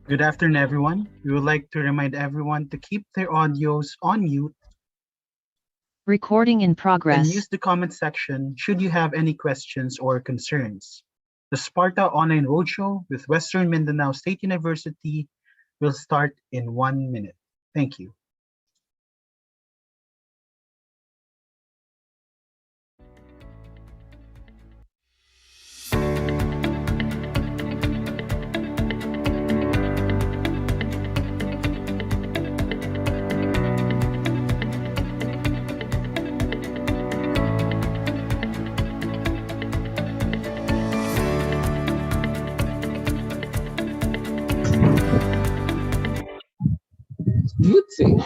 Good afternoon, everyone. We would like to remind everyone to keep their audios on mute Recording in and progress. use the comment section should you have any questions or concerns. The SPARTA Online Roadshow with Western Mindanao State University will start in 1 minute. Thank you. Beauty.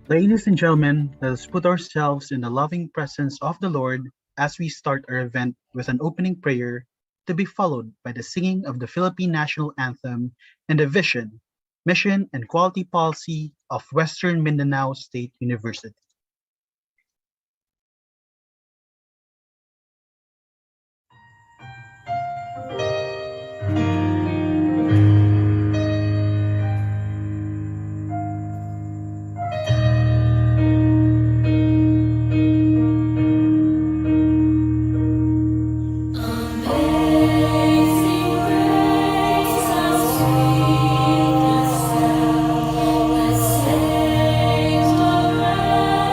Ladies and gentlemen, let us put ourselves in the loving presence of the Lord as we start our event with an opening prayer to be followed by the singing of the Philippine National Anthem and the vision, mission, and quality policy of Western Mindanao State University. Amazing grace, how sweet the sound that saved a wretch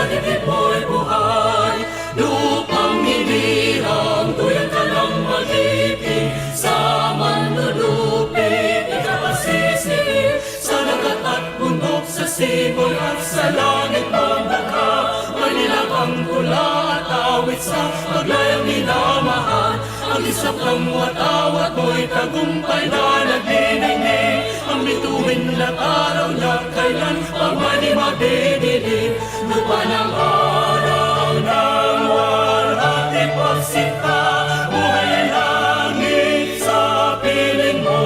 dibdib mo'y buhay, lupang hinirang, tuyang ka ng mag-ibig, sa manlulupig, ikapasisipin, sa dagat at bundok, sa simoy at sa langit mong baka, may nilabang tula at awit sa paglayang minamahal, ang isang ng watawat mo'y tagumpay na nagniningning, ang bituin at araw niya kailan pag mali mabibiling, lupa ng araw ng walhati pagsinta, buhay ay langit sa piling mo,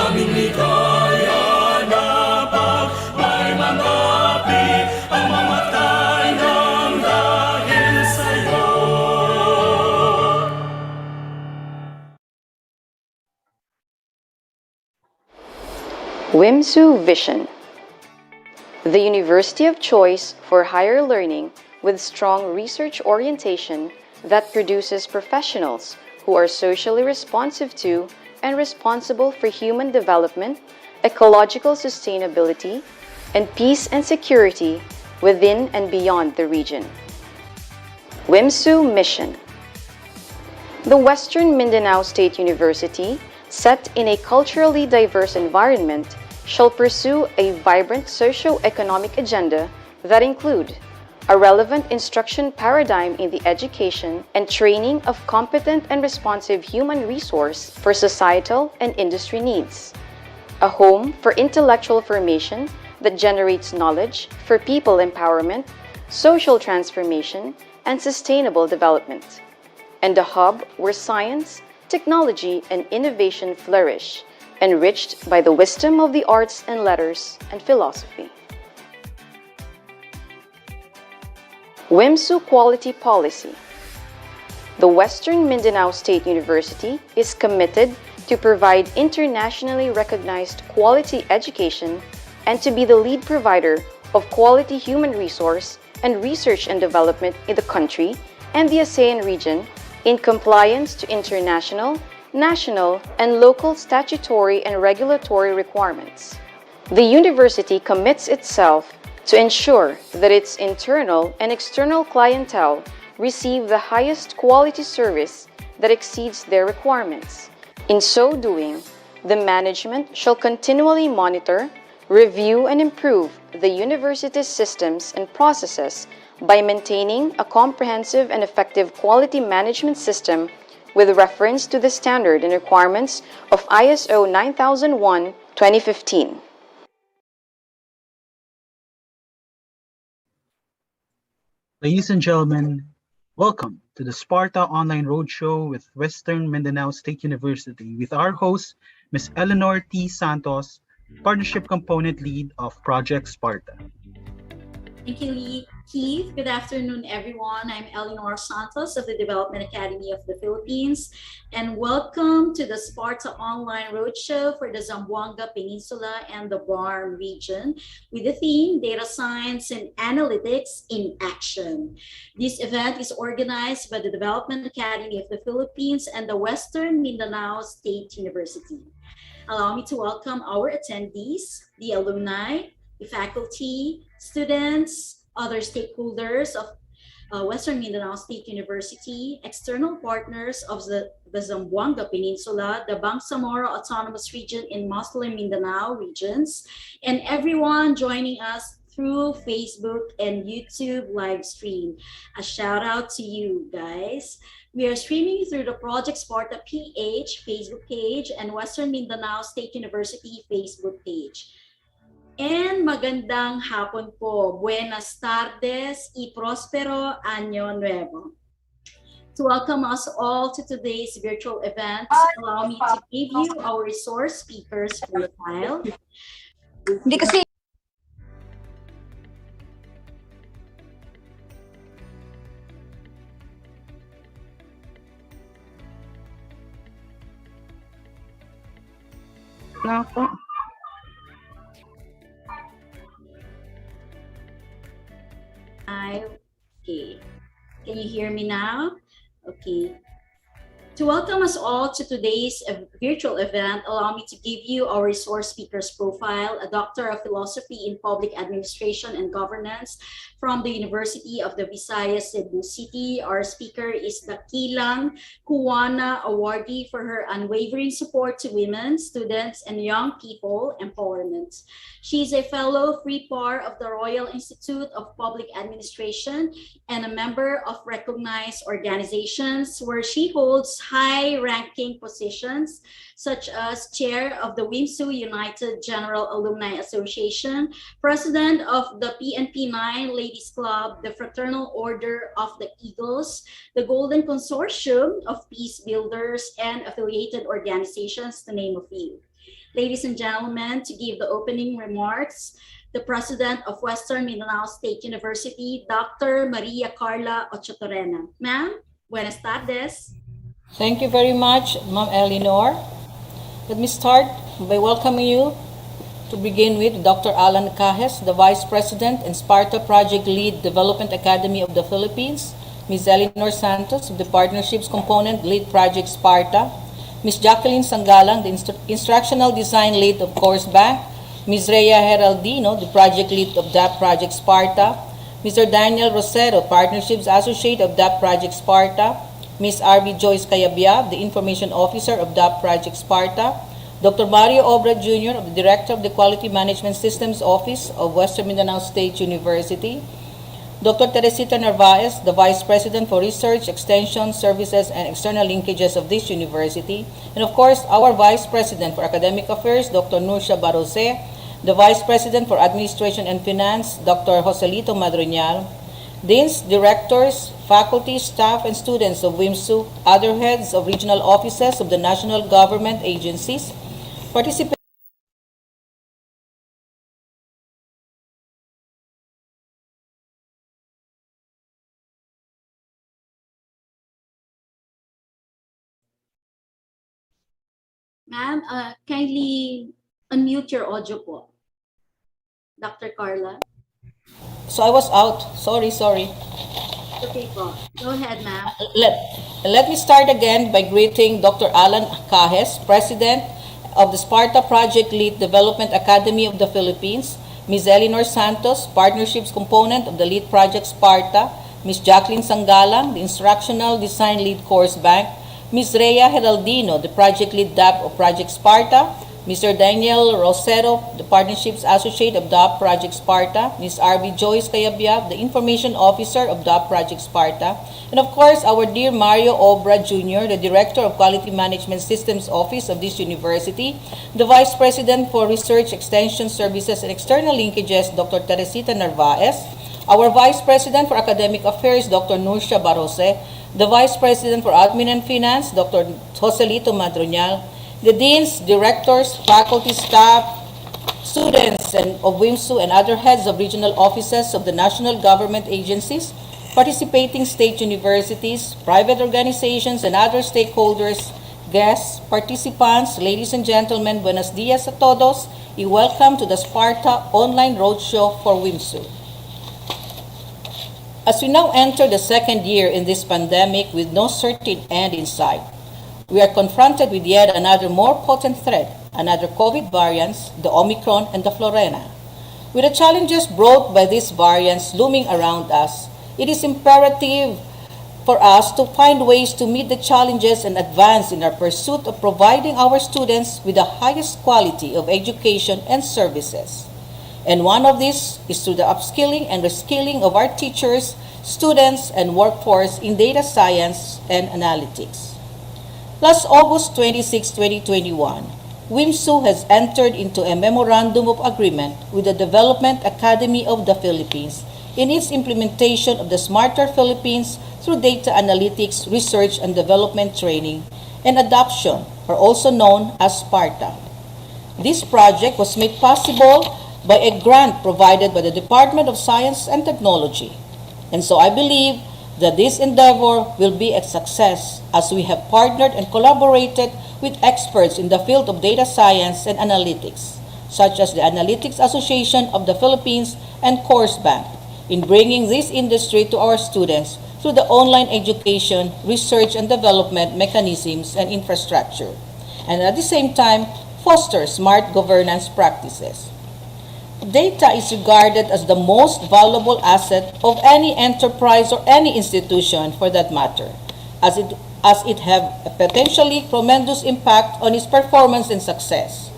aming ligaya na pag may mangapi, ang mamatay ng dahil sa'yo. WIMSU Vision, the university of choice for higher learning with strong research orientation that produces professionals who are socially responsive to and responsible for human development, ecological sustainability, and peace and security within and beyond the region. WIMSU Mission. The Western Mindanao State University, set in a culturally diverse environment, shall pursue a vibrant socio-economic agenda that include a relevant instruction paradigm in the education and training of competent and responsive human resource for societal and industry needs, a home for intellectual formation that generates knowledge for people empowerment, social transformation, and sustainable development, and a hub where science, technology, and innovation flourish, enriched by the wisdom of the arts and letters and philosophy. WIMSU Quality Policy. The Western Mindanao State University is committed to provide internationally recognized quality education and to be the lead provider of quality human resource and research and development in the country and the ASEAN region in compliance to international, national, and local statutory and regulatory requirements. The university commits itself to ensure that its internal and external clientele receive the highest quality service that exceeds their requirements. In so doing, the management shall continually monitor, review, and improve the university's systems and processes by maintaining a comprehensive and effective quality management system with reference to the standard and requirements of ISO 9001:2015. Ladies and gentlemen, welcome to the SPARTA Online Roadshow with Western Mindanao State University with our host, Ms. Eleanor T. Santos, Partnership Component Lead of Project SPARTA. Thank you, Keith. Good afternoon, everyone. I'm Eleanor Santos of the Development Academy of the Philippines, and welcome to the SPARTA Online Roadshow for the Zamboanga Peninsula and the BARMM region with the theme Data Science and Analytics in Action. This event is organized by the Development Academy of the Philippines and the Western Mindanao State University. Allow me to welcome our attendees, the alumni, the faculty, students, other stakeholders of Western Mindanao State University, external partners of the Zamboanga Peninsula, the Bangsamoro Autonomous Region in Muslim Mindanao regions, and everyone joining us through Facebook and YouTube live stream. A shout out to you guys. We are streaming through the Project Sparta PH Facebook page and Western Mindanao State University Facebook page. And magandang hapon po. Buenas tardes y próspero año nuevo. To welcome us all to today's virtual event, allow me to give you our resource speakers profile. Okay. Can you hear me now? Okay. To welcome us all to today's virtual event, allow me to give you our resource speaker's profile, a Doctor of Philosophy in Public Administration and Governance from the University of the Visayas, Cebu City. Our speaker is Dakilang Kuwana awardee for her unwavering support to women, students, and young people empowerment. She is a fellow free par of the Royal Institute of Public Administration and a member of recognized organizations where she holds high-ranking positions such as chair of the WIMSU United General Alumni Association, president of the PNP 9 Ladies Club, the Fraternal Order of the Eagles, the Golden Consortium of Peace Builders, and affiliated organizations, to name a few. Ladies and gentlemen, to give the opening remarks, the President of Western Mindanao State University, Dr. Maria Carla Ochotorena. Ma'am, buenas tardes. Thank you very much, Ma'am Eleanor. Let me start by welcoming you to begin with Dr. Alan Cajes, the Vice President and SPARTA Project Lead Development Academy of the Philippines, Ms. Eleanor Santos of the Partnerships Component Lead Project SPARTA, Ms. Jacqueline Sangalang, the Instructional Design Lead of Course Bank, Ms. Rhea Heraldino, the Project Lead of DAP Project SPARTA, Mr. Daniel Rosero, Partnerships Associate of DAP Project SPARTA, Ms. R.B. Joyce Cayabyab, the Information Officer of DAP Project SPARTA, Dr. Mario Obra Jr., the Director of the Quality Management Systems Office of Western Mindanao State University, Dr. Teresita Narvaez, the Vice President for Research, Extension, Services, and External Linkages of this university, and of course, our Vice President for Academic Affairs, Dr. Nursha Barose, the Vice President for Administration and Finance, Dr. Joselito Madriñal, deans, directors, faculty, staff, and students of WIMSU, other heads of regional offices of the national government agencies, participate. Ma'am, kindly unmute your audio po. Dr. Carla. So I was out. Sorry. Okay po. Go ahead, ma'am. Let me start again by greeting Dr. Alan Cajes, President of the SPARTA Project Lead Development Academy of the Philippines, Ms. Eleanor Santos, Partnerships Component of the Lead Project SPARTA, Ms. Jacqueline Sangalang, the Instructional Design Lead Course Bank, Ms. Rhea Heraldino, the Project Lead DAP of Project SPARTA, Mr. Daniel Rosero, the Partnerships Associate of DAP Project SPARTA, Ms. R.B. Joyce Cayabyab, the Information Officer of DAP Project SPARTA, and of course, our dear Mario Obra Jr., the Director of Quality Management Systems Office of this university, the Vice President for Research, Extension, Services, and External Linkages, Dr. Teresita Narvaez, our Vice President for Academic Affairs, Dr. Nursha Barose, the Vice President for Admin and Finance, Dr. Joselito Madriñal, the deans, directors, faculty, staff, students of WIMSU, and other heads of regional offices of the national government agencies, participating state universities, private organizations, and other stakeholders, guests, participants, ladies and gentlemen, buenos dias a todos, and welcome to the SPARTA Online Roadshow for WIMSU. As we now enter the second year in this pandemic with no certain end in sight, we are confronted with yet another more potent threat, another COVID variants, the Omicron and the Florena. With the challenges brought by these variants looming around us, it is imperative for us to find ways to meet the challenges and advance in our pursuit of providing our students with the highest quality of education and services. And one of these is through the upskilling and reskilling of our teachers, students, and workforce in data science and analytics. Last August 26, 2021, WIMSU has entered into a Memorandum of Agreement with the Development Academy of the Philippines in its implementation of the Smarter Philippines through data analytics, research and development training, and adoption, or also known as SPARTA. This project was made possible by a grant provided by the Department of Science and Technology. And so I believe that this endeavor will be a success as we have partnered and collaborated with experts in the field of data science and analytics, such as the Analytics Association of the Philippines and Course Bank, in bringing this industry to our students through the online education, research and development mechanisms and infrastructure, and at the same time, foster smart governance practices. Data is regarded as the most valuable asset of any enterprise or any institution for that matter, as it have a potentially tremendous impact on its performance and success.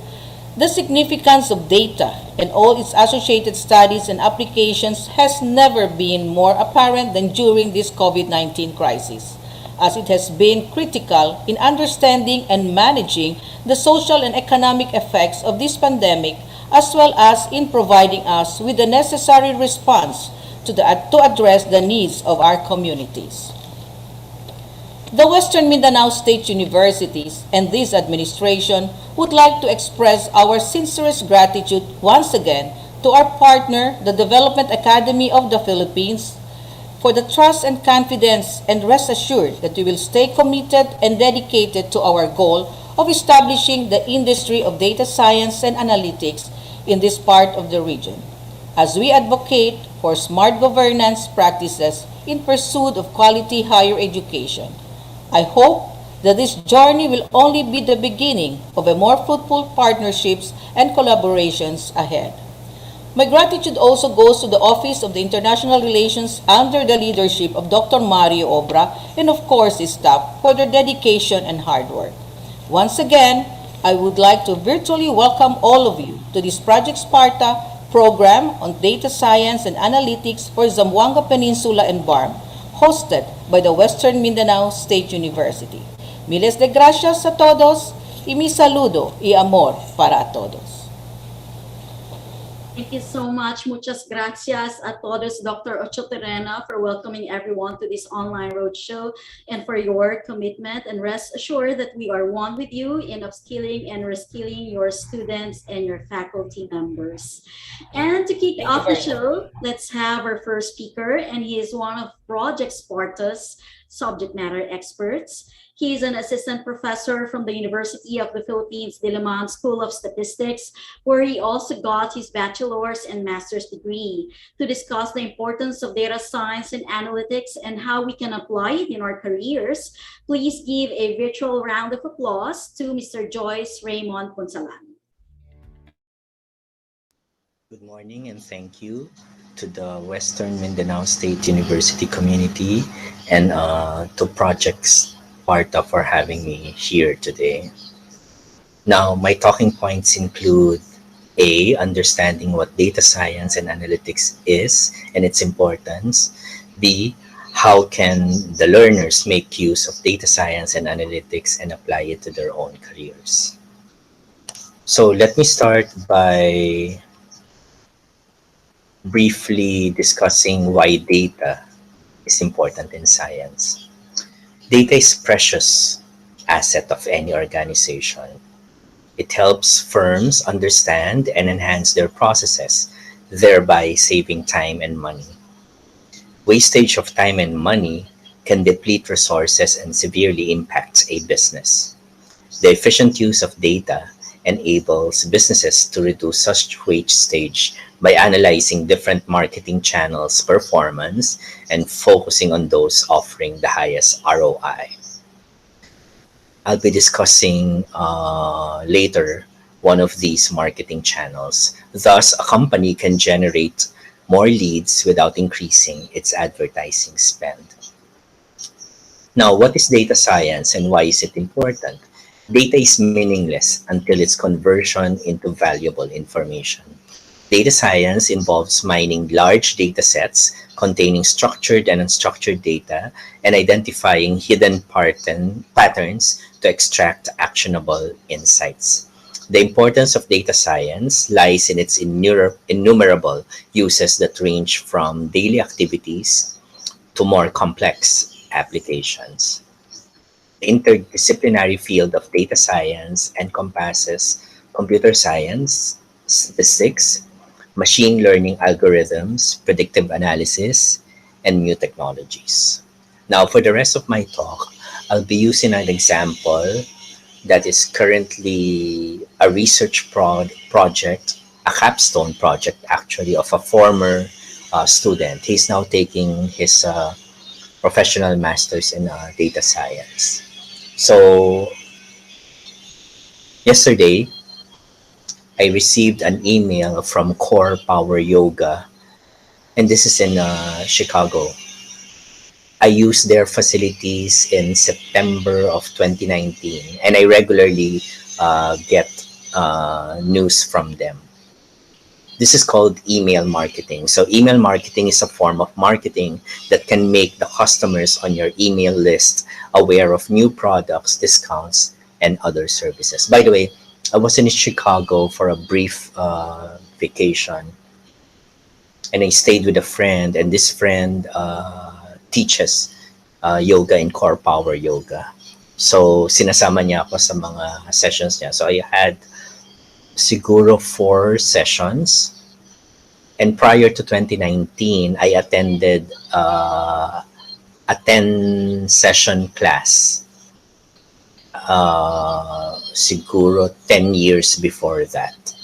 The significance of data and all its associated studies and applications has never been more apparent than during this COVID-19 crisis, as it has been critical in understanding and managing the social and economic effects of this pandemic, as well as in providing us with the necessary response to address the needs of our communities. The Western Mindanao State Universities and this administration would like to express our sincerest gratitude once again to our partner, the Development Academy of the Philippines, for the trust and confidence, and rest assured that we will stay committed and dedicated to our goal of establishing the industry of data science and analytics in this part of the region, as we advocate for smart governance practices in pursuit of quality higher education. I hope that this journey will only be the beginning of a more fruitful partnerships and collaborations ahead. My gratitude also goes to the Office of the International Relations under the leadership of Dr. Mario Obra and of course his staff for their dedication and hard work. Once again, I would like to virtually welcome all of you to this Project SPARTA program on data science and analytics for Zamboanga Peninsula and BARMM, hosted by the Western Mindanao State University. Miles de gracias a todos y mi saludo y amor para todos. Thank you so much. Muchas gracias a todos, Dr. Ocho Terena, for welcoming everyone to this online roadshow and for your commitment. And rest assured that we are one with you in upskilling and reskilling your students and your faculty members. And to kick off the show, let's have our first speaker, and he is one of Project Sparta's subject matter experts. He is an assistant professor from the University of the Philippines Diliman School of Statistics, where he also got his bachelor's and master's degree, to discuss the importance of data science and analytics and how we can apply it in our careers. Please give a virtual round of applause to Mr. Joyce Raymond Ponsalan. Good morning and thank you to the Western Mindanao State University community and to Project SPARTA for having me here today. Now, my talking points include A, understanding what data science and analytics is and its importance. B, how can the learners make use of data science and analytics and apply it to their own careers. So let me start by briefly discussing why data is important in science. Data is precious asset of any organization. It helps firms understand and enhance their processes, thereby saving time and money. Wastage of time and money can deplete resources and severely impacts a business. The efficient use of data enables businesses to reduce such wastage by analyzing different marketing channels' performance and focusing on those offering the highest ROI. I'll be discussing later one of these marketing channels. Thus, a company can generate more leads without increasing its advertising spend. Now, what is data science and why is it important? Data is meaningless until its conversion into valuable information. Data science involves mining large data sets containing structured and unstructured data and identifying hidden patterns to extract actionable insights. The importance of data science lies in its innumerable uses that range from daily activities to more complex applications. The interdisciplinary field of data science encompasses computer science, statistics, machine learning algorithms, predictive analysis, and new technologies. Now, for the rest of my talk, I'll be using an example that is currently a research project, a capstone project actually, of a former student. He's now taking his professional masters in data science. So yesterday, I received an email from Core Power Yoga, and this is in Chicago. I use their facilities in September of 2019, and I regularly get news from them. This is called email marketing. So, email marketing is a form of marketing that can make the customers on your email list aware of new products, discounts, and other services. By the way, I was in Chicago for a brief vacation, and I stayed with a friend, and this friend teaches yoga and core power yoga. So, sinasama niya ako sa mga sessions niya. So, I had siguro 4 sessions. And prior to 2019, I attended a 10-session class. Siguro 10 years before that.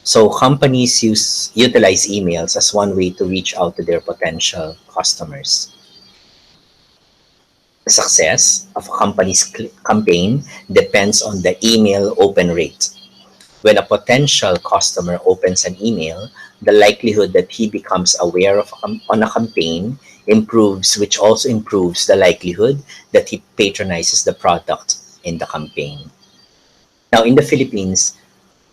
So companies utilize emails as one way to reach out to their potential customers. The success of a company's campaign depends on the email open rate. When a potential customer opens an email, the likelihood that he becomes aware of on a campaign improves, which also improves the likelihood that he patronizes the product in the campaign. Now, in the Philippines,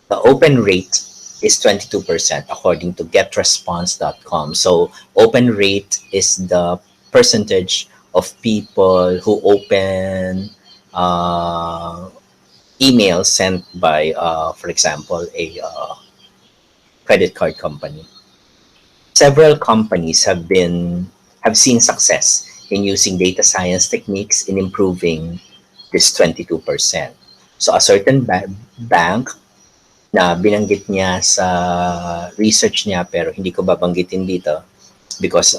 the open rate is 22% according to getresponse.com. So, open rate is the percentage of people who open emails sent by, for example, a credit card company. Several companies have seen success in using data science techniques in improving this 22%. So a certain bank na binanggit niya sa research niya, pero hindi ko babanggitin dito because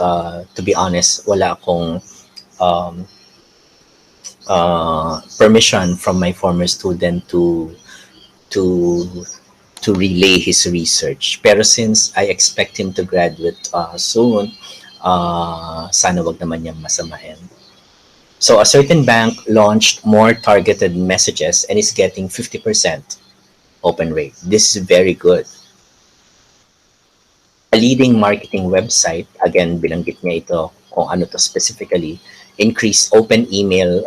to be honest, wala akong permission from my former student to relay his research. Pero since I expect him to graduate soon, sana wag naman niyang masamahin. So a certain bank launched more targeted messages and is getting 50% open rate. This is very good. A leading marketing website, again, binanggit niya ito kung ano to specifically, increase email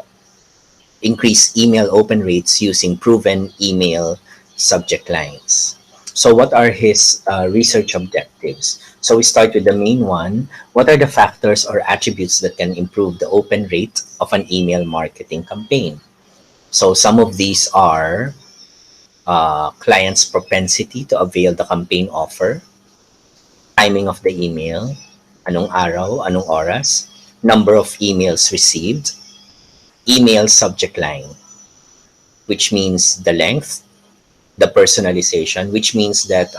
open rates using proven email subject lines. So what are his research objectives? So we start with the main one. What are the factors or attributes that can improve the open rate of an email marketing campaign? So some of these are client's propensity to avail the campaign offer, timing of the email, anong araw, anong oras, number of emails received, email subject line, which means the length, the personalization, which means that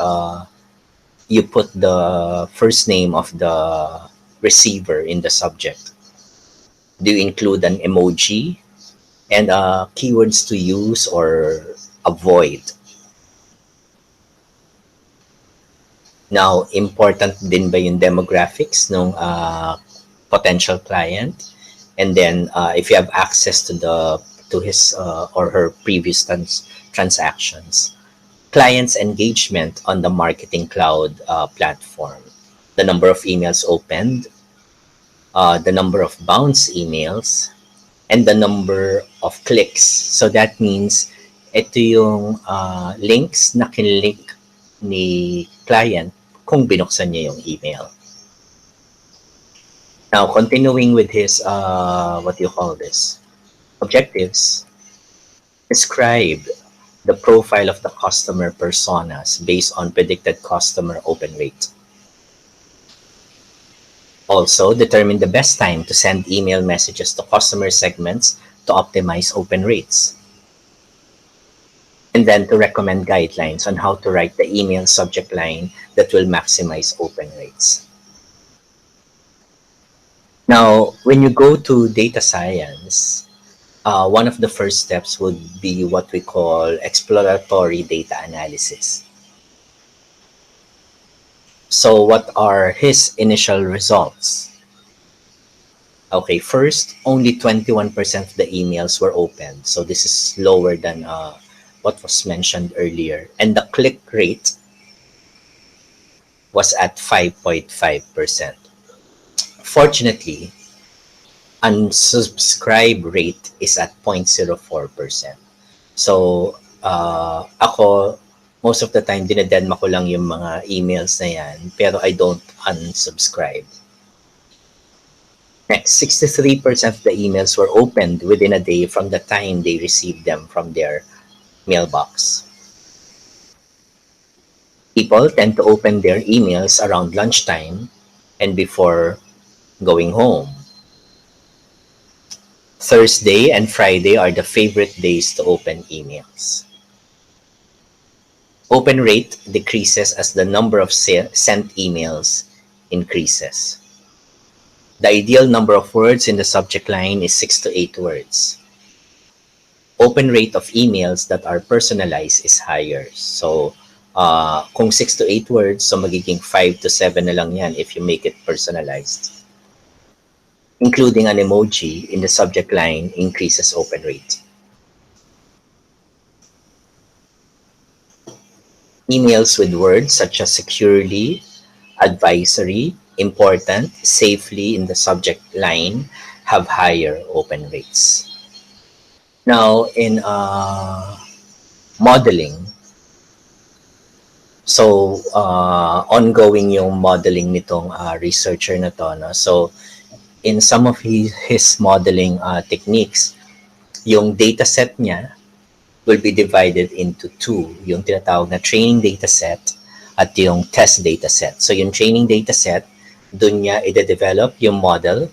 you put the first name of the receiver in the subject. Do you include an emoji and keywords to use or avoid? Now, important din ba yung demographics ng potential client? And then if you have access to his or her previous transactions, client's engagement on the marketing cloud platform, the number of emails opened, the number of bounce emails, and the number of clicks. So that means ito yung links na kinlink ni client kung binuksan niya yung email. Now, continuing with his, objectives, describe the profile of the customer personas based on predicted customer open rate. Also, determine the best time to send email messages to customer segments to optimize open rates. And then to recommend guidelines on how to write the email subject line that will maximize open rates. Now, when you go to data science, one of the first steps would be what we call exploratory data analysis. So what are his initial results? Okay, first, only 21% of the emails were opened. So this is lower than what was mentioned earlier. And the click rate was at 5.5%. Fortunately, unsubscribe rate is at 0.04%. So, ako, most of the time, dinededma ko lang yung mga emails na yan, pero I don't unsubscribe. Next, 63% of the emails were opened within a day from the time they received them from their mailbox. People tend to open their emails around lunchtime and before going home. Thursday and Friday are the favorite days to open emails. Open rate decreases as the number of sent emails increases. The ideal number of words in the subject line is 6 to 8 words. Open rate of emails that are personalized is higher. So, kung 6 to 8 words, so magiging 5 to 7 na lang yan if you make it personalized. Including an emoji in the subject line increases open rate. Emails with words such as securely, advisory, important, safely in the subject line have higher open rates. Now, in modeling, so ongoing yung modeling nitong researcher na to, no? So, in some of his modeling techniques, yung data set niya will be divided into two. Yung tinatawag na training data set at yung test data set. So yung training data set, dun niya ide-develop yung model,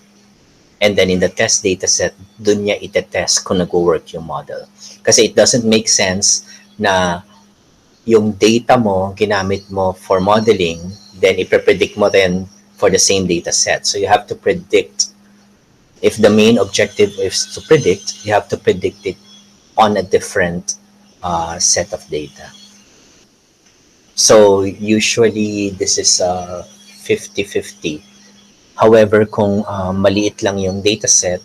and then in the test data set, dun niya ite-test kung nag-work yung model. Kasi it doesn't make sense na yung data mo, ginamit mo for modeling, then ipe-predict mo rin for the same data set. So you have to predict. If the main objective is to predict, you have to predict it on a different set of data. So usually this is 50-50. However, kung maliit lang yung data set,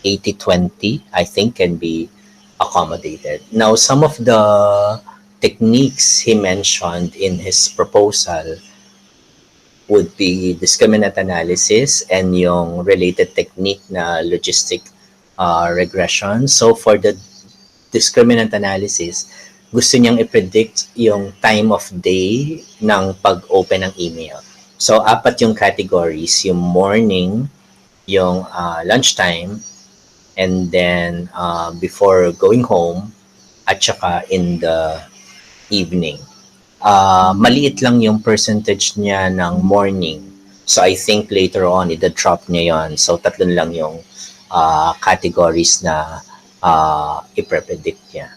80-20, I think can be accommodated. Now, some of the techniques he mentioned in his proposal would be discriminant analysis and yung related technique na logistic regression. So for the discriminant analysis, gusto niyang i-predict yung time of day ng pag-open ng email. So 4 yung categories, yung morning, yung lunchtime, and then before going home, at saka in the evening. Maliit lang yung percentage niya ng morning. So I think later on, ida-drop niya yon. So 3 lang yung categories na i-predict niya.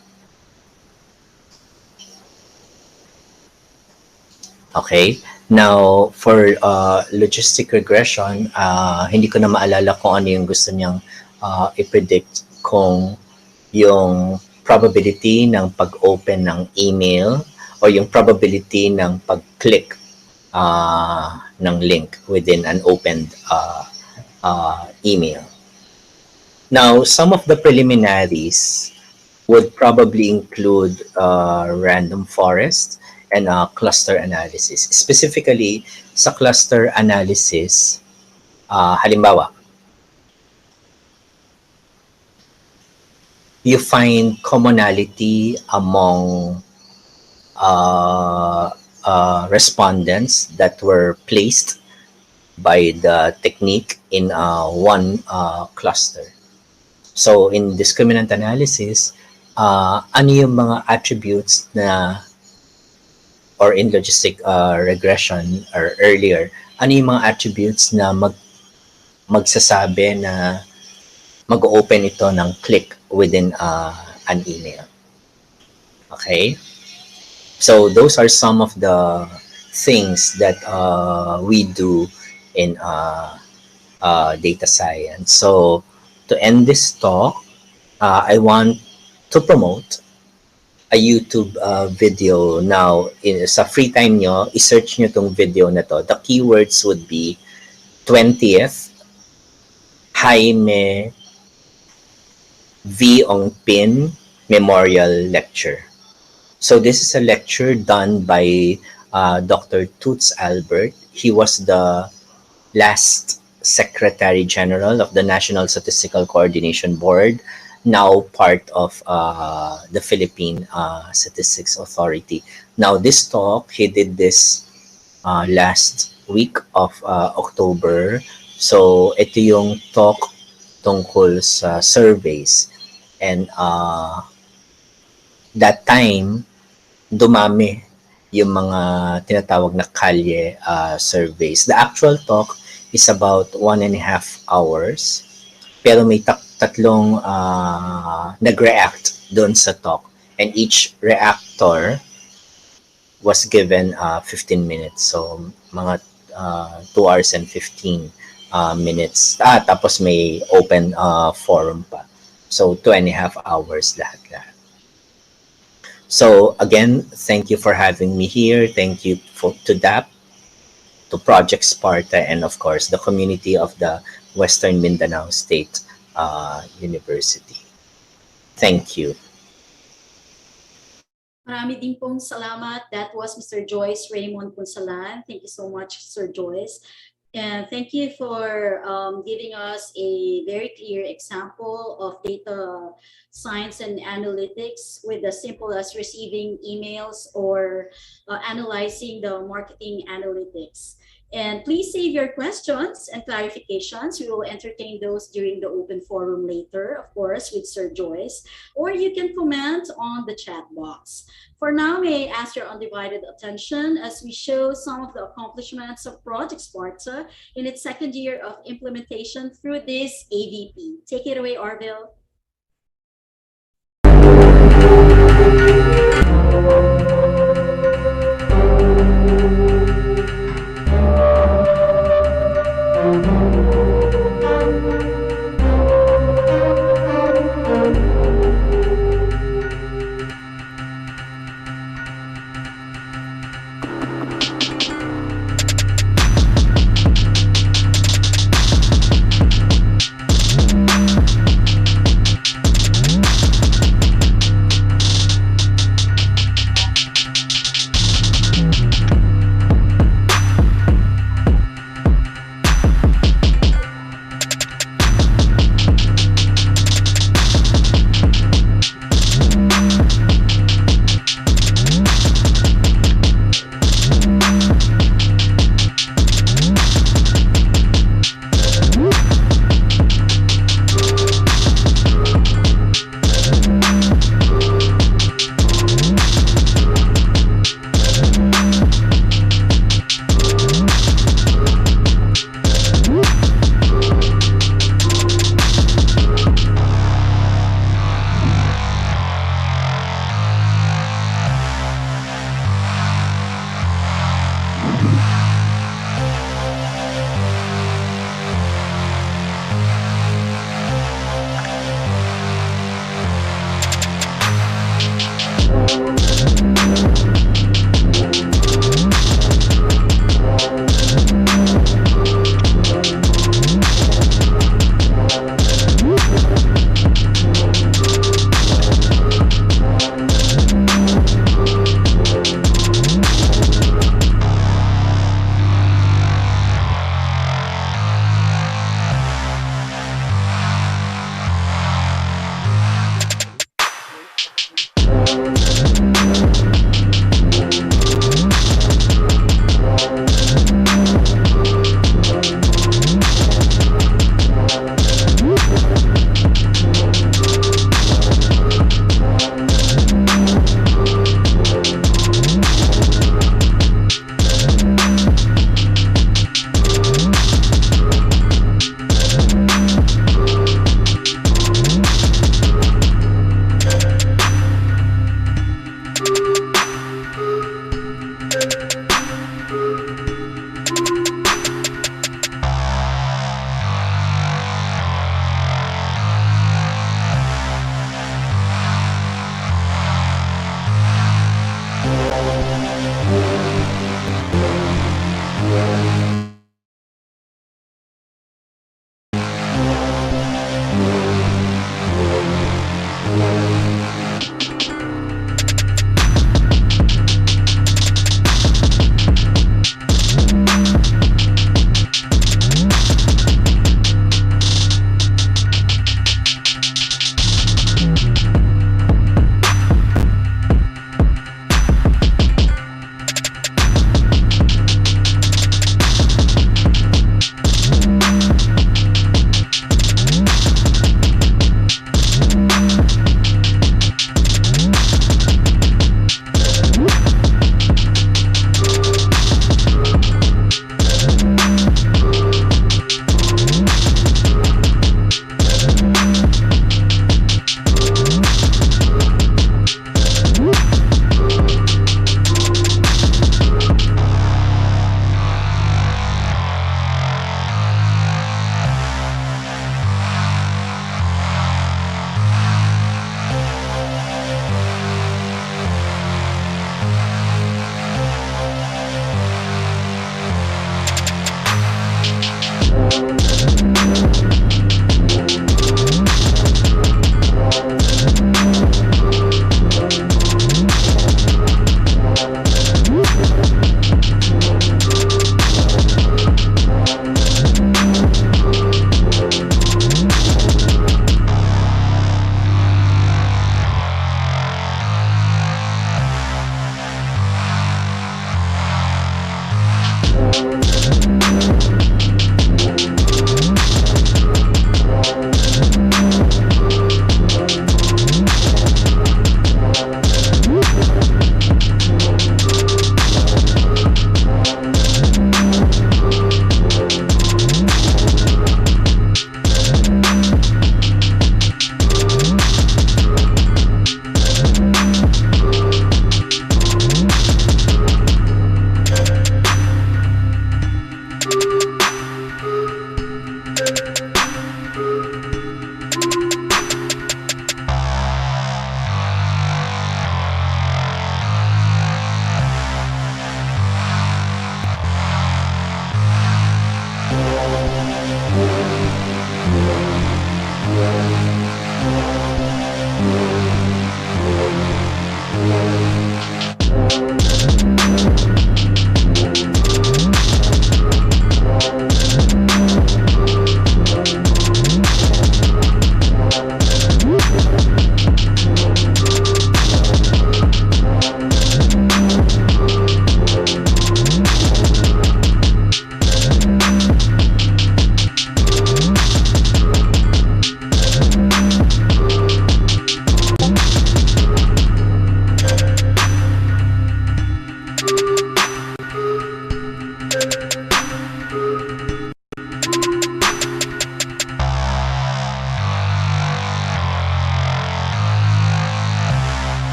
Okay. Now, for logistic regression, hindi ko na maalala kung ano yung gusto niyang i-predict, kung yung probability ng pag-open ng email o yung probability ng pag-click ng link within an opened email. Now, some of the preliminaries would probably include random forest and cluster analysis. Specifically, sa cluster analysis, halimbawa, you find commonality among respondents that were placed by the technique in one cluster. So in discriminant analysis, ano yung mga attributes na, or in logistic regression or earlier, ano yung mga attributes na magsasabi na mag-open ito ng click within an email. Okay? So those are some of the things that we do in data science. So to end this talk, I want to promote a YouTube video now. Sa free time nyo, i-search nyo tong video na to. The keywords would be 20th Jaime V. Ong Pin Memorial Lecture. So this is a lecture done by Dr. Toots Albert. He was the last Secretary General of the National Statistical Coordination Board, now part of the Philippine Statistics Authority. Now this talk, he did this last week of October. So ito yung talk tungkol sa surveys. And that time, dumami yung mga tinatawag na kalye surveys. The actual talk is about 1.5 hours. Pero may tatlong nag-react doon sa talk. And each reactor was given 15 minutes. So, mga 2 hours and 15 minutes. Tapos may open forum pa. So, 2.5 hours lahat-lahat. So, again, thank you for having me here. Thank you to DAP, to Project SPARTA, and of course, the community of the Western Mindanao State University. Thank you. Marami din pong salamat. That was Mr. Joyce Raymond Punsalan. Thank you so much, Sir Joyce. And thank you for giving us a very clear example of data science and analytics with as simple as receiving emails or analyzing the marketing analytics. And please save your questions and clarifications. We will entertain those during the open forum later, of course, with Sir Joyce, or you can comment on the chat box. For now, may I ask your undivided attention as we show some of the accomplishments of Project SPARTA in its second year of implementation through this AVP. Take it away, Arville.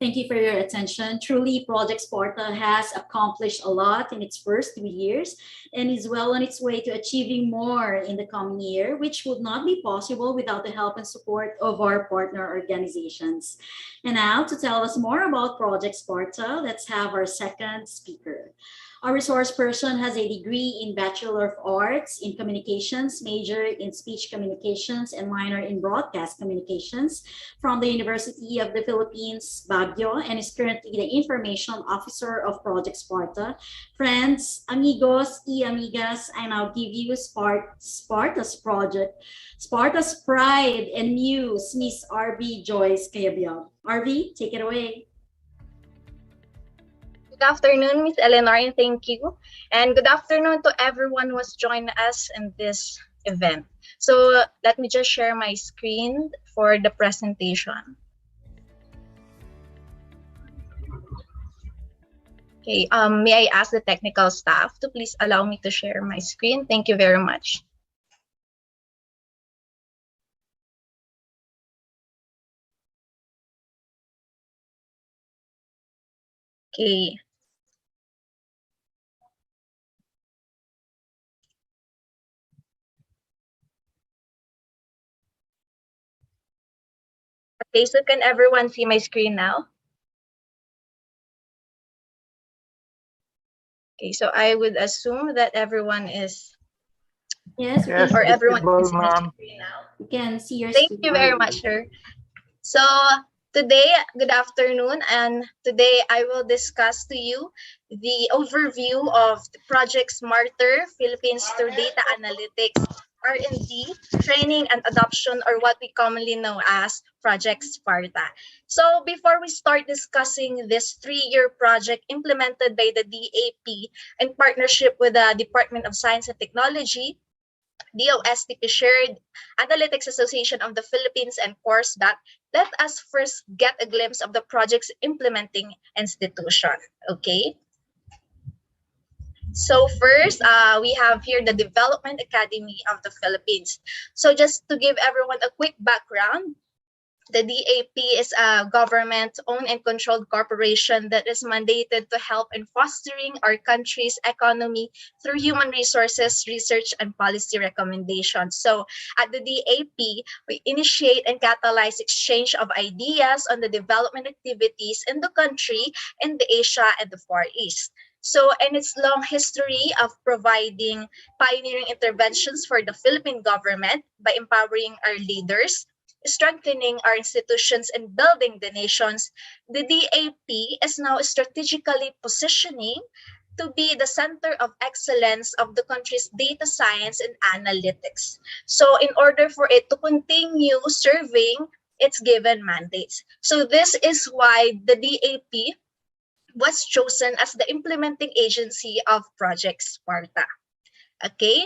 Thank you for your attention. Truly, Project Sparta has accomplished a lot in its first 3 years and is well on its way to achieving more in the coming year, which would not be possible without the help and support of our partner organizations. And now, to tell us more about Project Sparta, let's have our second speaker. Our resource person has a degree in Bachelor of Arts in Communications, major in Speech Communications, and minor in Broadcast Communications from the University of the Philippines, Baguio, and is currently the Information Officer of Project Sparta. Friends, amigos y amigas, I now give you Sparta's project, Sparta's pride and muse, Miss RV Joyce Cayabyab. RV, take it away. Good afternoon, Ms. Eleanor, and thank you. And good afternoon to everyone who has joined us in this event. So let me just share my screen for the presentation. Okay, may I ask the technical staff to please allow me to share my screen? Thank you very much. Okay. Okay, so can everyone see my screen now? Okay, so I would assume that everyone is Yes, or everyone can see my screen now. you can see your Thank screen. you very much, sir. So today, good afternoon, and today I will discuss to you the overview of the Project Smarter Philippines through Data Analytics, R&D, Training and Adoption, or what we commonly know as Project Sparta. So before we start discussing this 3-year project implemented by the DAP in partnership with the Department of Science and Technology, DOSTP Shared Analytics Association of the Philippines, and Course Back, let us first get a glimpse of the project's implementing institution. Okay. So first, we have here the Development Academy of the Philippines. So just to give everyone a quick background, the DAP is a government-owned and controlled corporation that is mandated to help in fostering our country's economy through human resources, research, and policy recommendations. So at the DAP, we initiate and catalyze exchange of ideas on the development activities in the country, in the Asia, and the Far East. So, in its long history of providing pioneering interventions for the Philippine government by empowering our leaders, strengthening our institutions, and building the nations, the DAP is now strategically positioning to be the center of excellence of the country's data science and analytics. So, in order for it to continue serving its given mandates. So, this is why the DAP was chosen as the implementing agency of Project SPARTA. Okay,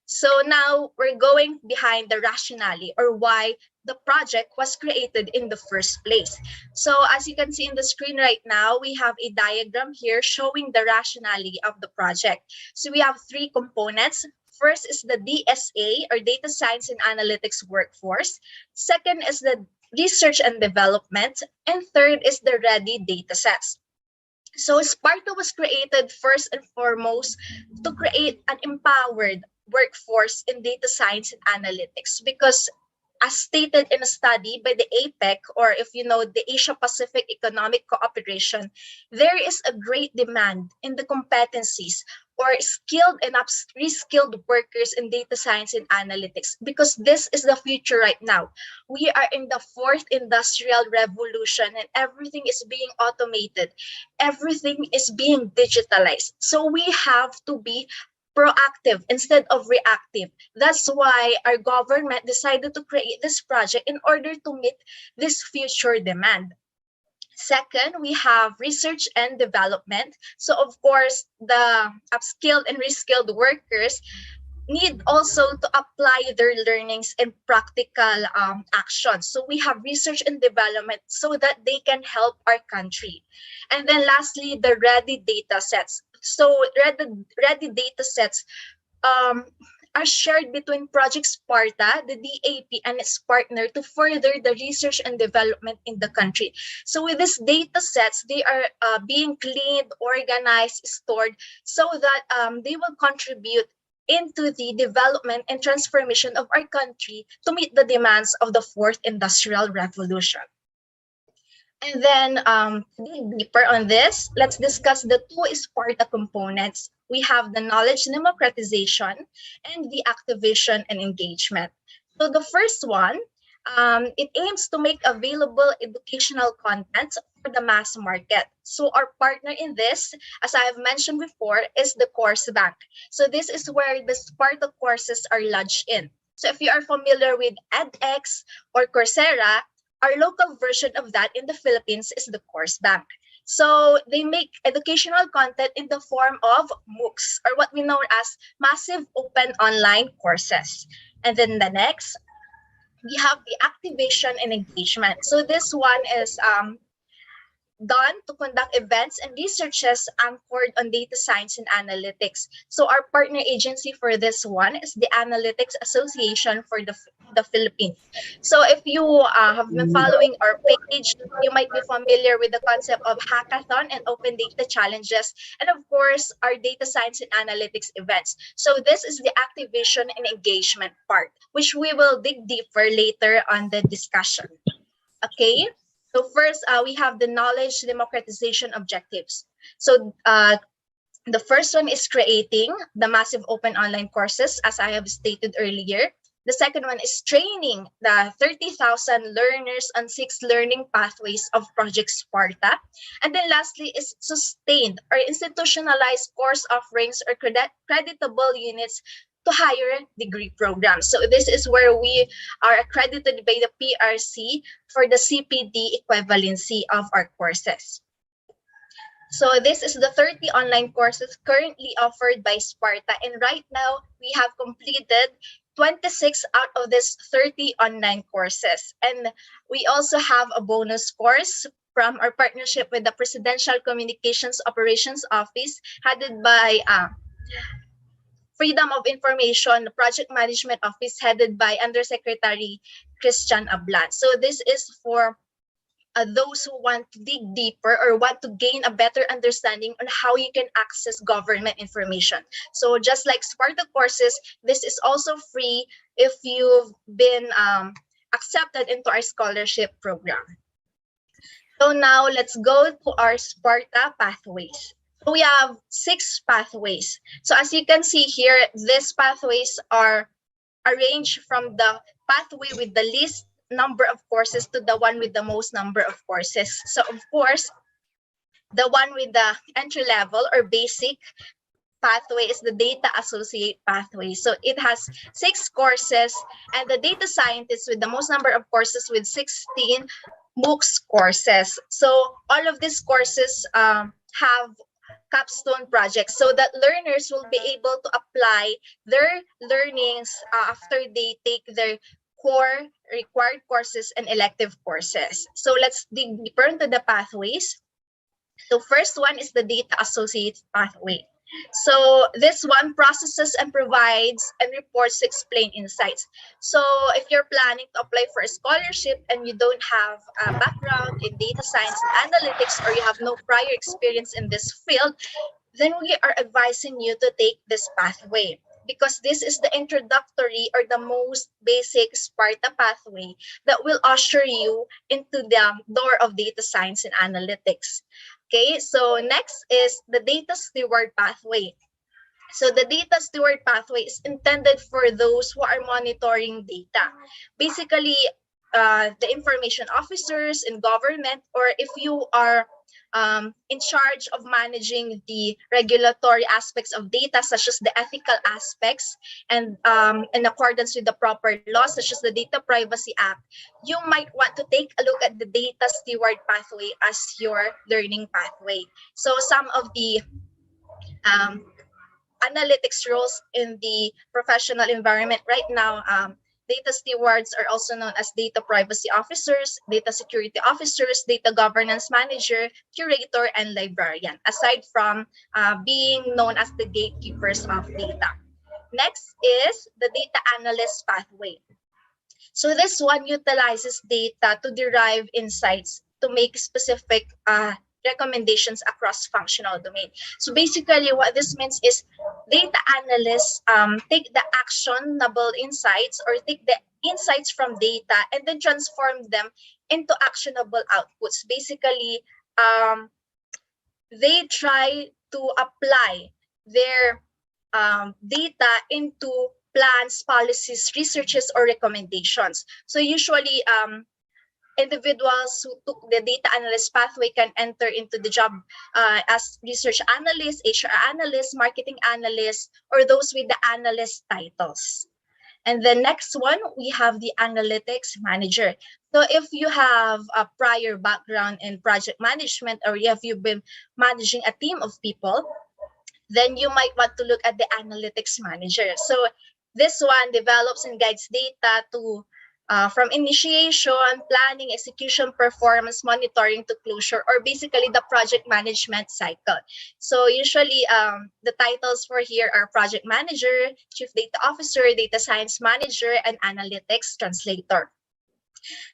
so now we're going behind the rationale or why the project was created in the first place. So as you can see in the screen right now, we have a diagram here showing the rationale of the project. So we have three components. First is the DSA, or Data Science and Analytics Workforce. Second is the Research and Development. And third is the Ready Datasets. So SPARTA was created first and foremost to create an empowered workforce in data science and analytics, because as stated in a study by the APEC, or if you know, the Asia Pacific Economic Cooperation, there is a great demand in the competencies or skilled and reskilled workers in data science and analytics, because this is the future right now. We are in the fourth industrial revolution and everything is being automated. Everything is being digitalized. So we have to be proactive instead of reactive. That's why our government decided to create this project in order to meet this future demand. Second, we have research and development. So of course, the upskilled and reskilled workers need also to apply their learnings in practical actions. So we have research and development so that they can help our country. And then lastly, the ready data sets. So ready data sets are shared between Project SPARTA, the DAP, and its partner to further the research and development in the country. So with these data sets, they are being cleaned, organized, stored, so that they will contribute into the development and transformation of our country to meet the demands of the fourth industrial revolution. And then dig deeper on this, let's discuss the two SPARTA components. We have the knowledge democratization and the activation and engagement. So the first one, it aims to make available educational content for the mass market. So our partner in this, as I have mentioned before, is the Course Bank. So this is where the SPARTA courses are lodged in. So if you are familiar with edX or Coursera, our local version of that in the Philippines is the Course Bank. So they make educational content in the form of MOOCs, or what we know as massive open online courses. And then the next, we have the activation and engagement. So this one is done to conduct events and researches anchored on data science and analytics. So our partner agency for this one is the Analytics Association for the Philippines. So if you have been following our page, you might be familiar with the concept of hackathon and open data challenges, and of course, our data science and analytics events. So this is the activation and engagement part, which we will dig deeper later on the discussion. Okay. So first, we have the knowledge democratization objectives. So the first one is creating the massive open online courses, as I have stated earlier. The second one is training the 30,000 learners on 6 learning pathways of Project SPARTA. And then lastly is sustained or institutionalized course offerings or creditable units to higher degree programs. So this is where we are accredited by the PRC for the CPD equivalency of our courses. So this is the 30 online courses currently offered by SPARTA. And right now, we have completed 26 out of this 30 online courses. And we also have a bonus course from our partnership with the Presidential Communications Operations Office, headed by Freedom of Information Project Management Office, headed by Undersecretary Christian Ablan. So this is for those who want to dig deeper or want to gain a better understanding on how you can access government information. So just like Sparta courses, this is also free if you've been accepted into our scholarship program. So now let's go to our Sparta pathways. So we have 6 pathways. So as you can see here, these pathways are arranged from the pathway with the least number of courses to the one with the most number of courses. So of course, the one with the entry level or basic pathway is the data associate pathway. So it has 6 courses, and the data scientist with the most number of courses with 16 MOOCs courses. So all of these courses have capstone projects so that learners will be able to apply their learnings after they take their core required courses and elective courses. So let's dig deeper into the pathways. So first one is the data associate pathway. So this one processes and provides and reports to explain insights. So if you're planning to apply for a scholarship and you don't have a background in data science and analytics, or you have no prior experience in this field, then we are advising you to take this pathway, because this is the introductory or the most basic Sparta pathway that will usher you into the door of data science and analytics. Okay, so next is the data steward pathway. So the data steward pathway is intended for those who are monitoring data. Basically, the information officers in government, or if you are in charge of managing the regulatory aspects of data, such as the ethical aspects, and in accordance with the proper laws, such as the Data Privacy Act, you might want to take a look at the data steward pathway as your learning pathway. So some of the analytics roles in the professional environment right now, data stewards are also known as data privacy officers, data security officers, data governance manager, curator, and librarian, aside from being known as the gatekeepers of data. Next is the data analyst pathway. So this one utilizes data to derive insights to make specific recommendations across functional domain. So basically what this means is data analysts take the actionable insights, or take the insights from data and then transform them into actionable outputs. Basically, they try to apply their data into plans, policies, researches, or recommendations. So usually, individuals who took the data analyst pathway can enter into the job as research analyst, HR analyst, marketing analyst, or those with the analyst titles. And the next one, we have the analytics manager. So if you have a prior background in project management, or if you've been managing a team of people, then you might want to look at the analytics manager. So this one develops and guides data to from initiation, planning, execution, performance, monitoring to closure, or basically the project management cycle. So usually the titles for here are project manager, chief data officer, data science manager, and analytics translator.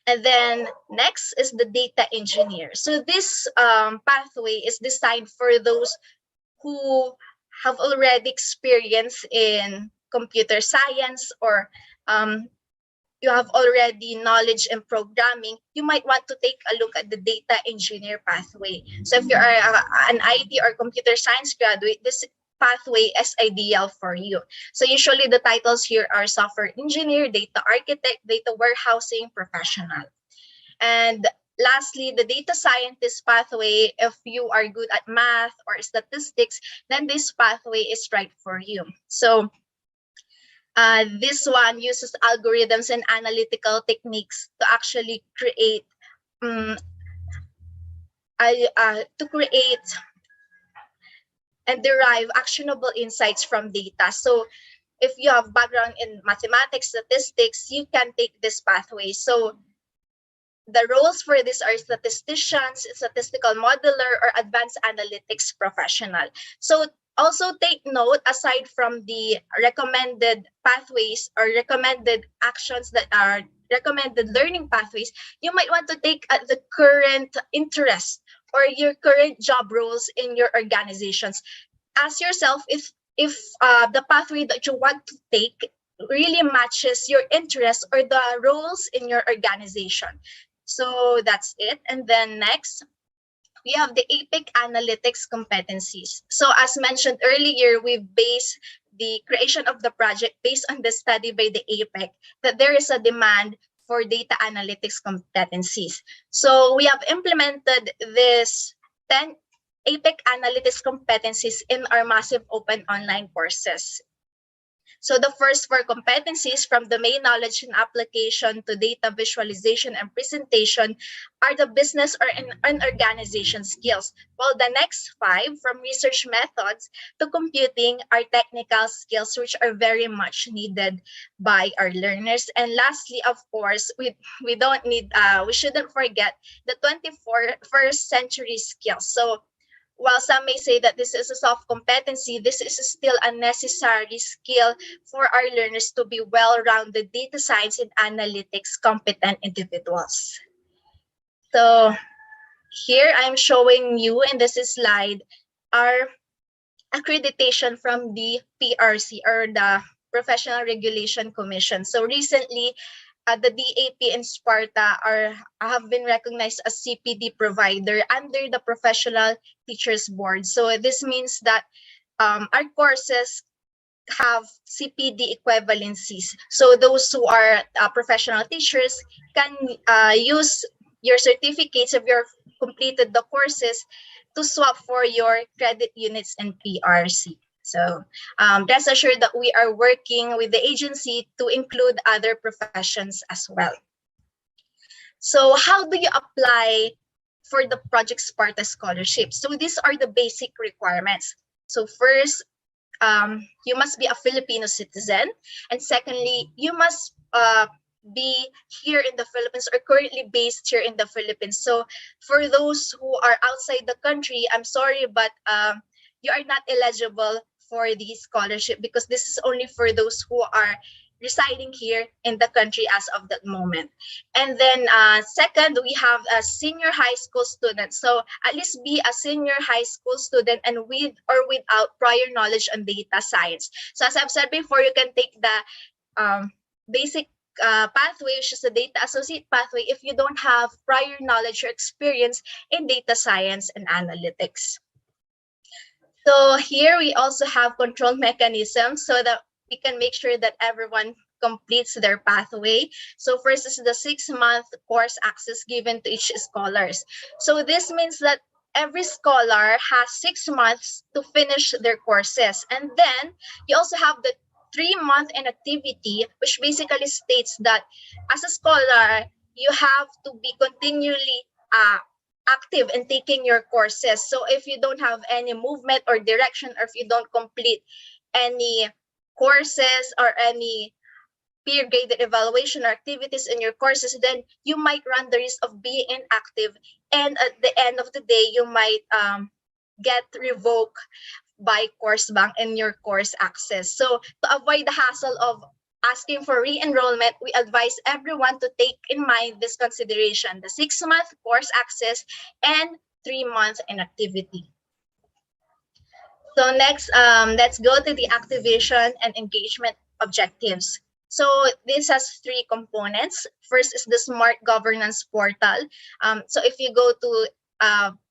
And then next is the data engineer. So this pathway is designed for those who have already experience in computer science, or you have already knowledge in programming, you might want to take a look at the data engineer pathway. So if you are an IT or computer science graduate, this pathway is ideal for you. So usually the titles here are software engineer, data architect, data warehousing professional. And lastly, the data scientist pathway, if you are good at math or statistics, then this pathway is right for you. So this one uses algorithms and analytical techniques to actually create and derive actionable insights from data. So if you have background in mathematics, statistics, you can take this pathway. So the roles for this are statisticians, statistical modeler, or advanced analytics professional. So also take note, aside from the recommended pathways or recommended actions that are recommended learning pathways, you might want to take the current interest or your current job roles in your organizations. Ask yourself if the pathway that you want to take really matches your interests or the roles in your organization. So that's it. And then next, we have the APIC analytics competencies. So as mentioned earlier, we've based the creation of the project based on the study by the APIC that there is a demand for data analytics competencies. So we have implemented this 10 APIC analytics competencies in our massive open online courses. So the first four competencies, from domain knowledge and application to data visualization and presentation, are the business or an organization skills, while the next five, from research methods to computing, are technical skills, which are very much needed by our learners. And lastly, of course, we shouldn't forget the 21st century skills. So while some may say that this is a soft competency, this is still a necessary skill for our learners to be well-rounded data science and analytics competent individuals. So here I'm showing you in this slide our accreditation from the PRC, or the Professional Regulation Commission. So recently, the DAP and SPARTA have been recognized as CPD provider under the Professional Teachers Board. So this means that our courses have CPD equivalencies. So those who are professional teachers can use your certificates if you've completed the courses to swap for your credit units and PRC. So rest assured that we are working with the agency to include other professions as well. So how do you apply for the Project Sparta Scholarship? So these are the basic requirements. So first, you must be a Filipino citizen. And secondly, you must be here in the Philippines or currently based here in the Philippines. So for those who are outside the country, I'm sorry, but you are not eligible for the scholarship, because this is only for those who are residing here in the country as of that moment. And then second, we have a senior high school student. So at least be a senior high school student and with or without prior knowledge on data science. So as I've said before, you can take the basic pathway, which is the data associate pathway, if you don't have prior knowledge or experience in data science and analytics. So here we also have control mechanisms so that we can make sure that everyone completes their pathway. So first is the 6-month course access given to each scholars. So this means that every scholar has 6 months to finish their courses. And then you also have the 3-month inactivity, which basically states that as a scholar, you have to be continually active in taking your courses. So if you don't have any movement or direction, or if you don't complete any courses or any peer graded evaluation or activities in your courses, then you might run the risk of being inactive, and at the end of the day you might get revoked by course bank and your course access. So to avoid the hassle of asking for re-enrollment, we advise everyone to take in mind this consideration: the 6-month course access and 3-month inactivity. So next, let's go to the activation and engagement objectives. So this has 3 components. First is the Smart Governance Portal. So if you go to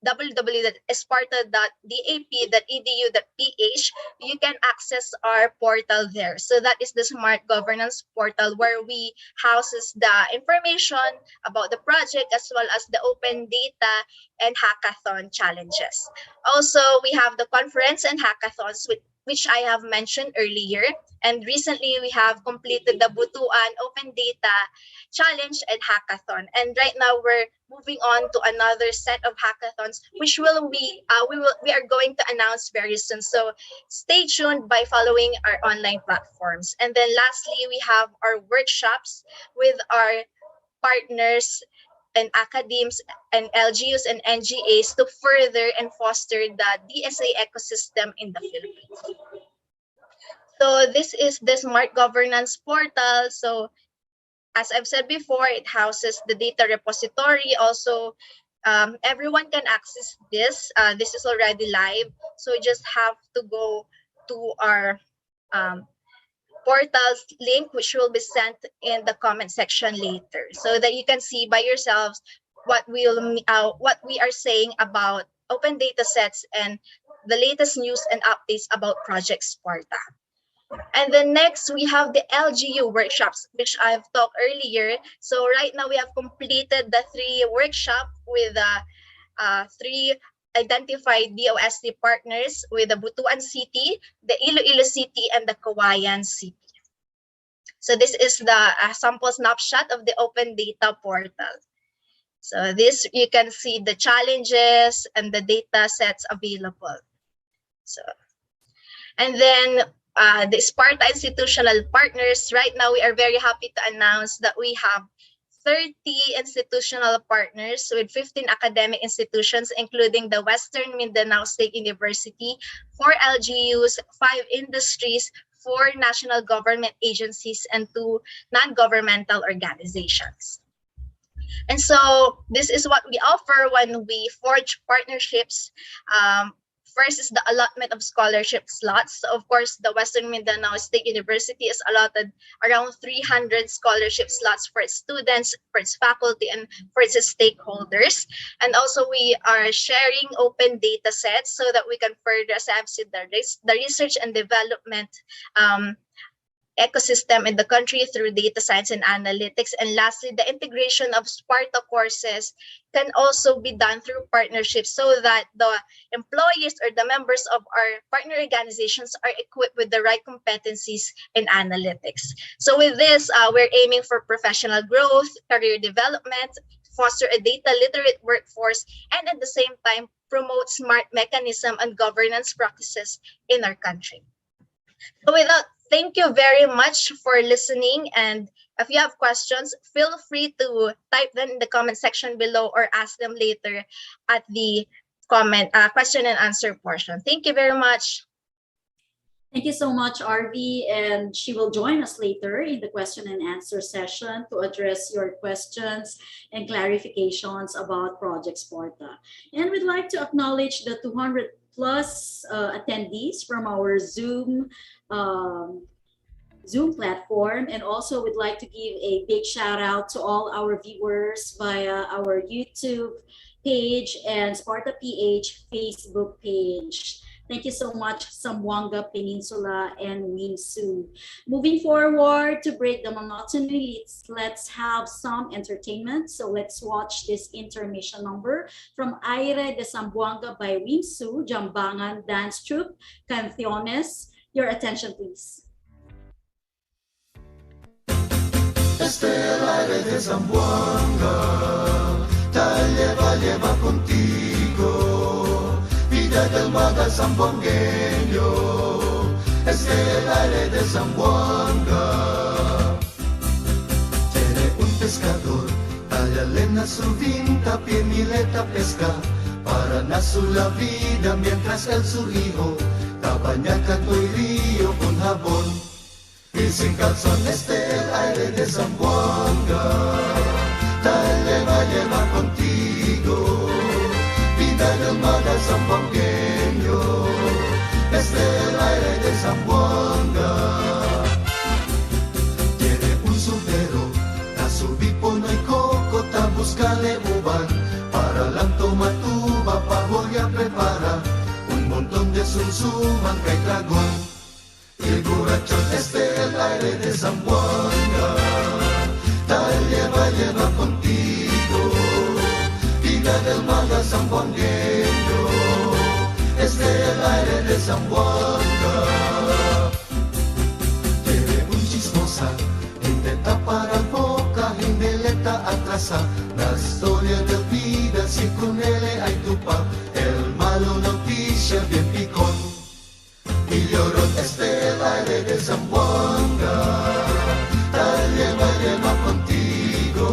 www.sparta.dap.edu.ph, you can access our portal there. So that is the Smart Governance Portal, where we houses the information about the project as well as the open data and hackathon challenges. Also, we have the conference and hackathons, which I have mentioned earlier. And recently, we have completed the Butuan Open Data Challenge and Hackathon. And right now, we're moving on to another set of hackathons, which we are going to announce very soon. So stay tuned by following our online platforms. And then lastly, we have our workshops with our partners and academies and LGUs and NGAs to further and foster the DSA ecosystem in the Philippines. So this is the Smart Governance Portal. So as I've said before, it houses the data repository. Also, everyone can access this. This is already live. So you just have to go to our portal's link, which will be sent in the comment section later, so that you can see by yourselves what we are saying about open data sets and the latest news and updates about Project SPARTA. And then next, we have the LGU workshops, which I've talked earlier. So right now, we have completed the 3 workshops with 3 identified DOST partners with the Butuan City, the Iloilo City, and the Kawayan City. So this is the sample snapshot of the open data portal. So this, you can see the challenges and the data sets available. So, and then the SPARTA institutional partners, right now we are very happy to announce that we have 30 institutional partners with 15 academic institutions, including the Western Mindanao State University, 4 LGUs, 5 industries, 4 national government agencies, and 2 non-governmental organizations. And so this is what we offer when we forge partnerships. First is the allotment of scholarship slots. So of course, the Western Mindanao State University is allotted around 300 scholarship slots for its students, for its faculty, and for its stakeholders. And also, we are sharing open data sets so that we can further assess the research and development ecosystem in the country through data science and analytics. And lastly, the integration of SPARTA courses can also be done through partnerships so that the employees or the members of our partner organizations are equipped with the right competencies in analytics. So with this, we're aiming for professional growth, career development, foster a data literate workforce, and at the same time, promote smart mechanism and governance practices in our country. So with that, thank you very much for listening. And if you have questions, feel free to type them in the comment section below or ask them later at the question and answer portion. Thank you very much. Thank you so much, RV, and she will join us later in the question and answer session to address your questions and clarifications about Project SPARTA. And we'd like to acknowledge the 200 plus attendees from our Zoom platform, and also we'd like to give a big shout out to all our viewers via our YouTube page and Sparta PH Facebook page. Thank you so much, Zamboanga Peninsula and Wingsu. Moving forward, to break the monotony, let's have some entertainment. So let's watch this intermission number from Aire de Zamboanga by Wingsu, Jambangan Dance Troupe, Canciones. Your attention, please. Este el aire de Zamboanga, tal lleva contigo, vida del maga zamboangueño. Este el aire de Zamboanga. Tiene un pescador, tallalena su vinta, pie mileta pesca, para nasu la vida mientras él su hijo, tabaña catoy río con jabón. Y sin calzón este el aire de Zamboanga, tal lleva contigo, vida del maga zamboangueño, este el aire de Zamboanga. Tiene un sombrero, ta subipo no hay coco, ta buscale uban, para lang tomatuba, paboya prepara, un montón de sunsuman que dragón. El borrachón este el aire de Zamboanga, tal lleva contigo, vida del maga zamboangueño, este el aire de Zamboanga. asa. La historia de vida si con él hay tupa. El malo noticia bien picón. Y lloró el aire de Zamboanga. Lleva contigo.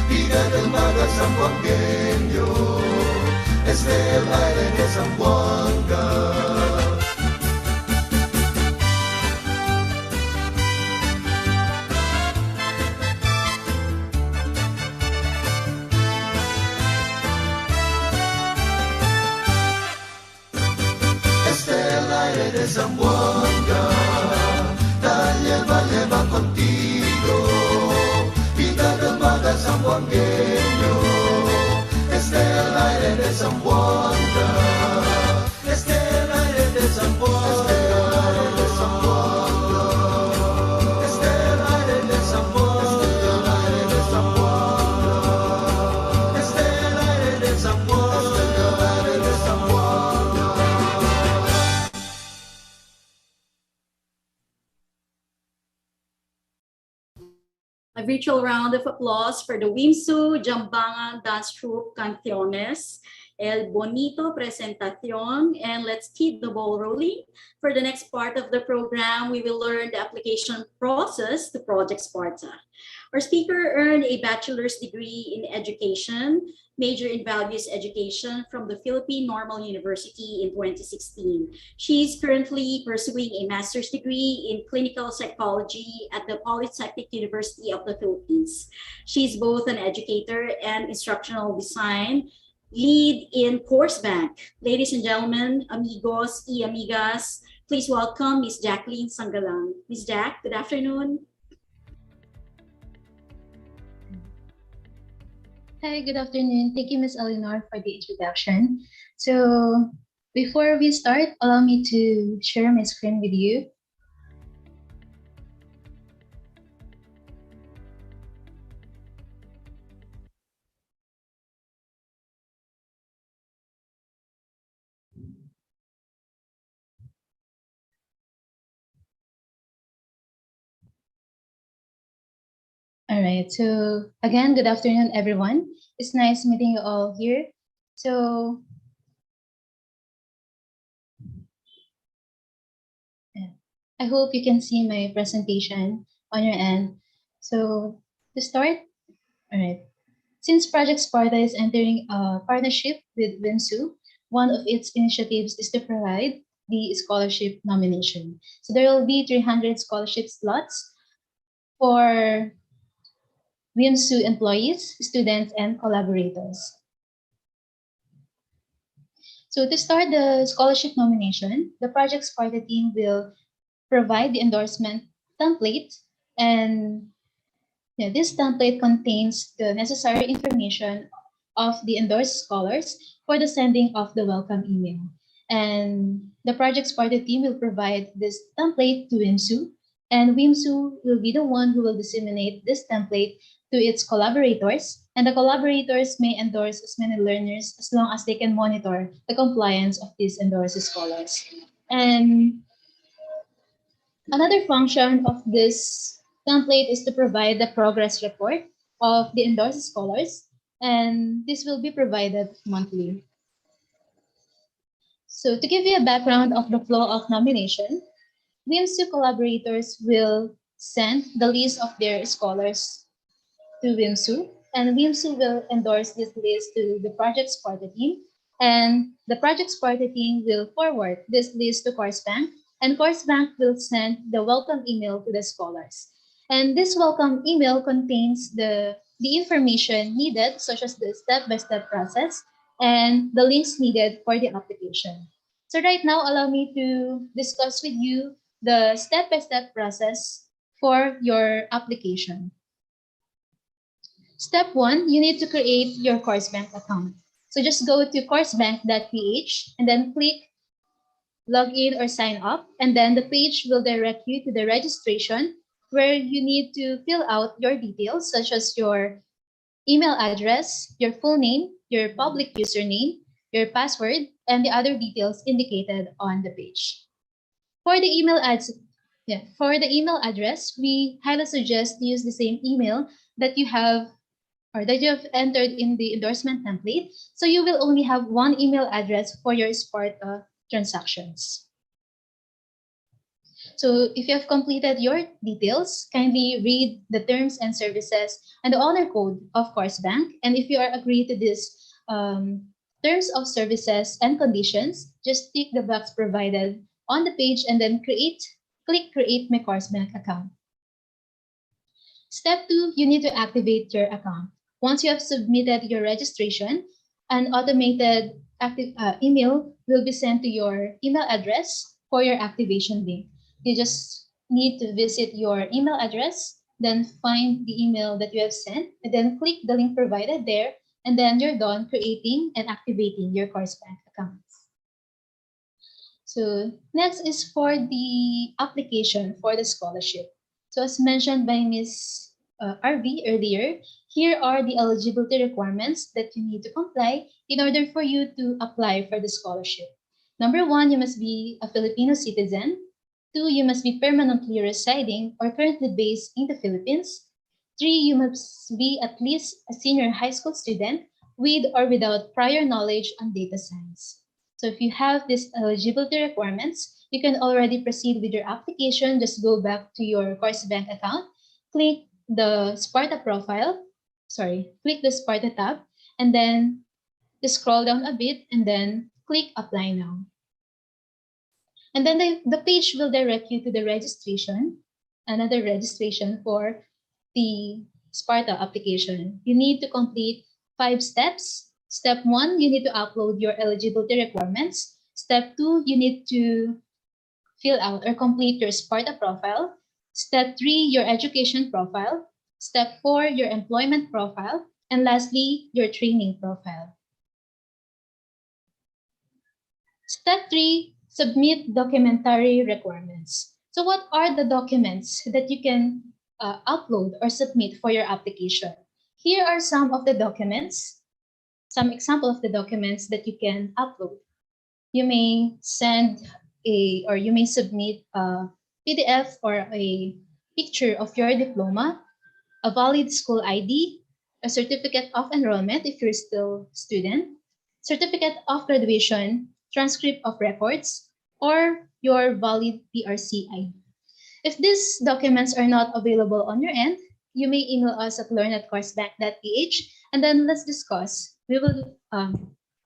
Vida del maga zamboangueño. El aire de Zamboanga. De Zamboanga, lleva contigo, vida del maga zamboangueño, el aire de Zamboanga, el aire de Zamboanga, el aire de Zamboanga, el aire de Zamboanga, el aire de Zamboanga, el aire de Zamboanga, el aire de Zamboanga. A virtual round of applause for the Wimsu Zamboanga Dance Troupe Canciones, El Bonito Presentación, and let's keep the ball rolling. For the next part of the program, we will learn the application process to Project Sparta. Our speaker earned a bachelor's degree in education, major in values education from the Philippine Normal University in 2016. She is currently pursuing a master's degree in clinical psychology at the Polytechnic University of the Philippines. She's both an educator and instructional design lead in Course Bank. Ladies and gentlemen, amigos y amigas, please welcome Ms. Jacqueline Sangalang. Ms. Jack, good afternoon. Hi, good afternoon. Thank you, Ms. Eleanor, for the introduction. So before we start, allow me to share my screen with you. All right, so again, good afternoon, everyone. It's nice meeting you all here. So I hope you can see my presentation on your end. So to start, all right, since Project Sparta is entering a partnership with WIMSU, one of its initiatives is to provide the scholarship nomination. So there will be 300 scholarship slots for WIMSU employees, students, and collaborators. So to start the scholarship nomination, the Project Sparta team will provide the endorsement template, and this template contains the necessary information of the endorsed scholars for the sending of the welcome email. And the Project Sparta team will provide this template to WIMSU, and WIMSU will be the one who will disseminate this template to its collaborators, and the collaborators may endorse as many learners as long as they can monitor the compliance of these endorsed scholars. And another function of this template is to provide the progress report of the endorsed scholars, and this will be provided monthly. So to give you a background of the flow of nomination, WIMSU collaborators will send the list of their scholars to WIMSU, and WIMSU will endorse this list to the Project Sparta team, and the Project Sparta team will forward this list to Course Bank, and Course Bank will send the welcome email to the scholars. And this welcome email contains the information needed, such as the step-by-step process and the links needed for the application. So right now, allow me to discuss with you the step-by-step process for your application. Step 1, you need to create your Course Bank account. So just go to coursebank.ph and then click log in or sign up, and then the page will direct you to the registration where you need to fill out your details, such as your email address, your full name, your public username, your password, and the other details indicated on the page. For the email address, we highly suggest to use the same email that you have or that you have entered in the endorsement template. So you will only have one email address for your SPARTA transactions. So if you have completed your details, kindly read the terms and services and the honor code of Course Bank. And if you are agreed to this terms of services and conditions, just tick the box provided on the page and then click Create My Course Bank account. Step 2, you need to activate your account. Once you have submitted your registration, an automated email will be sent to your email address for your activation link. You just need to visit your email address, then find the email that you have sent, and then click the link provided there, and then you're done creating and activating your Course Bank accounts. So next is for the application for the scholarship. So as mentioned by Ms. RV earlier, here are the eligibility requirements that you need to comply in order for you to apply for the scholarship. Number 1, you must be a Filipino citizen. 2, you must be permanently residing or currently based in the Philippines. 3, you must be at least a senior high school student with or without prior knowledge on data science. So if you have these eligibility requirements, you can already proceed with your application. Just go back to your Course Bank account, click the SPARTA click the SPARTA tab, and then just scroll down a bit and then click Apply Now. And then the page will direct you to the registration, another registration for the SPARTA application. You need to complete 5 steps. Step 1, you need to upload your eligibility requirements. Step 2, you need to fill out or complete your SPARTA profile. Step 3, your education profile. Step 4, your employment profile. And lastly, your training profile. Step 3, submit documentary requirements. So what are the documents that you can upload or submit for your application? Here are some of the documents, some example of the documents that you can upload. You may you may submit a PDF or a picture of your diploma, a valid school ID, a certificate of enrollment if you're still a student, certificate of graduation, transcript of records, or your valid PRC ID. If these documents are not available on your end, you may email us at learn@coursbank.ph, and then let's discuss.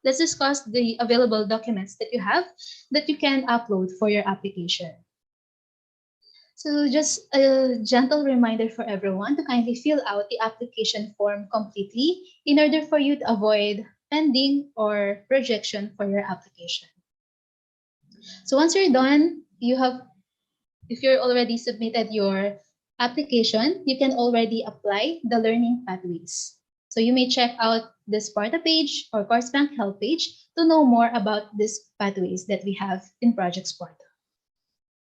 Let's discuss the available documents that you have that you can upload for your application. So just a gentle reminder for everyone to kindly fill out the application form completely in order for you to avoid pending or rejection for your application. So once you're done, if you're already submitted your application, you can already apply the learning pathways. So you may check out the SPARTA page or Course Bank help page to know more about these pathways that we have in Project SPARTA.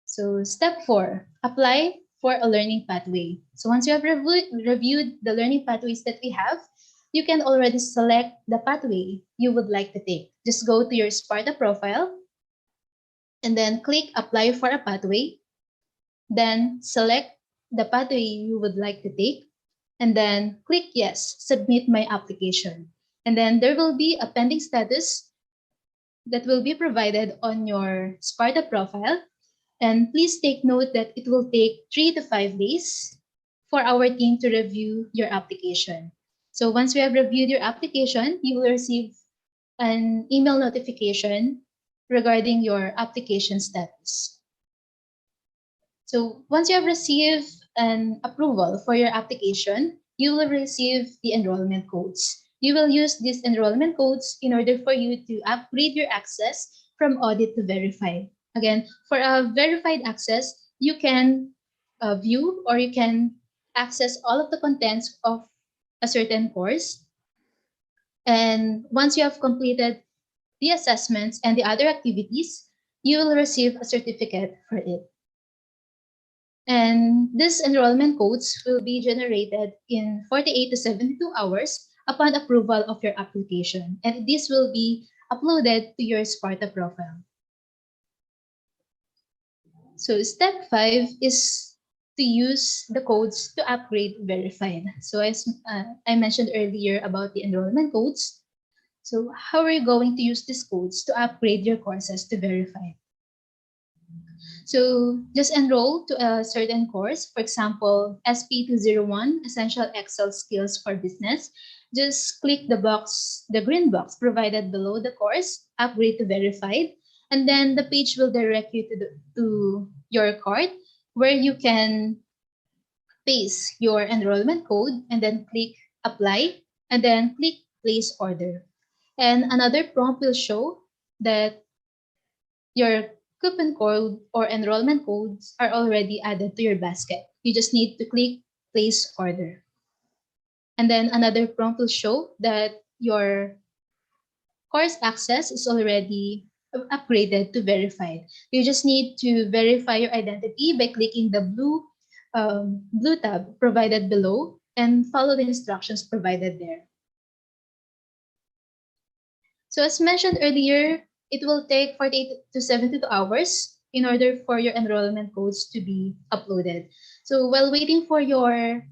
So step 4, apply for a learning pathway. So once you have reviewed the learning pathways that we have, you can already select the pathway you would like to take. Just go to your SPARTA profile and then click Apply for a pathway. Then select the pathway you would like to take. And then click Yes, submit my application. And then there will be a pending status that will be provided on your SPARTA profile. And please take note that it will take 3 to 5 days for our team to review your application. So once we have reviewed your application, you will receive an email notification regarding your application status. So once you have received an approval for your application, you will receive the enrollment codes. You will use these enrollment codes in order for you to upgrade your access from audit to verified. Again, for a verified access, you can view or you can access all of the contents of a certain course. And once you have completed the assessments and the other activities, you will receive a certificate for it. And these enrollment codes will be generated in 48 to 72 hours upon approval of your application. And this will be uploaded to your SPARTA profile. So step 5 is to use the codes to upgrade verified. So as I mentioned earlier about the enrollment codes, so how are you going to use these codes to upgrade your courses to verified? So just enroll to a certain course, for example, SP201, Essential Excel Skills for Business. Just click the box, the green box provided below the course, upgrade to verified, and then the page will direct you to your card where you can paste your enrollment code and then click apply and then click place order. And another prompt will show that your coupon code or enrollment codes are already added to your basket. You just need to click place order. And then another prompt will show that your course access is already upgraded to verified. You just need to verify your identity by clicking the blue tab provided below and follow the instructions provided there. So as mentioned earlier, it will take 48 to 72 hours in order for your enrollment codes to be uploaded. So while waiting for your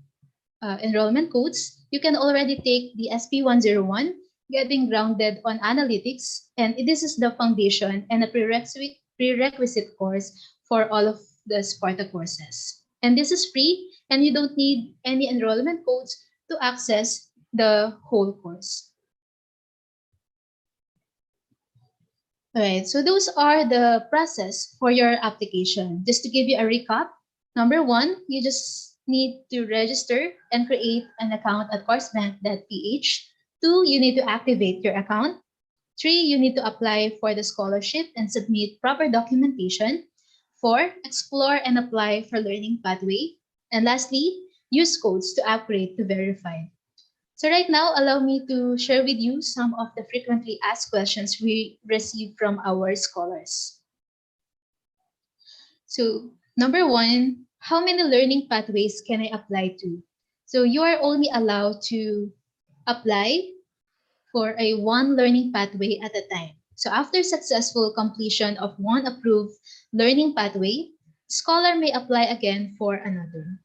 enrollment codes, you can already take the SP101, Getting Grounded on Analytics, and this is the foundation and a prerequisite course for all of the SPARTA courses. And this is free, and you don't need any enrollment codes to access the whole course. Alright, so those are the process for your application. Just to give you a recap, number one, you just need to register and create an account at coursebank.ph. 2, you need to activate your account. 3, you need to apply for the scholarship and submit proper documentation. 4, explore and apply for learning pathway. And lastly, use codes to upgrade to verified. So right now, allow me to share with you some of the frequently asked questions we receive from our scholars. So number one, how many learning pathways can I apply to? So you are only allowed to apply for a one learning pathway at a time. So after successful completion of one approved learning pathway, scholar may apply again for another.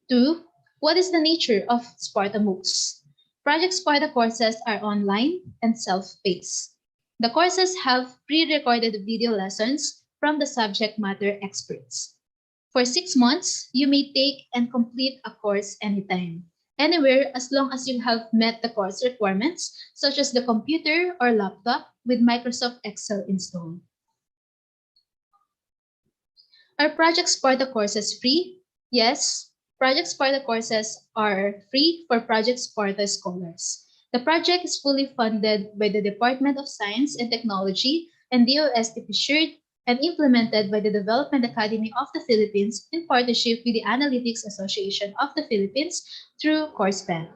2, what is the nature of SPARTA MOOCs? Project SPARTA courses are online and self-paced. The courses have pre-recorded video lessons from the subject matter experts. For 6 months, you may take and complete a course anytime, anywhere as long as you have met the course requirements, such as the computer or laptop with Microsoft Excel installed. Are Project SPARTA courses free? Yes. Project SPARTA courses are free for Project SPARTA scholars. The project is fully funded by the Department of Science and Technology and DOST assured and implemented by the Development Academy of the Philippines in partnership with the Analytics Association of the Philippines through CourseBank.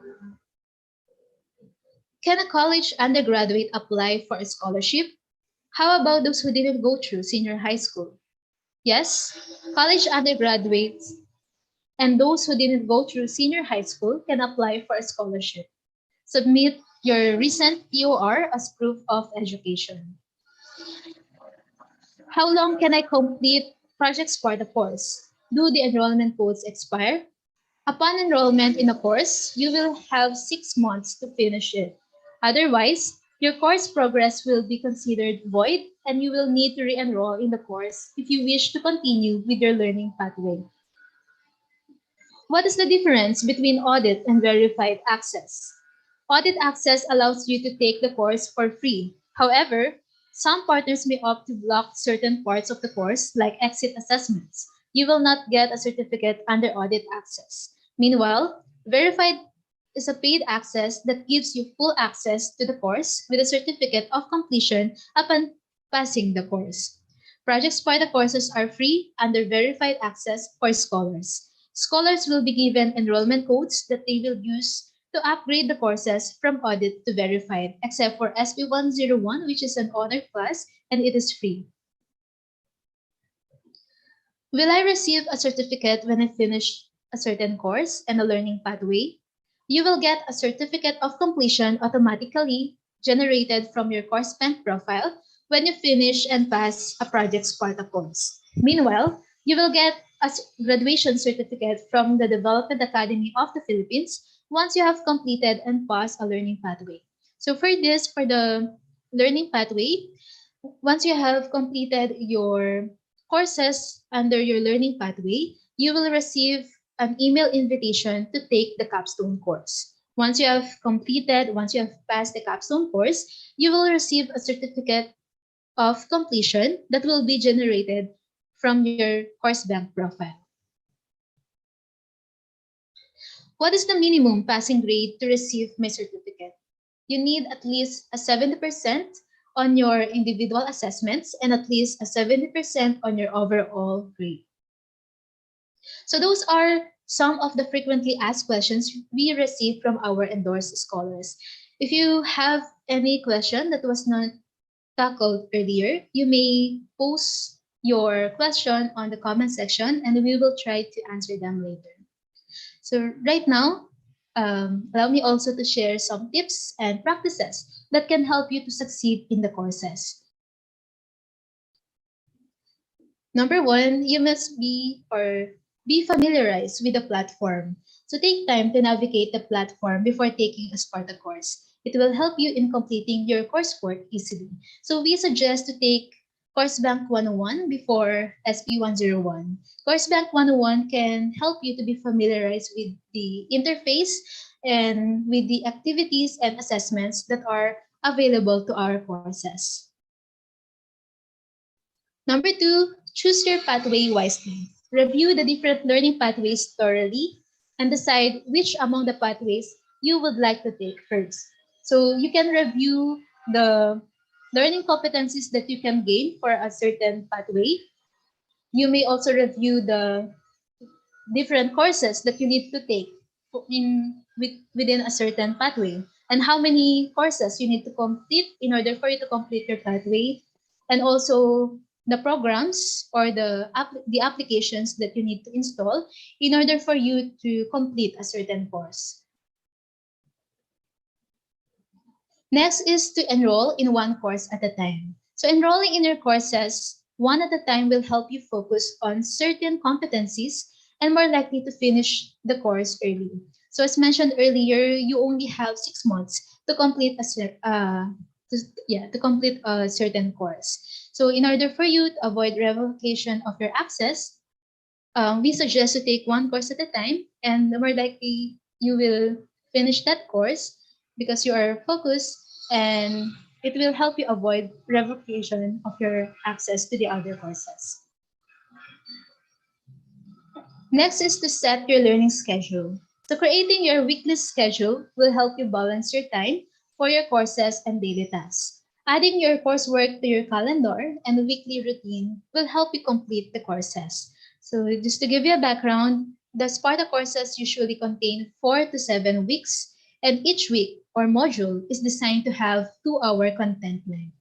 Can a college undergraduate apply for a scholarship? How about those who didn't go through senior high school? Yes, college undergraduates and those who didn't go through senior high school can apply for a scholarship. Submit your recent POR as proof of education. How long can I complete Project SPARTA course? Do the enrollment codes expire? Upon enrollment in a course, you will have 6 months to finish it. Otherwise, your course progress will be considered void and you will need to re-enroll in the course if you wish to continue with your learning pathway. What is the difference between audit and verified access? Audit access allows you to take the course for free. However, some partners may opt to block certain parts of the course, like exit assessments. You will not get a certificate under audit access. Meanwhile, verified is a paid access that gives you full access to the course with a certificate of completion upon passing the course. Project SPARTA courses are free under verified access for scholars. Scholars will be given enrollment codes that they will use to upgrade the courses from audit to verified, except for SP101, which is an honor class, and it is free. Will I receive a certificate when I finish a certain course and a learning pathway? You will get a certificate of completion automatically generated from your CourseBank profile when you finish and pass a Project SPARTA course. Meanwhile, you will get a graduation certificate from the Development Academy of the Philippines once you have completed and passed a learning pathway. So for the learning pathway, once you have completed your courses under your learning pathway, you will receive an email invitation to take the capstone course. Once you have passed the capstone course, you will receive a certificate of completion that will be generated from your course bank profile. What is the minimum passing grade to receive my certificate? You need at least a 70% on your individual assessments and at least a 70% on your overall grade. So those are some of the frequently asked questions we receive from our endorsed scholars. If you have any question that was not tackled earlier, you may post your question on the comment section and we will try to answer them later. So right now, allow me also to share some tips and practices that can help you to succeed in the courses. Number one, you must be familiarized with the platform. So take time to navigate the platform before taking a SPARTA course. It will help you in completing your coursework easily. So we suggest to take Course Bank 101 before SP 101. Course Bank 101 can help you to be familiarized with the interface and with the activities and assessments that are available to our courses. Number two, choose your pathway wisely. Review the different learning pathways thoroughly and decide which among the pathways you would like to take first. So you can review the learning competencies that you can gain for a certain pathway. You may also review the different courses that you need to take within a certain pathway and how many courses you need to complete in order for you to complete your pathway, and also the programs or the applications that you need to install in order for you to complete a certain course. Next is to enroll in one course at a time. So enrolling in your courses one at a time will help you focus on certain competencies and more likely to finish the course early. So as mentioned earlier, you only have 6 months to complete a certain course. So in order for you to avoid revocation of your access, we suggest to take one course at a time, and more likely you will finish that course because you are focused, and it will help you avoid revocation of your access to the other courses. Next is to set your learning schedule. So creating your weekly schedule will help you balance your time for your courses and daily tasks. Adding your coursework to your calendar and weekly routine will help you complete the courses. So just to give you a background, the SPARTA courses usually contain 4 to 7 weeks, and each week or module is designed to have 2-hour content length.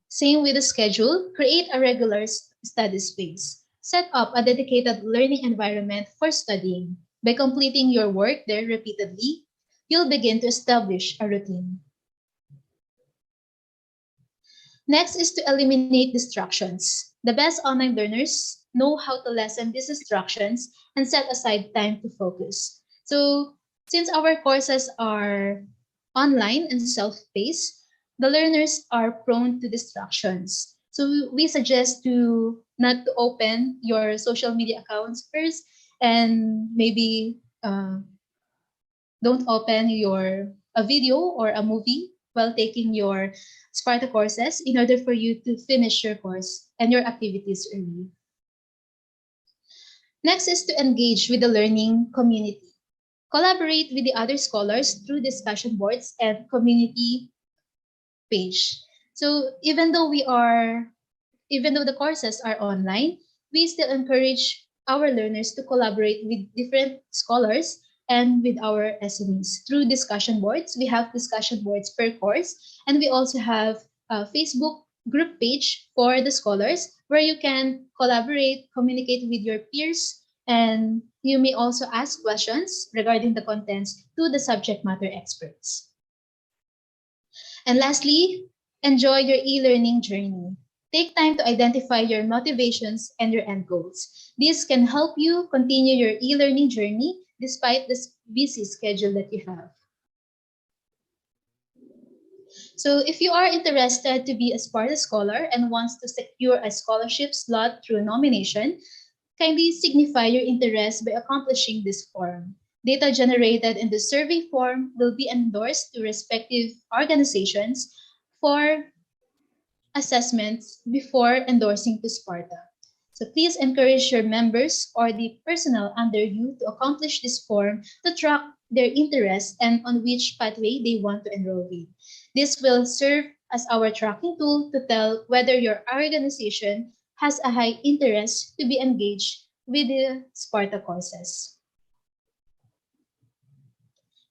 Same with the schedule, create a regular study space. Set up a dedicated learning environment for studying. By completing your work there repeatedly, you'll begin to establish a routine. Next is to eliminate distractions. The best online learners know how to lessen these distractions and set aside time to focus. So since our courses are online and self-paced, the learners are prone to distractions. So we suggest to not to open your social media accounts first, and maybe don't open a video or a movie while taking your SPARTA courses in order for you to finish your course and your activities early. Next is to engage with the learning community. Collaborate with the other scholars through discussion boards and community page. So even though the courses are online, we still encourage our learners to collaborate with different scholars and with our SMEs through discussion boards. We have discussion boards per course, and we also have a Facebook group page for the scholars where you can collaborate, communicate with your peers, and you may also ask questions regarding the contents to the subject matter experts. And lastly, enjoy your e-learning journey. Take time to identify your motivations and your end goals. This can help you continue your e-learning journey despite this busy schedule that you have. So if you are interested to be a SPARTA scholar and wants to secure a scholarship slot through nomination, kindly signify your interest by accomplishing this form. Data generated in the survey form will be endorsed to respective organizations for assessments before endorsing to SPARTA. So please encourage your members or the personnel under you to accomplish this form to track their interests and on which pathway they want to enroll with. This will serve as our tracking tool to tell whether your organization has a high interest to be engaged with the SPARTA courses.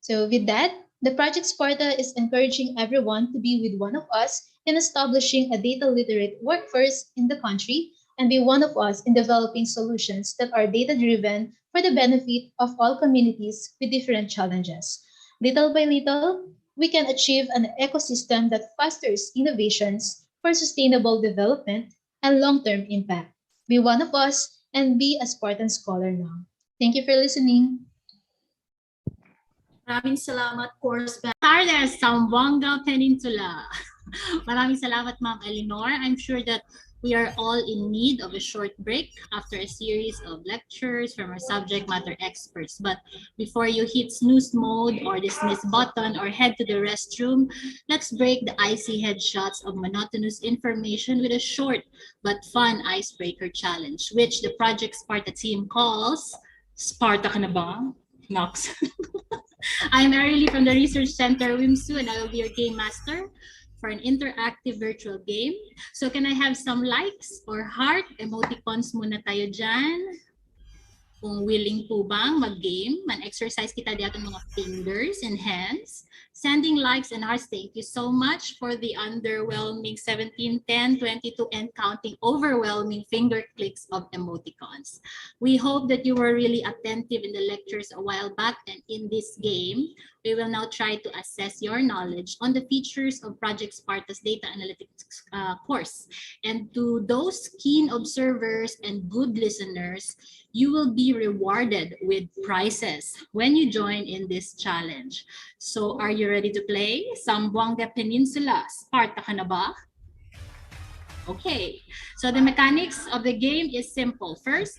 So with that, the Project SPARTA is encouraging everyone to be with one of us in establishing a data literate workforce in the country and be one of us in developing solutions that are data-driven for the benefit of all communities with different challenges. Little by little, we can achieve an ecosystem that fosters innovations for sustainable development and long-term impact. Be one of us and be a Spartan scholar now. Thank you for listening. Maraming salamat, course Tarda, Zamboanga Peninsula. Maraming salamat, Ma'am Eleanor. I'm sure that we are all in need of a short break after a series of lectures from our subject matter experts. But before you hit snooze mode or dismiss button or head to the restroom, let's break the icy headshots of monotonous information with a short but fun icebreaker challenge, which the Project Sparta team calls Sparta ka na ba? Nox. I'm Arely from the Research Center WIMSU, and I will be your game master for an interactive virtual game. So can I have some likes or heart emoticons muna tayo dyan? Kung willing po bang mag-game, man-exercise kita dito mga fingers and hands. Sending likes and hearts, thank you so much for the underwhelming 17, 10, 22, and counting overwhelming finger clicks of emoticons. We hope that you were really attentive in the lectures a while back, and in this game, we will now try to assess your knowledge on the features of Project Sparta's data analytics course. And to those keen observers and good listeners, you will be rewarded with prizes when you join in this challenge. So are you ready to play? Zamboanga Peninsula, Sparta ka na ba? Okay, so the mechanics of the game is simple. First,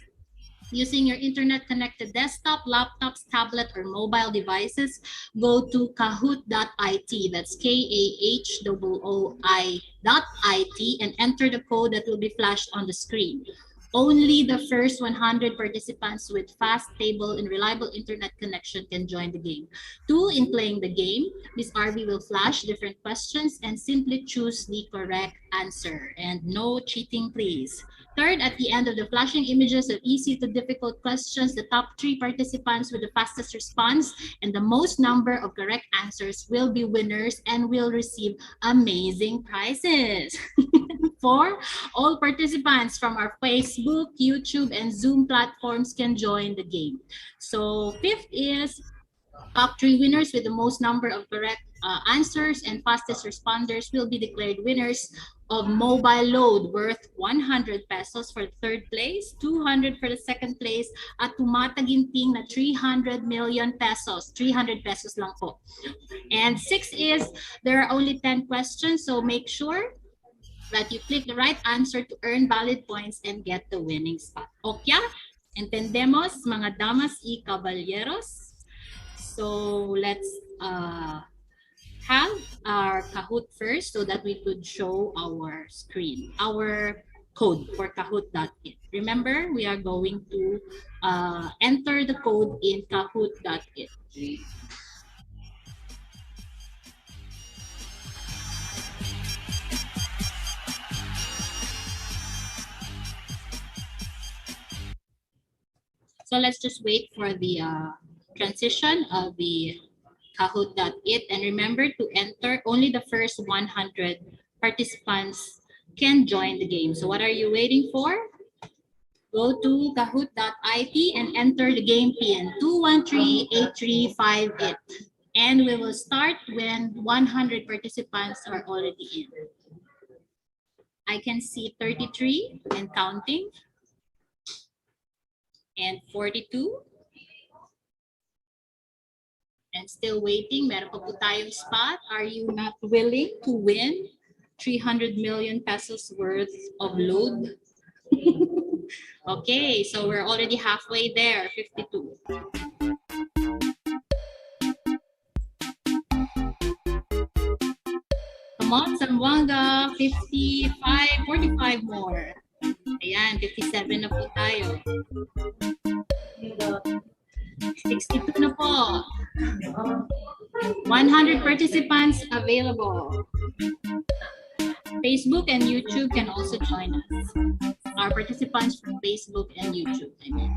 using your internet-connected desktop, laptops, tablet, or mobile devices, go to kahoot.it, that's KAHOOI.IT, and enter the code that will be flashed on the screen. Only the first 100 participants with fast, stable, and reliable internet connection can join the game. 2, in playing the game, Ms. RV will flash different questions and simply choose the correct answer. And no cheating, please. Third, at the end of the flashing images of easy to difficult questions, the top 3 participants with the fastest response and the most number of correct answers will be winners and will receive amazing prizes. 4, all participants from our Facebook, YouTube, and Zoom platforms can join the game. So 5th is top 3 winners with the most number of correct answers and fastest responders will be declared winners of mobile load worth 100 pesos for 3rd place, 200 for the 2nd place, at tumataginting na 300 million pesos. 300 pesos lang po. And 6 is there are only 10 questions, so make sure that you click the right answer to earn valid points and get the winning spot. Okay? Entendemos, mga damas y caballeros? So let's have our Kahoot first so that we could show our screen, our code for kahoot.it. Remember, we are going to enter the code in kahoot.it. So let's just wait for the transition of the kahoot.it, and remember to enter only the first 100 participants can join the game. So what are you waiting for? Go to kahoot.it and enter the game pin 2138358, and we will start when 100 participants are already in. I can see 33 and counting. And 42. And still waiting. Meron pa po tayong spot. Are you not willing to win 300 million pesos worth of load? Okay, so we're already halfway there, 52. Come on, Zamboanga, 55, 45 more. Ayan, 57 na po tayo. 62 na po. 100 participants available. Facebook and YouTube can also join us. Our participants from Facebook and YouTube, I mean.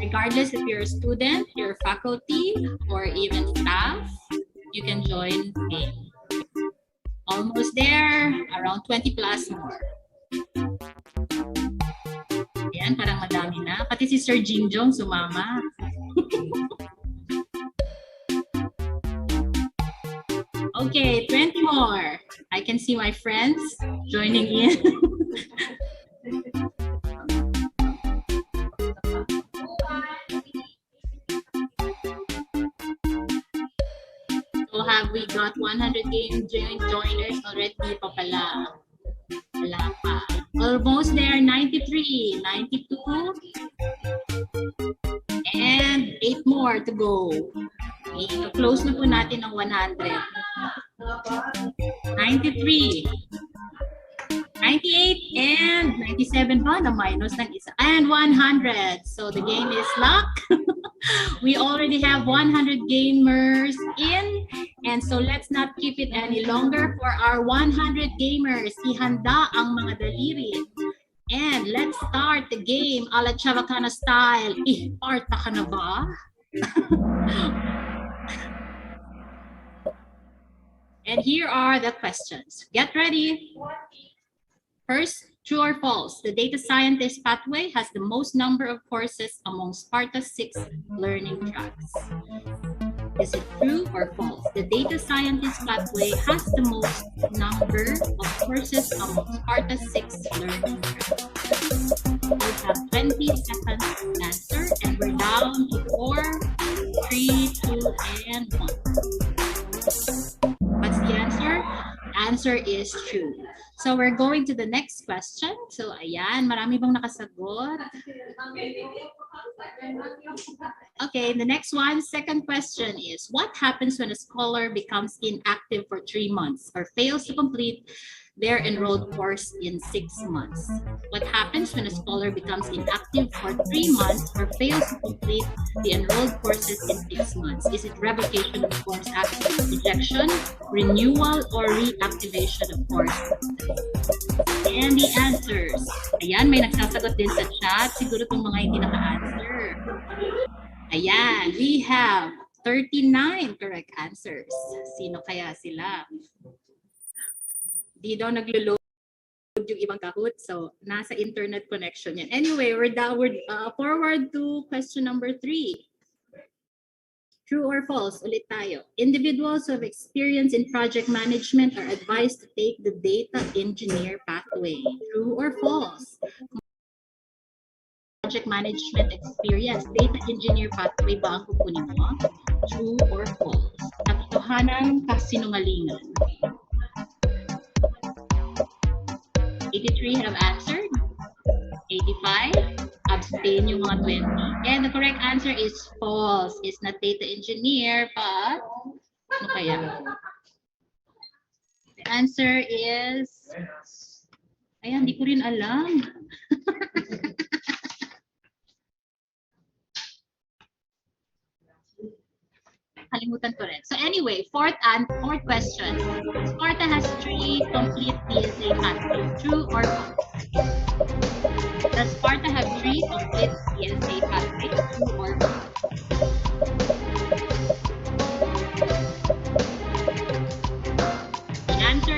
Regardless if you're a student, you're faculty, or even staff, you can join the game. Almost there, around 20 plus more. Ayan, parang madami na. Pati si Sir Jinjong sumama. Okay, 20 more. I can see my friends joining in. So have we got 100 game joiners already? Pa pala. Wala pa. Almost there, 93, 92. And 8 more to go. Okay, close na po natin ang 100. 93. 98 and 97 pa na minus ng isa. And 100. So the game is locked. We already have 100 gamers in. And so let's not keep it any longer. For our 100 gamers, ihanda ang mga daliri. And let's start the game ala Chavacana style. Parta ka na ba? And here are the questions. Get ready. First, true or false? The data scientist pathway has the most number of courses among SPARTA's 6 learning tracks. Is it true or false? The data scientist pathway has the most number of courses among SPARTA's 6 learning tracks. We have 20 seconds to answer, and we're down to 4, 3, 2, and 1. What's the answer? Answer is true. So we're going to the next question. So ayan, marami bang nakasagot? Okay, the next one, second question is, what happens when a scholar becomes inactive for 3 months or fails to complete their enrolled course in 6 months? What happens when a scholar becomes inactive for 3 months or fails to complete the enrolled courses in 6 months? Is it revocation of course access, rejection, renewal, or reactivation of course? And the answers. Ayan, may nagsasagot din sa chat. Siguro itong mga hindi naka-answer. Ayan, we have 39 correct answers. Sino kaya sila? Di daw naglo-load yung ibang Kahoot, so nasa internet connection yan. Anyway, we're forward to question number 3. True or false? Ulit tayo. Individuals who have experience in project management are advised to take the data engineer pathway. True or false? Project management experience, data engineer pathway ba ang kukunin mo? True or false? Katotohanan, kasinungalingan. 83 have answered. 85, abstain yung mga 20. And the correct answer is false. It's not data engineer, but ano kaya? The answer is, ayan, di ko rin alam. Kalimutan ko rin. So anyway, fourth question. SPARTA has 3 complete PSA pathways. True or false? Does SPARTA have 3 complete PSA pathways? True or false? The answer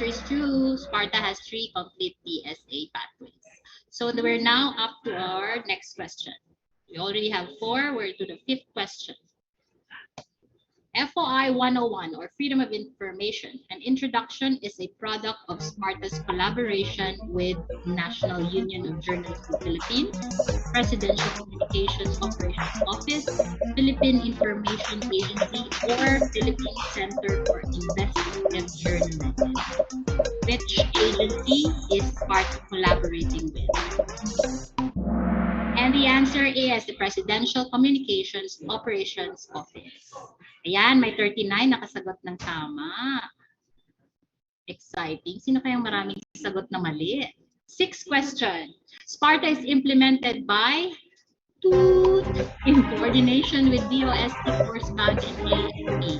is true. SPARTA has 3 complete PSA pathways. So we're now up to our next question. We already have 4. We're to the 5th question. FOI 101, or Freedom of Information, an introduction, is a product of SPARTA's collaboration with National Union of Journalists of the Philippines, Presidential Communications Operations Office, Philippine Information Agency, or Philippine Center for Investigative Journalism. Which agency is SPARTA collaborating with? And the answer is the Presidential Communications Operations Office. Ayan, may 39 nakasagot ng tama. Exciting. Sino kayang maraming sagot na mali? 6th question. SPARTA is implemented by in coordination with DOST, Force Bank, and AFP.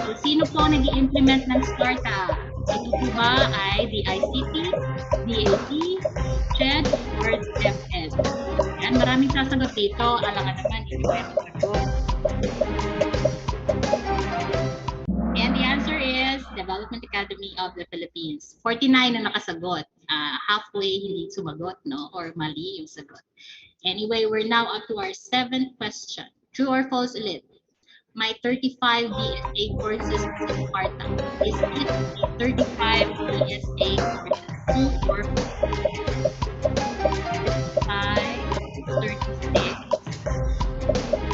So, sino po nag-i-implement ng SPARTA? Ito po ba ay the ICT, DAP, CHED, or DepEd? Yan, maraming sasagot dito. Alangan naman, hindi ko yung sagot. And the answer is Development Academy of the Philippines. 49 na nakasagot. Halfway hindi sumagot, no? Or mali yung sagot. Anyway, we're now up to our 7th question. True or false ulit? My 35 BSA courses for SPARTA. Is it 35 BSA courses? True or false? 35, 36,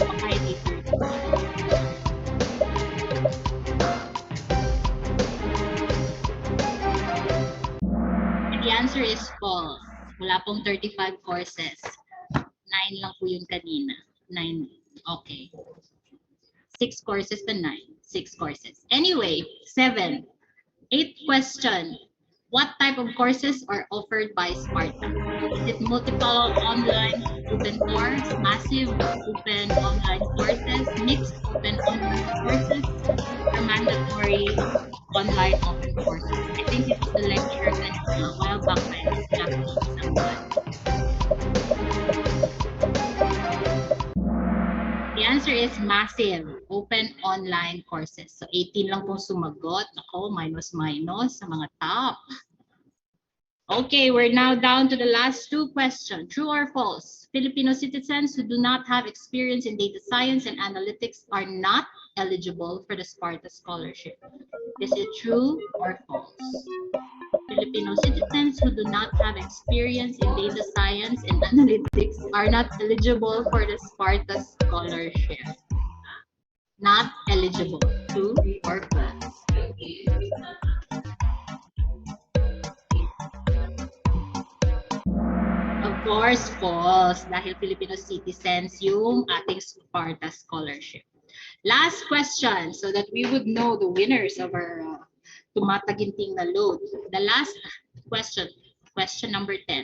or 31? And the answer is false. Wala pong 35 courses. 9 lang po yun kanina. 9. Okay. 6 courses to 9. 6 courses. Anyway, 7. 8th question. What type of courses are offered by SPARTA? Is it multiple online open course, massive open online courses, mixed open online courses, or mandatory online open courses? I think it was the lecture that a while back I was asking someone. The answer is massive open online courses. So 18 lang pong sumagot. Ako, minus sa mga top. Okay, we're now down to the last 2 questions. True or false? Filipino citizens who do not have experience in data science and analytics are not eligible for the SPARTA scholarship. Is it true or false? Filipino citizens who do not have experience in data science and analytics are not eligible for the SPARTA scholarship. Not eligible. True or false? Of course, false. Dahil Filipino citizens yung ating SPARTA scholarship. Last question, so that we would know the winners of our tumataginting na load. The last question, question number 10.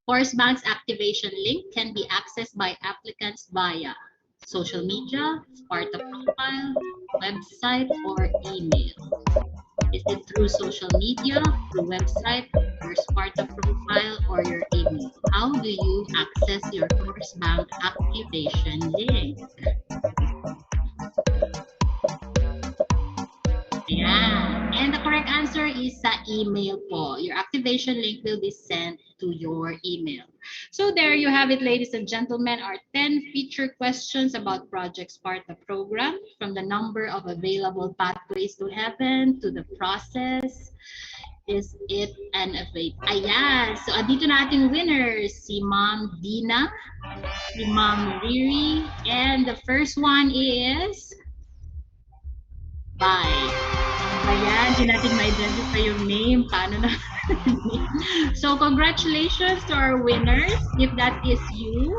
Force Bank's activation link can be accessed by applicants via social media, SPARTA profile, website, or email. Is it through social media, through website, your SPARTA profile, or your email? How do you access your Force Bank activation link? Yeah. And the correct answer is sa email po. Your activation link will be sent to your email. So there you have it, ladies and gentlemen, our 10 feature questions about Project SPARTA program, from the number of available pathways to heaven to the process. Is it an evade? Ayan. So, andito na ating winners. Si Ma'am Dina, si Ma'am Riri, and the first one is Bye. Ayan, di natin ma-identify yung name. Paano na? So, congratulations to our winners. If that is you,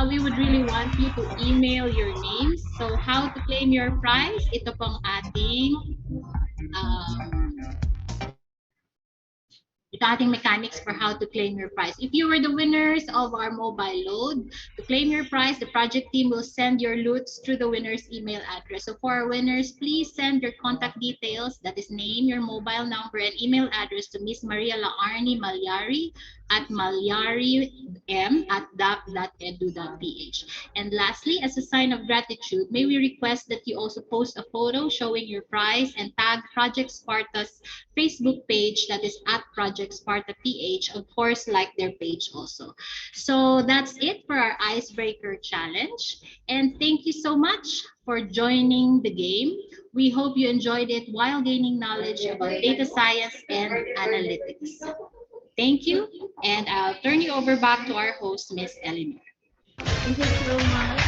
we would really want you to email your names. So, how to claim your prize? Ito pong ating mechanics for how to claim your prize. If you were the winners of our mobile load, to claim your prize, the project team will send your loot through the winner's email address. So for our winners, please send your contact details, that is name, your mobile number, and email address to Miss Maria Laarni Malyari at malyarim@dap.edu.ph. And lastly, as a sign of gratitude, may we request that you also post a photo showing your prize and tag Project Sparta's Facebook page, that is at Project Sparta PH. Of course, like their page also. So that's it for our icebreaker challenge. And thank you so much for joining the game. We hope you enjoyed it while gaining knowledge about data science and analytics. Thank you, and I'll turn you over back to our host, Miss Eleanor. Thank you so much.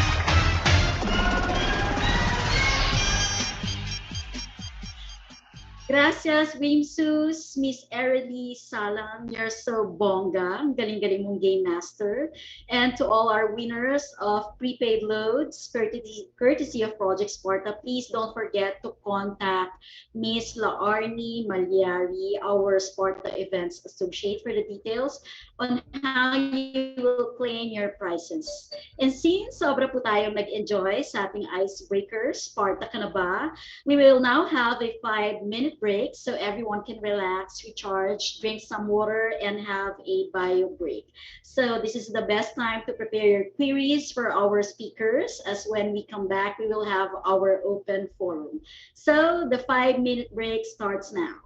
Gracias, Wimsus, Miss Eredy Salam. You're so bongga. Ang galing-galing mong game master. And to all our winners of prepaid loads, courtesy of Project Sparta, please don't forget to contact Miss Laarni Malyari, our Sparta Events Associate, for the details on how you will claim your prizes. And since sobra po tayong nag-enjoy sa ating icebreakers, Sparta ka na ba? We will now have a 5-minute break so everyone can relax, recharge, drink some water, and have a bio break. So this is the best time to prepare your queries for our speakers, as when we come back, we will have our open forum. So the 5-minute break starts now.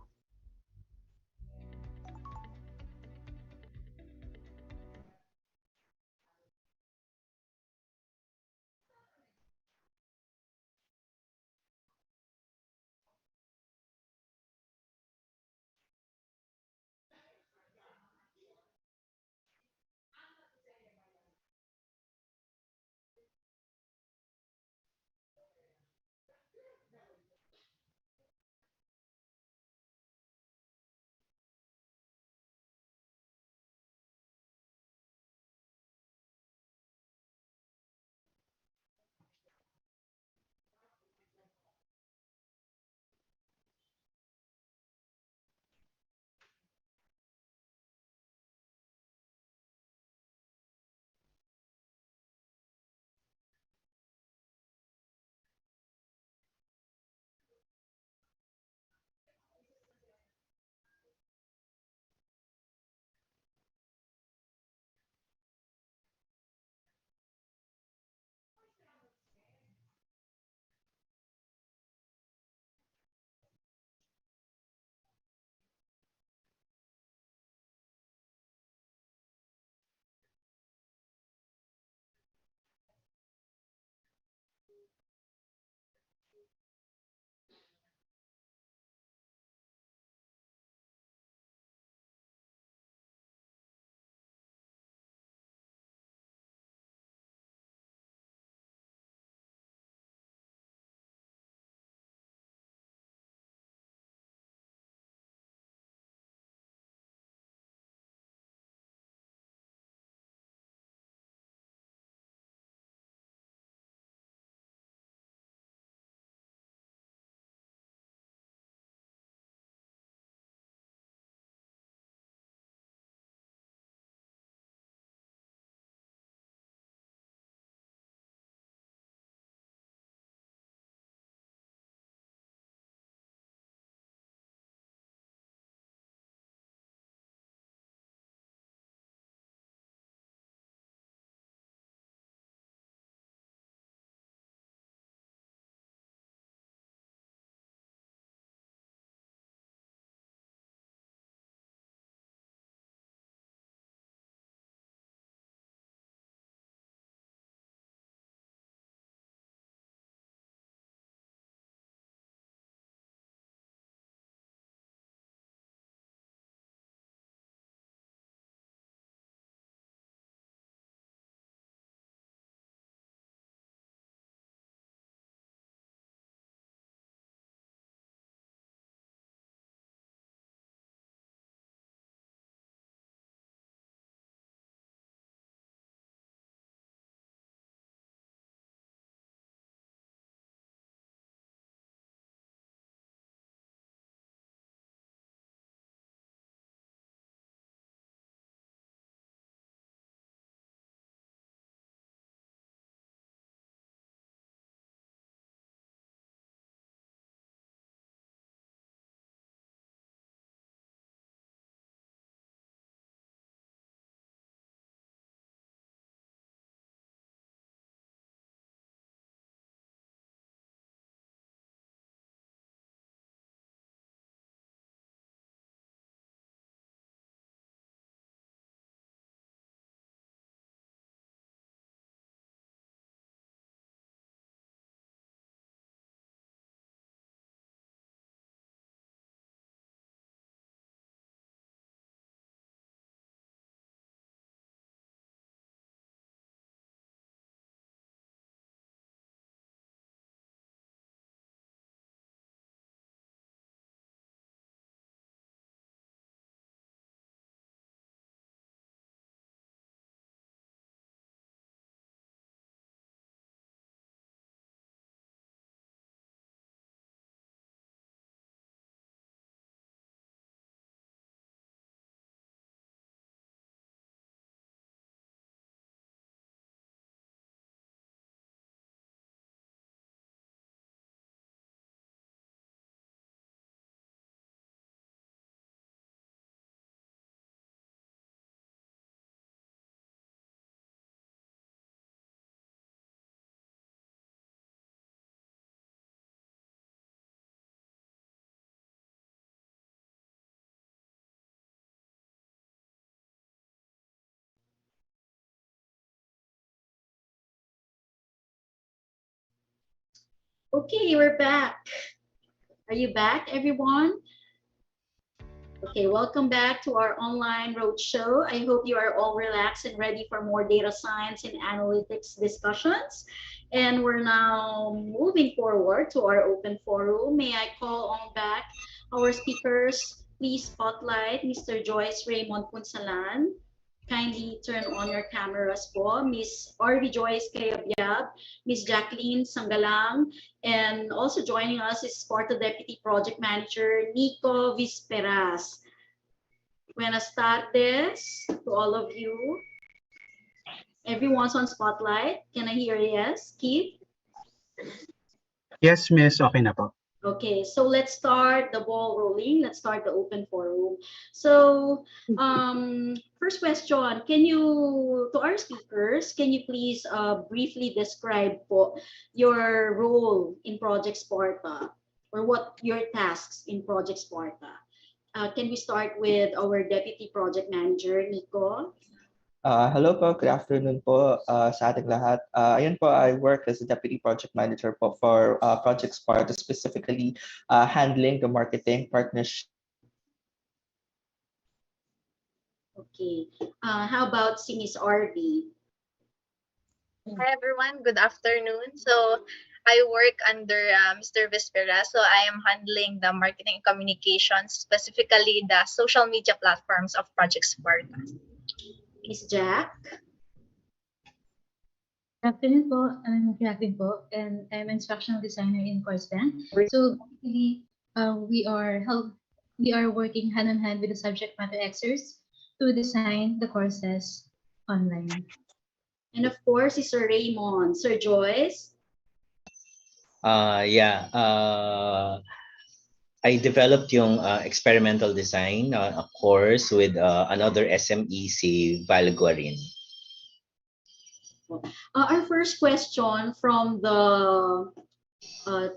Okay, we're back. Are you back, everyone? Okay, welcome back to our online roadshow. I hope you are all relaxed and ready for more data science and analytics discussions. And we're now moving forward to our open forum. May I call on back our speakers? Please spotlight Mr. Joyce Raymond Punsalan. Kindly turn on your cameras po. Miss RV Joyce Kayabyab, Miss Jacqueline Sangalang, and also joining us is SPARTA Deputy Project Manager Nico Visperas. Buenas tardes to all of you. Everyone's on spotlight. Can I hear yes? Keith? Yes, Miss. Okay na po. Okay, so let's start the ball rolling. Let's start the open forum. So, first question, to our speakers, can you please briefly describe po your role in Project Sparta, or what your tasks in Project Sparta? Can we start with our Deputy Project Manager, Nico? Hello po, good afternoon po sa ating lahat. Ayan po, I work as a Deputy Project Manager po for Project SPARTA, specifically handling the marketing partnership. Okay. How about si Miss RV? Hi everyone, good afternoon. So I work under Mr. Vespera. So I am handling the marketing and communications, specifically the social media platforms of Project Sparta. Miss Jack? Good afternoon po. I'm Jacqueline po, and I'm an instructional designer in Courseband. So basically, we are working hand in hand with the subject matter experts to design the courses online. And of course, is Sir Raymond. Sir Joyce? I developed yung experimental design, a course with another SME, si Valguarin. Our first question from the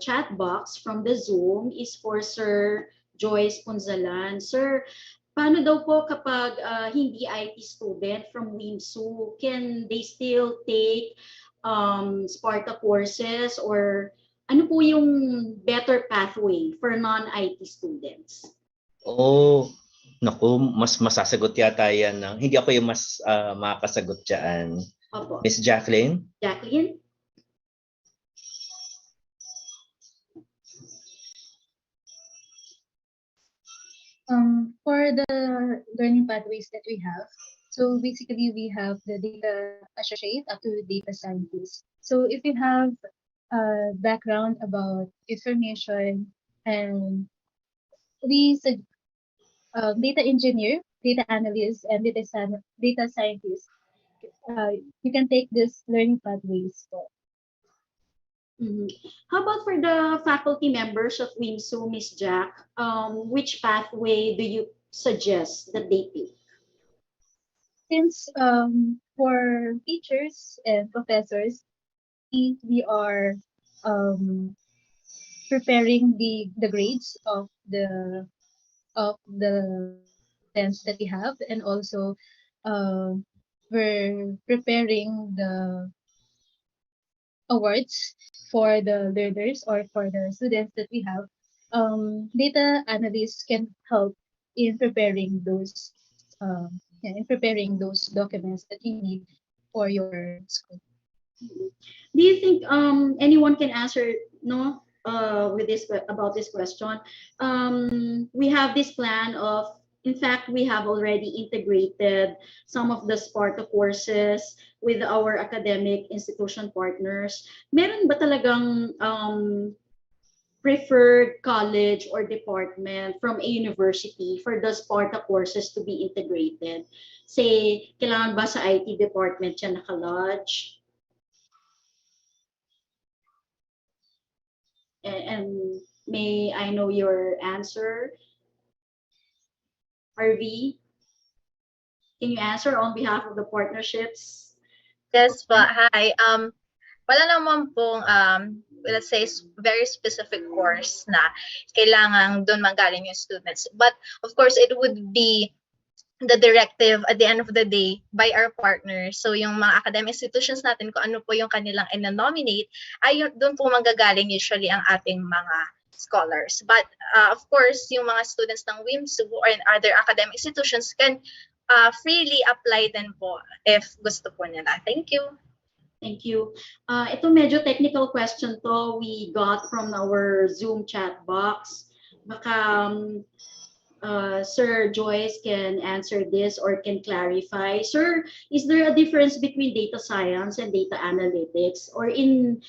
chat box from the Zoom is for Sir Joyce Punzalan. Sir, paano daw po kapag hindi IT student from WIMSU, can they still take SPARTA courses, or ano po yung better pathway for non-IT students? Oh, naku, mas masasagot yata yan. Hindi ako yung mas makakasagot dyan. Opo. Miss Jacqueline? Jacqueline? For the learning pathways that we have, so basically we have the data associate up to data scientist. So if you have a background about information and data engineer, data analyst, and data scientist, you can take this learning pathways. How about for the faculty members of WIMSU, Miss Jack? Which pathway do you suggest that they take? Since for teachers and professors, we are preparing the grades of the students that we have, and also we're preparing the awards for the learners or for the students that we have. Data analysts can help in preparing those documents that you need for your school. Do you think anyone can answer with this about this question? We have this plan of, in fact, we have already integrated some of the SPARTA courses with our academic institution partners. Meron ba talagang preferred college or department from a university for the SPARTA courses to be integrated? Say, kailangan ba sa IT department siya nakalodge? And may I know your answer? RV, can you answer on behalf of the partnerships? Yes, but hi. Wala naman pong let's say very specific course na kailangan doon manggaling yung students. But of course, it would be the directive at the end of the day by our partners. So yung mga academic institutions natin, kung ano po yung kanilang ina-nominate, ay doon po manggagaling usually ang ating mga scholars. But of course, yung mga students ng WIMSU or other academic institutions can freely apply din po if gusto po nila. Thank you. Thank you. Ito medyo technical question to we got from our Zoom chat box. Baka Sir Joyce can answer this or can clarify. Sir, is there a difference between data science and data analytics? Or in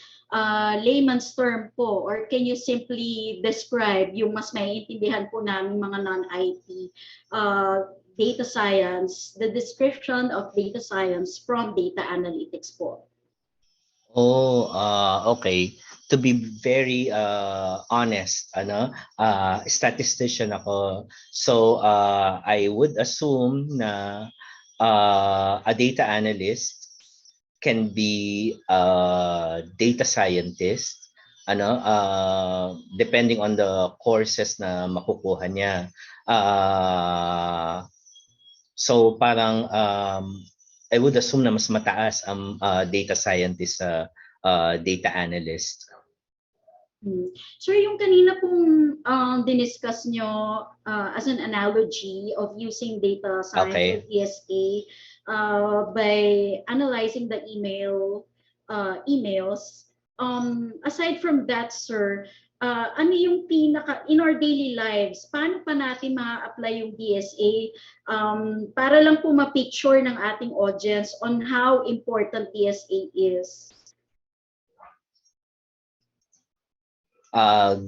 layman's term po, or can you simply describe yung mas maiintindihan po namin mga non-IT data science, the description of data science from data analytics po? Oh, okay. To be very honest, statistician ako. So I would assume na a data analyst can be a data scientist, depending on the courses na makukuha niya. So parang I would assume na mas mataas ang data scientist sa data analyst. Sir, yung kanina pong diniscuss nyo as an analogy of using data science Okay. with DSA by analyzing the emails. Aside from that, sir, ano yung in our daily lives, paano pa natin ma-apply yung DSA para lang po ma-picture ng ating audience on how important DSA is?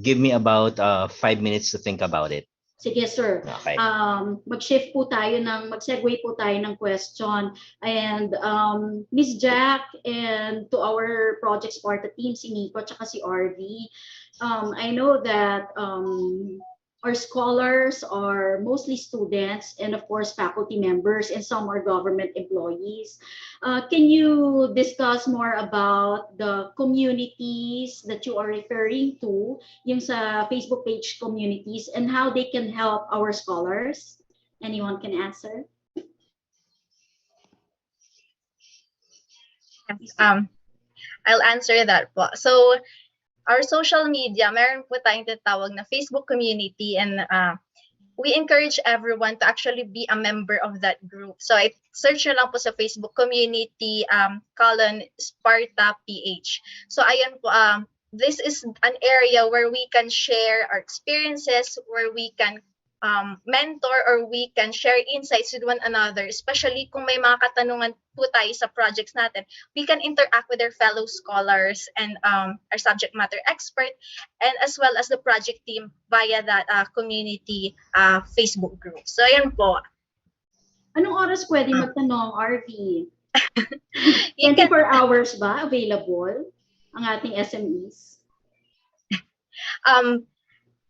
Give me about 5 minutes to think about it. Sige, sir. Okay. Mag-segue po tayo ng question. And Ms. Jack and to our Project SPARTA team, si Nico at si RV, I know that our scholars are mostly students and of course faculty members and some are government employees. Can you discuss more about the communities that you are referring to, yung sa Facebook page communities, and how they can help our scholars? Anyone can answer? I'll answer that po. So, our social media, meron po tayong tinatawag na Facebook community, and we encourage everyone to actually be a member of that group. So search nyo lang po sa Facebook community, colon SPARTA PH. So ayun po, this is an area where we can share our experiences, where we can mentor or we can share insights with one another, especially kung may mga katanungan po tayo sa projects natin. We can interact with our fellow scholars and our subject matter expert, and as well as the project team via that community Facebook group. So ayan po. Anong oras pwede magtanong, RV? 24 hours ba available ang ating SMEs?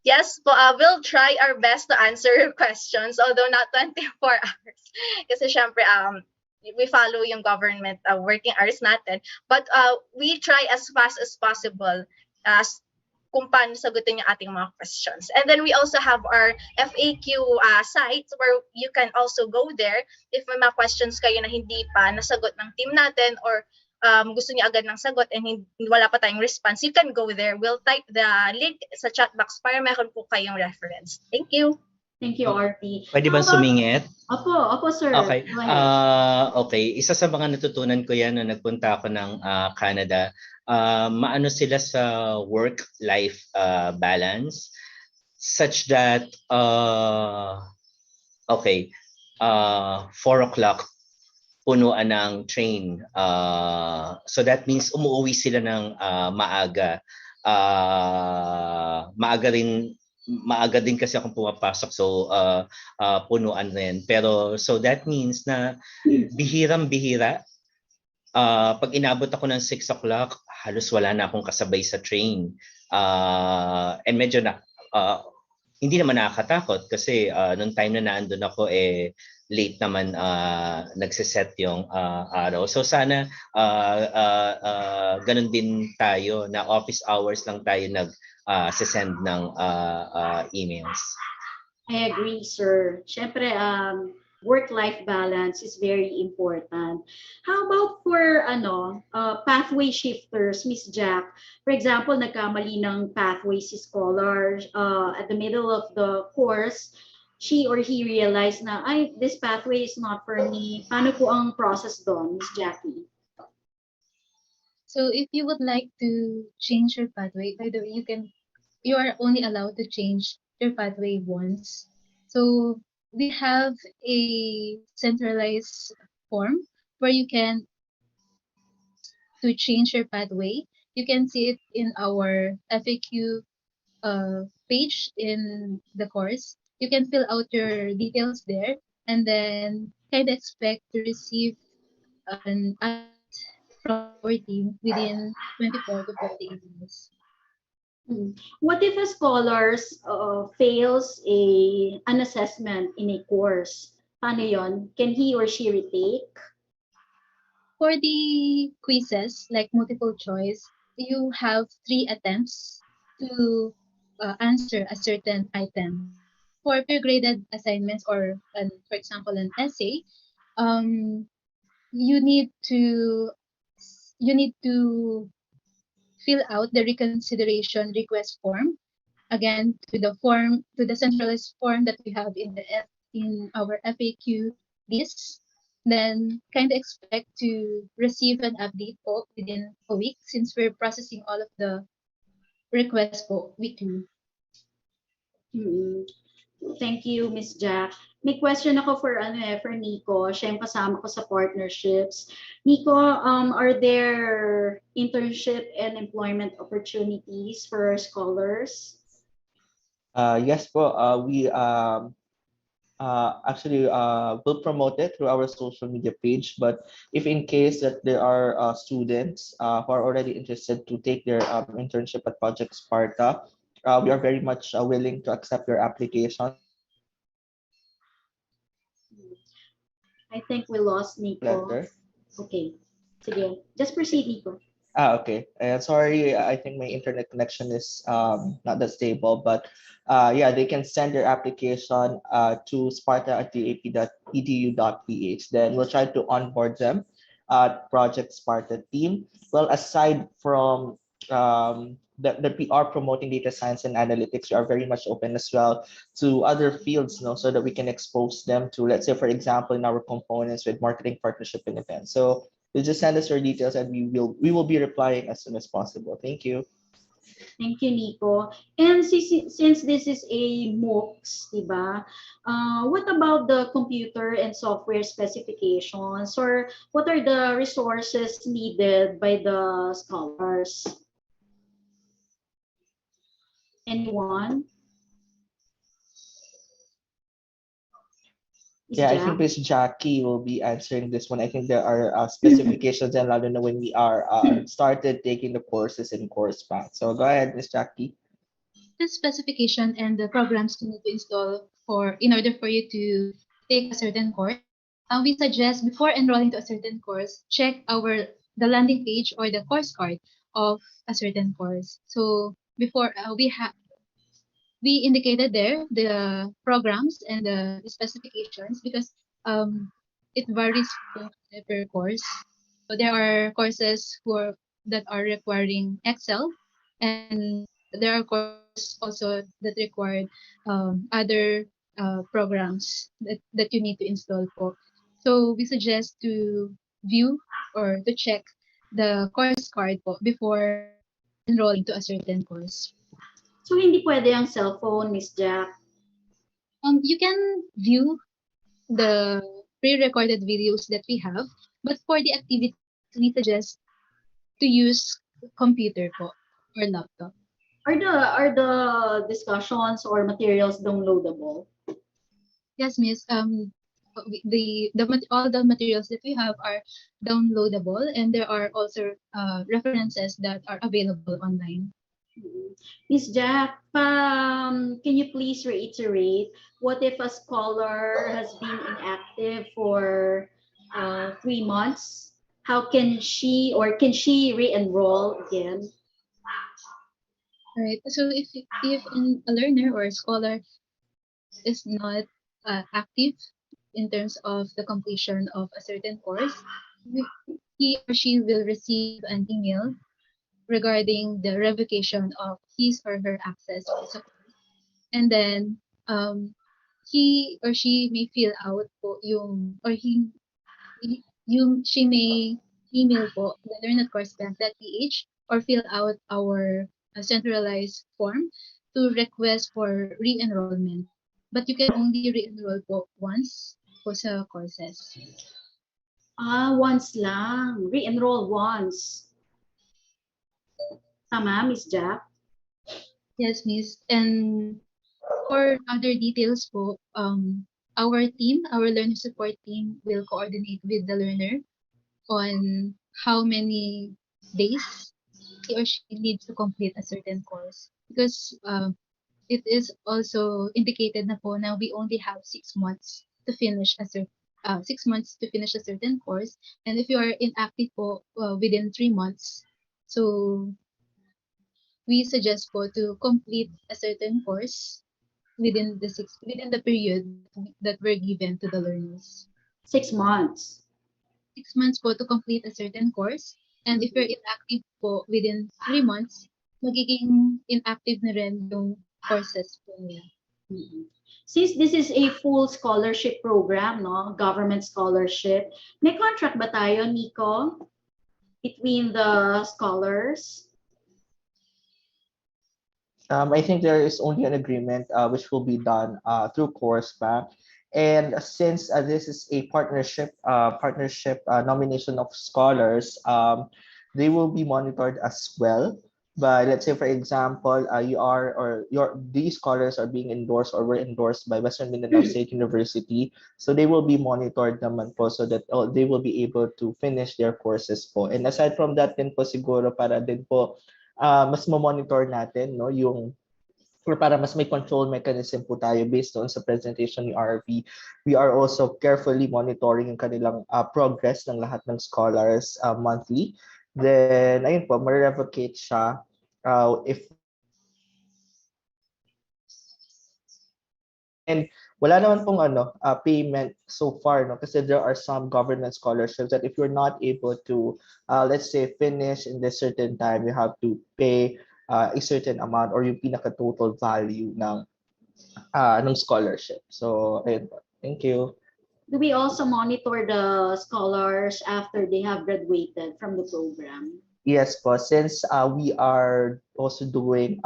Yes po, we'll try our best to answer your questions, although not 24 hours. Kasi syempre, we follow yung government working hours natin. But we try as fast as possible kung paano sagutin yung ating mga questions. And then we also have our FAQ site where you can also go there if may mga questions kayo na hindi pa nasagot ng team natin, or gusto niyo agad ng sagot and wala pa tayong response, you can go there. We'll type the link sa chat box para meron po kayong reference. Thank you. Thank you, RP. Pwede ba sumingit? Opo, sir. Okay. Okay. Isa sa mga natutunan ko yan nung nagpunta ako ng Canada, maano sila sa work-life balance such that 4 o'clock punuan ng train. So that means umuwi sila ng maaga. Maaga din kasi akong pumapasok, so punuan rin. Pero so that means na bihirang-bihira. Pag inabot ako ng 6 o'clock, halos wala na akong kasabay sa train. And medyo hindi naman nakakatakot kasi nung time na naandun ako, late naman nagsiset yung araw. So sana ganun din tayo na office hours lang tayo send ng emails. I agree, sir. Siyempre, work-life balance is very important. How about for pathway shifters, Miss Jack? For example, nagkamali ng pathway si scholar at the middle of the course, she or he realized na, ay, this pathway is not for me. Paano po ang process doon, Miss Jackie? So if you would like to change your pathway, by the way, you are only allowed to change your pathway once. So we have a centralized form where you can to change your pathway. You can see it in our FAQ page in the course. You can fill out your details there and then kind of expect to receive an update from our team within 24 to 48 hours. What if a scholar fails an assessment in a course? Paano yon? Can he or she retake? For the quizzes, like multiple choice, you have 3 attempts to answer a certain item. For pre-graded assignments or, for example, an essay, um, you need to fill out the reconsideration request form again to the centralized form that we have in our FAQ list. Then kind of expect to receive an update po within a week since we're processing all of the requests po weekly. Thank you, Miss Jack. May question ako for Nico. Siya yung kasama ko sa partnerships. Nico, are there internship and employment opportunities for scholars? Yes po. We actually will promote it through our social media page. But if in case that there are students who are already interested to take their internship at Project Sparta, we are very much willing to accept your application. I think we lost Nico. Letter. Okay. Sige. Just proceed, Nico. Okay. Sorry, I think my internet connection is not that stable, but yeah, they can send their application to sparta@dap.edu.ph. Then we'll try to onboard them at Project Sparta team. Well, aside from that we are promoting data science and analytics, we are very much open as well to other fields, so that we can expose them to, let's say, for example, in our components with marketing, partnership, and events. So you just send us your details and we will be replying as soon as possible. Thank you. Thank you, Nico. And since this is a MOOCs, diba? What about the computer and software specifications, or what are the resources needed by the scholars? Anyone? Yeah, I think Miss Jackie will be answering this one. I think there are specifications and lalo na when we are started taking the courses in course path. So go ahead, Miss Jackie. The specification and the programs you need to install in order for you to take a certain course. We suggest before enrolling to a certain course, check the landing page or the course card of a certain course. So before we indicated there the programs and the specifications because it varies per course. So there are courses that are requiring Excel, and there are courses also that require other programs that you need to install for. So we suggest to view or to check the course card po before enrolling to a certain course. So hindi pwede ang cellphone, Miss Jack? You can view the pre-recorded videos that we have, but for the activities, we suggest to use computer po or laptop. Are the discussions or materials downloadable? Yes, Miss. All the materials that we have are downloadable, and there are also references that are available online. Miss Jack, can you please reiterate what if a scholar has been inactive for 3 months? How can she re-enroll again? Right. So if a learner or a scholar is not active in terms of the completion of a certain course, he or she will receive an email regarding the revocation of his or her access to the course. And then he or she may fill out po yung or yung she may email po the learn@coursbank.ph or fill out our centralized form to request for re-enrollment. But you can only re-enroll po once po sa courses. Once lang. Re-enroll once. Tama, Miss Jack? Yes, Miss. And for other details po, our team, our learner support team will coordinate with the learner on how many days he or she needs to complete a certain course. Because it is also indicated na po na we only have 6 months to finish a 6 months to finish a certain course. And if you are inactive po within 3 months, so we suggest po to complete a certain course within the period that were given to the learners. 6 months. 6 months po to complete a certain course. And if you're inactive po within 3 months, magiging inactive na rin yung courses po nila. Since this is a full scholarship program, no, government scholarship, may contract ba tayo, Nico, between the scholars? I think there is only an agreement which will be done through CourseBank. And since this is a partnership nomination of scholars, they will be monitored as well. But let's say, for example, these scholars are being endorsed or were endorsed by Western Mindanao State University, so they will be monitored naman po so that they will be able to finish their courses po. And aside from that din po siguro para din po mas ma-monitor natin no yung or para mas may control mechanism po tayo based on sa presentation ni RV. We are also carefully monitoring yung kanilang progress ng lahat ng scholars monthly. Then, ayun po, ma-revocate siya if and wala naman pong payment so far no kasi there are some government scholarships that if you're not able to let's say finish in this certain time, you have to pay a certain amount or yung pinaka total value ng scholarship. So ayun po. Thank you. Do we also monitor the scholars after they have graduated from the program? Yes po, since we are also doing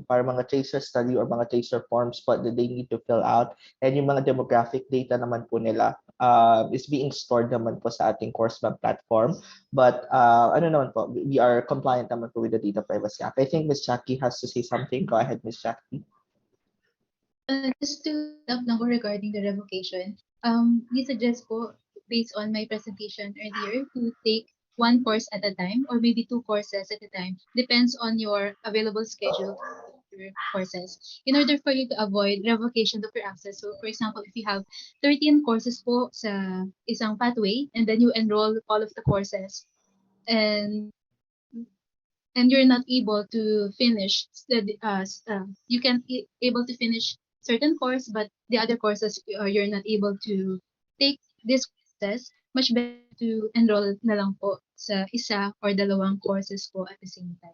para mga tracer study or mga tracer forms po that they need to fill out and yung mga demographic data naman po nila is being stored naman po sa ating CourseBank platform. But ano naman po, we are compliant naman po with the Data Privacy Act. I think Ms. Jackie has to say something. Go ahead, Ms. Jackie. Just to add up regarding the revocation, we suggest po, based on my presentation earlier, to take one course at a time or maybe 2 courses at a time. Depends on your available schedule for your courses. In order for you to avoid revocation of your access. So for example, if you have 13 courses po sa isang pathway and then you enroll all of the courses and you're not able to finish you can able to finish certain course but the other courses you're not able to take this courses, much better to enroll na lang po sa isa or dalawang courses po at the same time.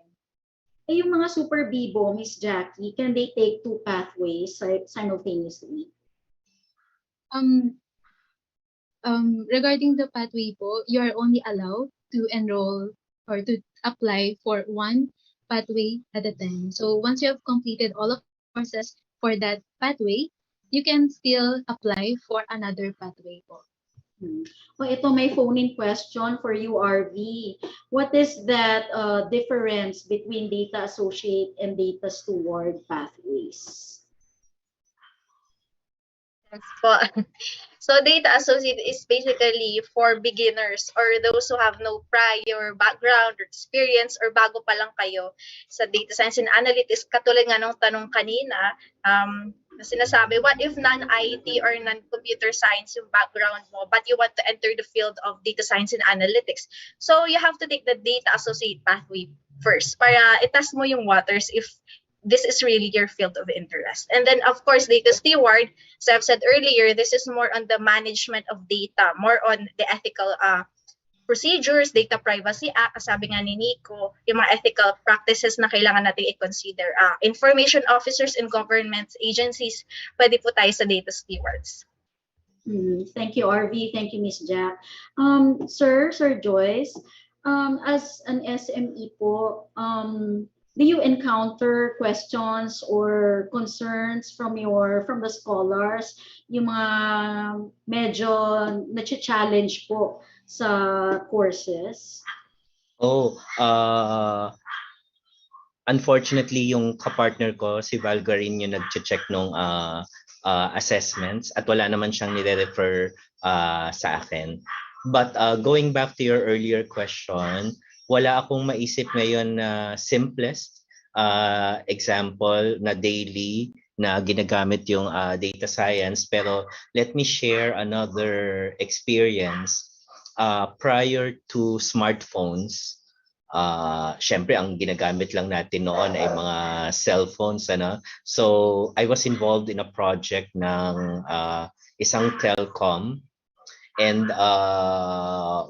Yung mga super bibo, Miss Jackie, can they take 2 pathways simultaneously? Regarding the pathway po, you are only allowed to enroll or to apply for one pathway at a time. So once you have completed all of the courses for that pathway, you can still apply for another pathway po. Ito may phone-in question for you, RV. What is that difference between data associate and data steward pathways? So data associate is basically for beginners or those who have no prior background or experience or bago pa lang kayo sa data science and analytics. Katulad nga ng tanong kanina, na sinasabi, what if non-IT or non-computer science yung background mo but you want to enter the field of data science and analytics? So you have to take the data associate pathway first para itas mo yung waters if this is really your field of interest. And then, of course, data steward, as I've said earlier, this is more on the management of data, more on the ethical procedures, Data Privacy Act, sabi nga ni Nico, yung mga ethical practices na kailangan natin i-consider. Information officers in government agencies, pwede po tayo sa data stewards. Thank you, RV. Thank you, Miss Jack. Sir Joyce, as an SME po, do you encounter questions or concerns from the scholars, yung mga medyo na-challenge po sa courses? Unfortunately, yung kapartner ko, si Valgarin, yung nag-check nung assessments at wala naman siyang nire-refer sa akin. But going back to your earlier question, wala akong maisip ngayon na simplest example na daily na ginagamit yung data science. Pero let me share another experience. Prior to smartphones, syempre ang ginagamit lang natin noon ay mga cellphones, ano. So I was involved in a project ng isang telcom, and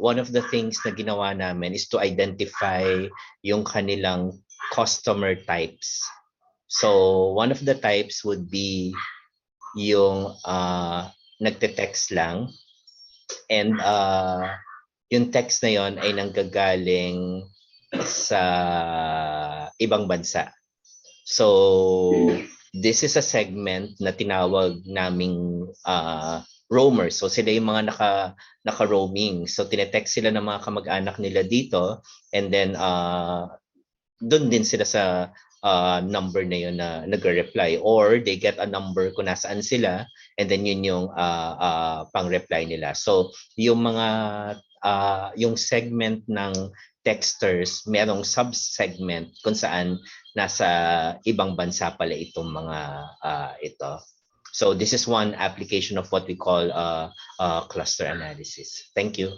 one of the things na ginawa namin is to identify yung kanilang customer types. So one of the types would be yung nagte-text lang, and yung text na yon ay nanggagaling sa ibang bansa. So this is a segment na tinawag naming roamers. So sila yung mga naka-roaming. So tinetext sila ng mga kamag-anak nila dito, and then doon din sila sa number na yun na nag-reply, or they get a number kung nasaan sila, and then yun yung pang-reply nila. So yung mga yung segment ng texters, merong sub-segment kung saan nasa ibang bansa pala itong mga ito. So this is one application of what we call cluster analysis. Thank you.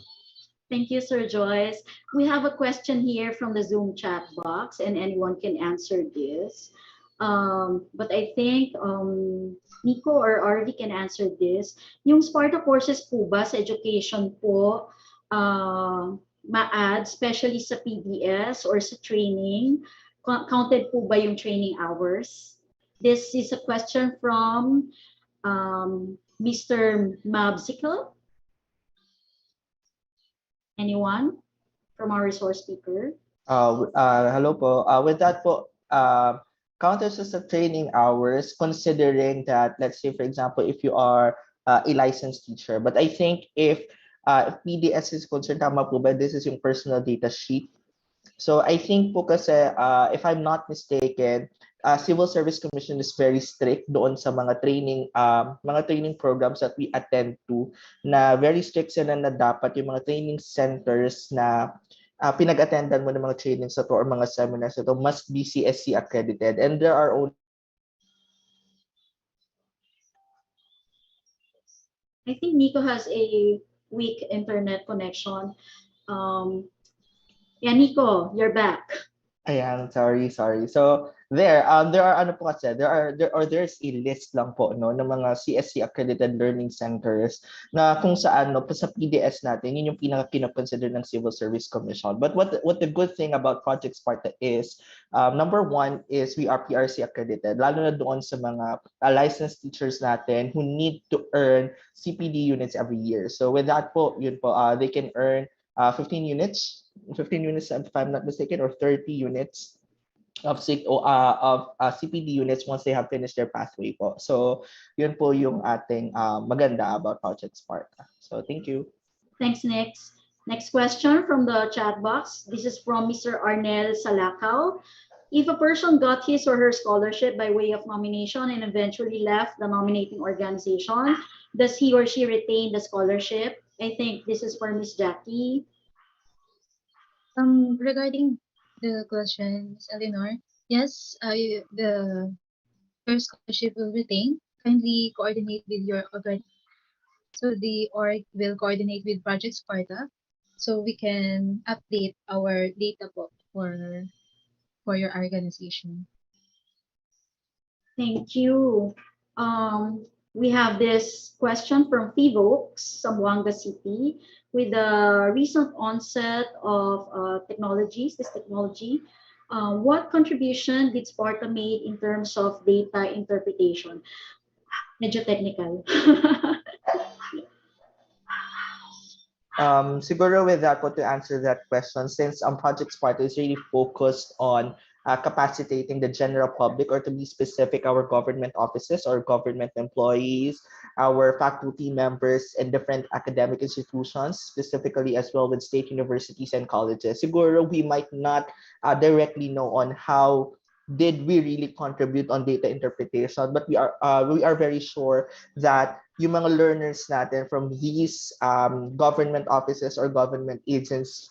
Thank you, Sir Joyce. We have a question here from the Zoom chat box, and anyone can answer this. But I think Nico or RV can answer this. Yung SPARTA courses po ba sa education po, ma-add, especially sa PDS or sa training, counted po ba yung training hours? This is a question from Mr. Mabsicle. Anyone from our resource speaker? Hello po. With that po, counters as a training hours, considering that, let's say, for example, if you are a licensed teacher. But I think if PDS is concerned, tama po ba, this is yung personal data sheet. So I think po kasi, if I'm not mistaken, Civil Service Commission is very strict doon sa mga training programs that we attend to, na very strict sila na dapat yung mga training centers na pinag-attendan mo ng mga trainings na to or mga seminars na to must be CSC accredited, and there are only. I think Nico has a weak internet connection. Yeah, Nico, you're back. Ayan, sorry. So there are ano po kasi, there's a list lang po no ng mga CSC accredited learning centers na kung saan no sa PDS natin yun yung pinaka-consider ng Civil Service Commission. But what the good thing about Project Sparta is, number one is we are PRC accredited, lalo na doon sa mga licensed teachers natin who need to earn CPD units every year. So with that po, yun po, they can earn 15 units if I'm not mistaken, or 30 units of CPD units once they have finished their pathway po. So yun po yung ating maganda about Project Sparta. So thank you. Thanks, Nick. Next question from the chat box. This is from Mr. Arnel Salacao. If a person got his or her scholarship by way of nomination and eventually left the nominating organization, does he or she retain the scholarship? I think this is for Miss Jackie. Regarding the question, Ms. Eleanor, yes, the first scholarship will retain. Kindly coordinate with your organization. So the org will coordinate with Project Sparta, so we can update our data book for your organization. Thank you. We have this question from Fivox, Zamboanga City. With the recent onset of this technology, what contribution did Sparta made in terms of data interpretation? Medyo technical. Siguro with that, to answer that question, since Project Sparta is really focused on capacitating the general public, or to be specific, our government offices or government employees, our faculty members, and different academic institutions, specifically as well with state universities and colleges. Siguro we might not directly know on how did we really contribute on data interpretation, but we are very sure that yung mga learners natin from these government offices or government agencies,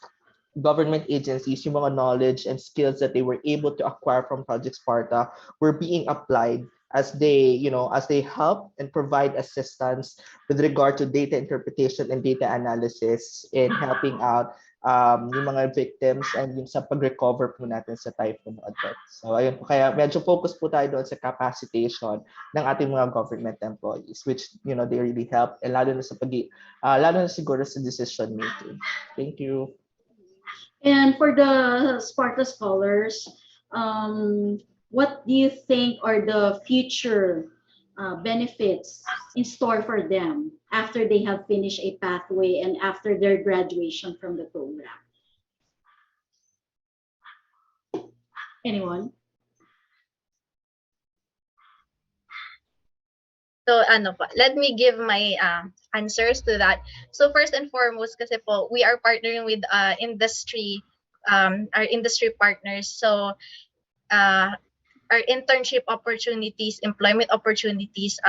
yung mga knowledge and skills that they were able to acquire from Project Sparta were being applied as they help and provide assistance with regard to data interpretation and data analysis in helping out yung mga victims and yung sa pag-recover po natin sa typhoon Odette. So ayun po, kaya medyo focus po tayo doon sa capacitation ng ating mga government employees, which they really help, and lalo na siguro sa decision making. Thank you. And for the Sparta scholars, what do you think are the future benefits in store for them after they have finished a pathway and after their graduation from the program? Anyone? So let me give my answers to that. So first and foremost, kasi po, we are partnering with industry, our industry partners. So our internship opportunities, employment opportunities,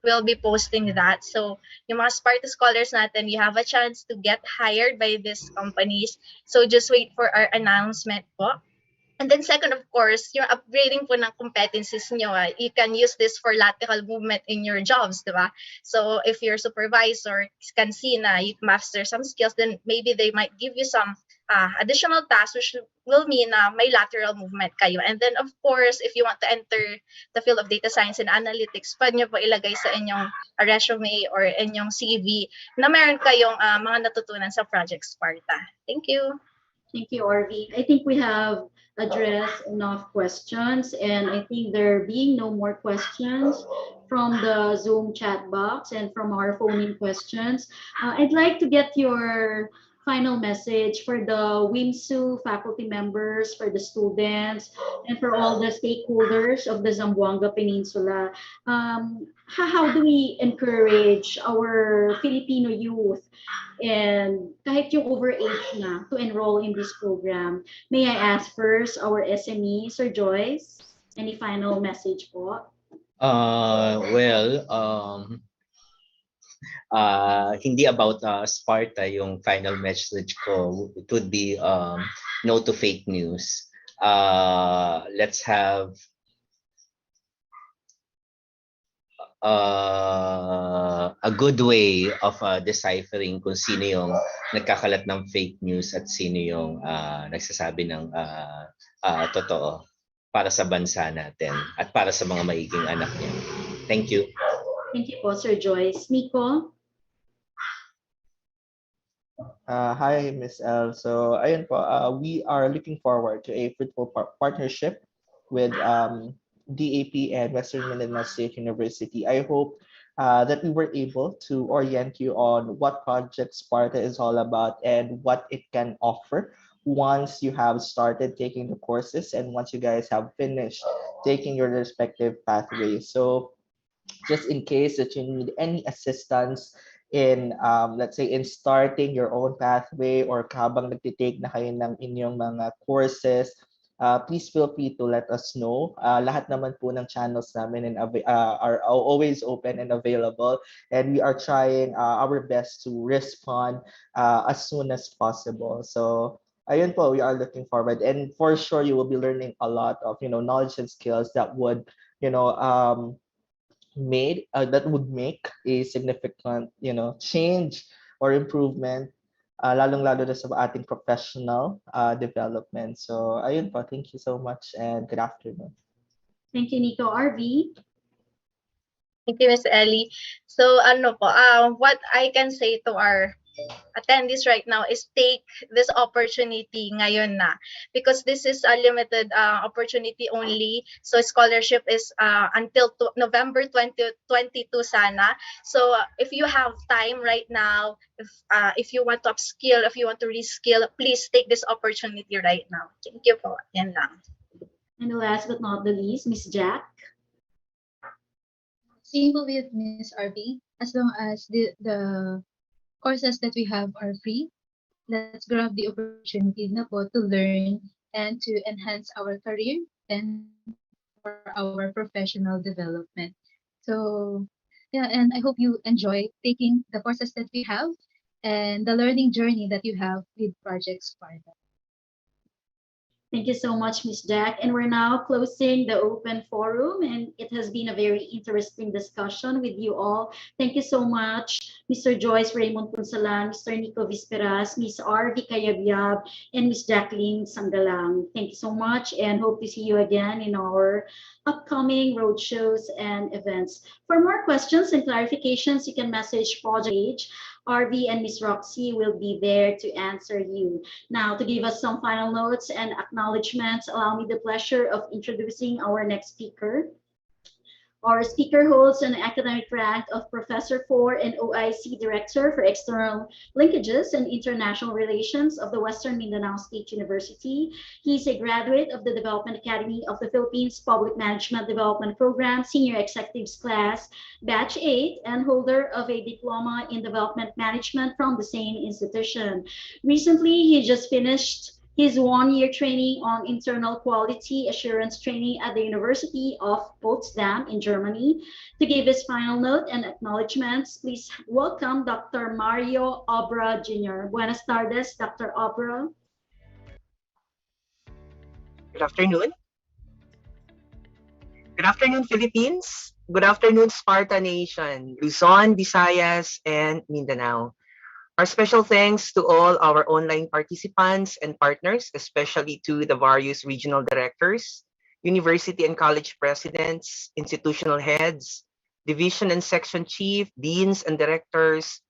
will be posting that. So yung mga Sparta scholars natin, you have a chance to get hired by these companies. So just wait for our announcement po. And then second, of course, yung upgrading po ng competencies nyo, you can use this for lateral movement in your jobs, di ba? So if your supervisor can see na you master some skills, then maybe they might give you some additional tasks, which will mean na may lateral movement kayo. And then, of course, if you want to enter the field of data science and analytics, pwede nyo po ilagay sa inyong resume or inyong CV na meron kayong mga natutunan sa Project Sparta. Thank you. Thank you, Orvi. I think we have addressed enough questions, and I think there being no more questions from the Zoom chat box and from our phone-in questions, I'd like to get your final message for the WIMSU faculty members, for the students, and for all the stakeholders of the Zamboanga Peninsula. How do we encourage our Filipino youth and kahit yung overage na to enroll in this program? May I ask first our SME, Sir Joyce, any final message po? Hindi about Sparta yung final message ko. It would be no to fake news. Let's have a good way of deciphering kung sino yung nagkakalat ng fake news at sino yung nagsasabi ng totoo para sa bansa natin at para sa mga maiging anak niya. Thank you. Thank you po, Sir Joyce. Nico? Hi, Ms. L. So, ayun po, we are looking forward to a fruitful partnership with DAP and Western Mindanao State University. I hope that we were able to orient you on what Project Sparta is all about and what it can offer once you have started taking the courses and once you guys have finished taking your respective pathways. So, just in case that you need any assistance in let's say in starting your own pathway or habang nagtitake na kayo ng inyong mga courses, please feel free to let us know. Lahat naman po ng channels namin are always open and available, and we are trying our best to respond as soon as possible. So ayun po, we are looking forward, and for sure you will be learning a lot of knowledge and skills that would that would make a significant change or improvement, lalong-lalo na sa ating professional development. So ayun po, thank you so much and good afternoon. Thank you, Nico. RV? Thank you, Miss Ellie. So, what I can say to our attendees right now is take this opportunity ngayon na, because this is a limited opportunity only. So scholarship is until November 2022 sana. So if you have time right now, if you want to upskill, if you want to reskill, please take this opportunity right now. Thank you po. Yan lang. And last but not the least, Miss Jack. Same with Miss RV. As long as the courses that we have are free, let's grab the opportunity na po to learn and to enhance our career and for our professional development. So yeah, and I hope you enjoy taking the courses that we have and the learning journey that you have with Project Sparta. Thank you so much, Ms. Jack. And we're now closing the open forum, and it has been a very interesting discussion with you all. Thank you so much, Mr. Joyce Raymond Punsalan, Mr. Nico Visperas, Ms. R.V. Kayabyab, and Ms. Jacqueline Sanggalang. Thank you so much, and hope to see you again in our upcoming roadshows and events. For more questions and clarifications, you can message Project Page. RV and Ms. Roxy will be there to answer you. Now, to give us some final notes and acknowledgements, allow me the pleasure of introducing our next speaker. Our speaker holds an academic rank of Professor 4 and OIC Director for External Linkages and International Relations of the Western Mindanao State University. He's a graduate of the Development Academy of the Philippines Public Management Development Program, Senior Executives Class, Batch 8, and holder of a Diploma in Development Management from the same institution. Recently, he just finished his one-year training on internal quality assurance training at the University of Potsdam in Germany. To give his final note and acknowledgements, please welcome Dr. Mario Obra Jr. Buenas tardes, Dr. Obra. Good afternoon. Good afternoon, Philippines. Good afternoon, Sparta Nation, Luzon, Visayas, and Mindanao. Our special thanks to all our online participants and partners, especially to the various regional directors, university and college presidents, institutional heads, division and section chief, deans and directors,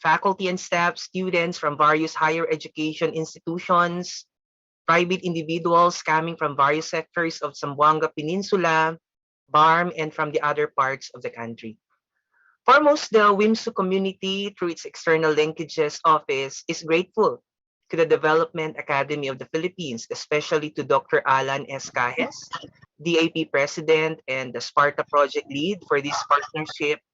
faculty and staff, students from various higher education institutions, private individuals coming from various sectors of Zamboanga Peninsula, BARMM, and from the other parts of the country. Foremost, the WIMSU community, through its External Linkages Office, is grateful to the Development Academy of the Philippines, especially to Dr. Alan S. Cajes, DAP President and the SPARTA Project Lead, for this partnership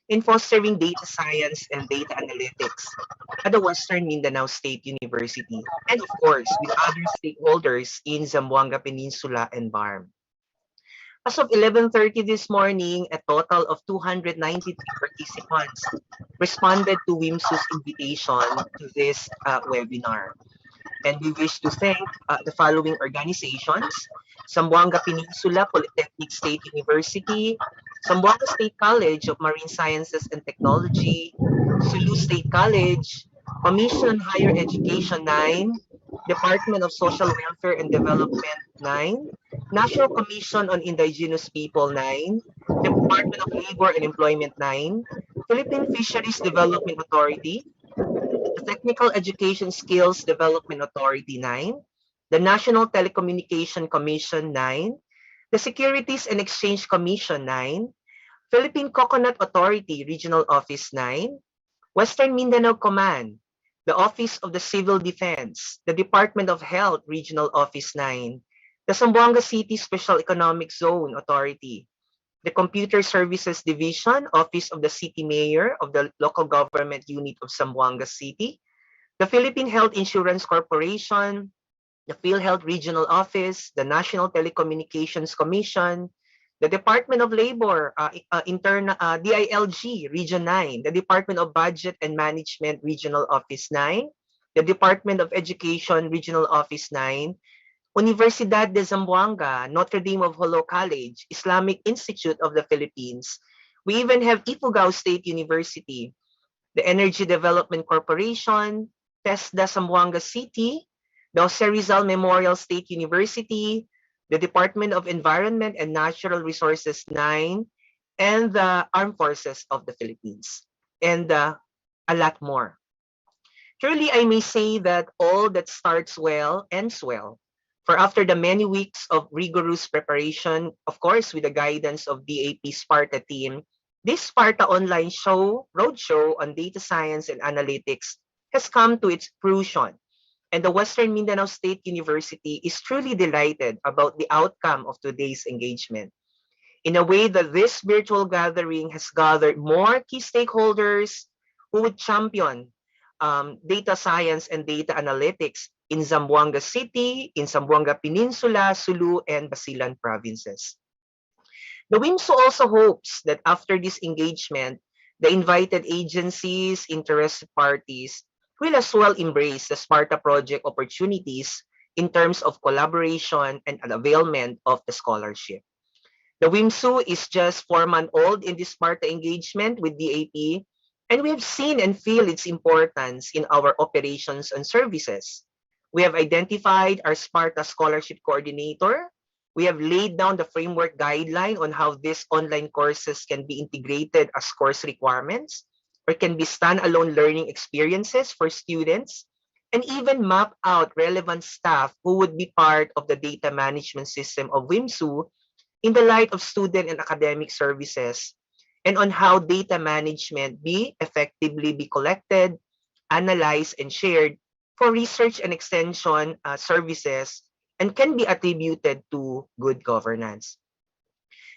in fostering data science and data analytics at the Western Mindanao State University, and of course, with other stakeholders in Zamboanga Peninsula and BARMM. As of 11:30 this morning, a total of 293 participants responded to WIMSU's invitation to this webinar. And we wish to thank the following organizations: Zamboanga Peninsula Polytechnic State University, Zamboanga State College of Marine Sciences and Technology, Sulu State College, Commission Higher Education 9, Department of Social Welfare and Development 9, National Commission on Indigenous People 9, Department of Labor and Employment 9, Philippine Fisheries Development Authority, the Technical Education Skills Development Authority 9, the National Telecommunication Commission 9, the Securities and Exchange Commission 9, Philippine Coconut Authority Regional Office 9, Western Mindanao Command, the Office of the Civil Defense, the Department of Health Regional Office 9, the Zamboanga City Special Economic Zone Authority, the Computer Services Division, Office of the City Mayor of the Local Government Unit of Zamboanga City, the Philippine Health Insurance Corporation, the PhilHealth Regional Office, the National Telecommunications Commission, the Department of Labor, DILG Region 9, the Department of Budget and Management Regional Office 9, the Department of Education Regional Office 9, Universidad de Zamboanga, Notre Dame of Jolo College, Islamic Institute of the Philippines. We even have Ifugao State University, the Energy Development Corporation, TESDA Zamboanga City, the Jose Rizal Memorial State University, the Department of Environment and Natural Resources 9, and the Armed Forces of the Philippines, and a lot more. Truly, I may say that all that starts well ends well. For after the many weeks of rigorous preparation, of course, with the guidance of DAP SPARTA team, this SPARTA online roadshow on data science and analytics has come to its fruition. And the Western Mindanao State University is truly delighted about the outcome of today's engagement. In a way that this virtual gathering has gathered more key stakeholders who would champion data science and data analytics in Zamboanga City, in Zamboanga Peninsula, Sulu, and Basilan provinces. The WIMSU also hopes that after this engagement, the invited agencies, interested parties will as well embrace the SPARTA project opportunities in terms of collaboration and availment of the scholarship. The WIMSU is just 4 months old in this SPARTA engagement with DAP, and we have seen and feel its importance in our operations and services. We have identified our SPARTA Scholarship Coordinator. We have laid down the framework guideline on how these online courses can be integrated as course requirements or can be standalone learning experiences for students, and even map out relevant staff who would be part of the data management system of WIMSU in the light of student and academic services, and on how data management be effectively be collected, analyzed, and shared for research and extension services, and can be attributed to good governance.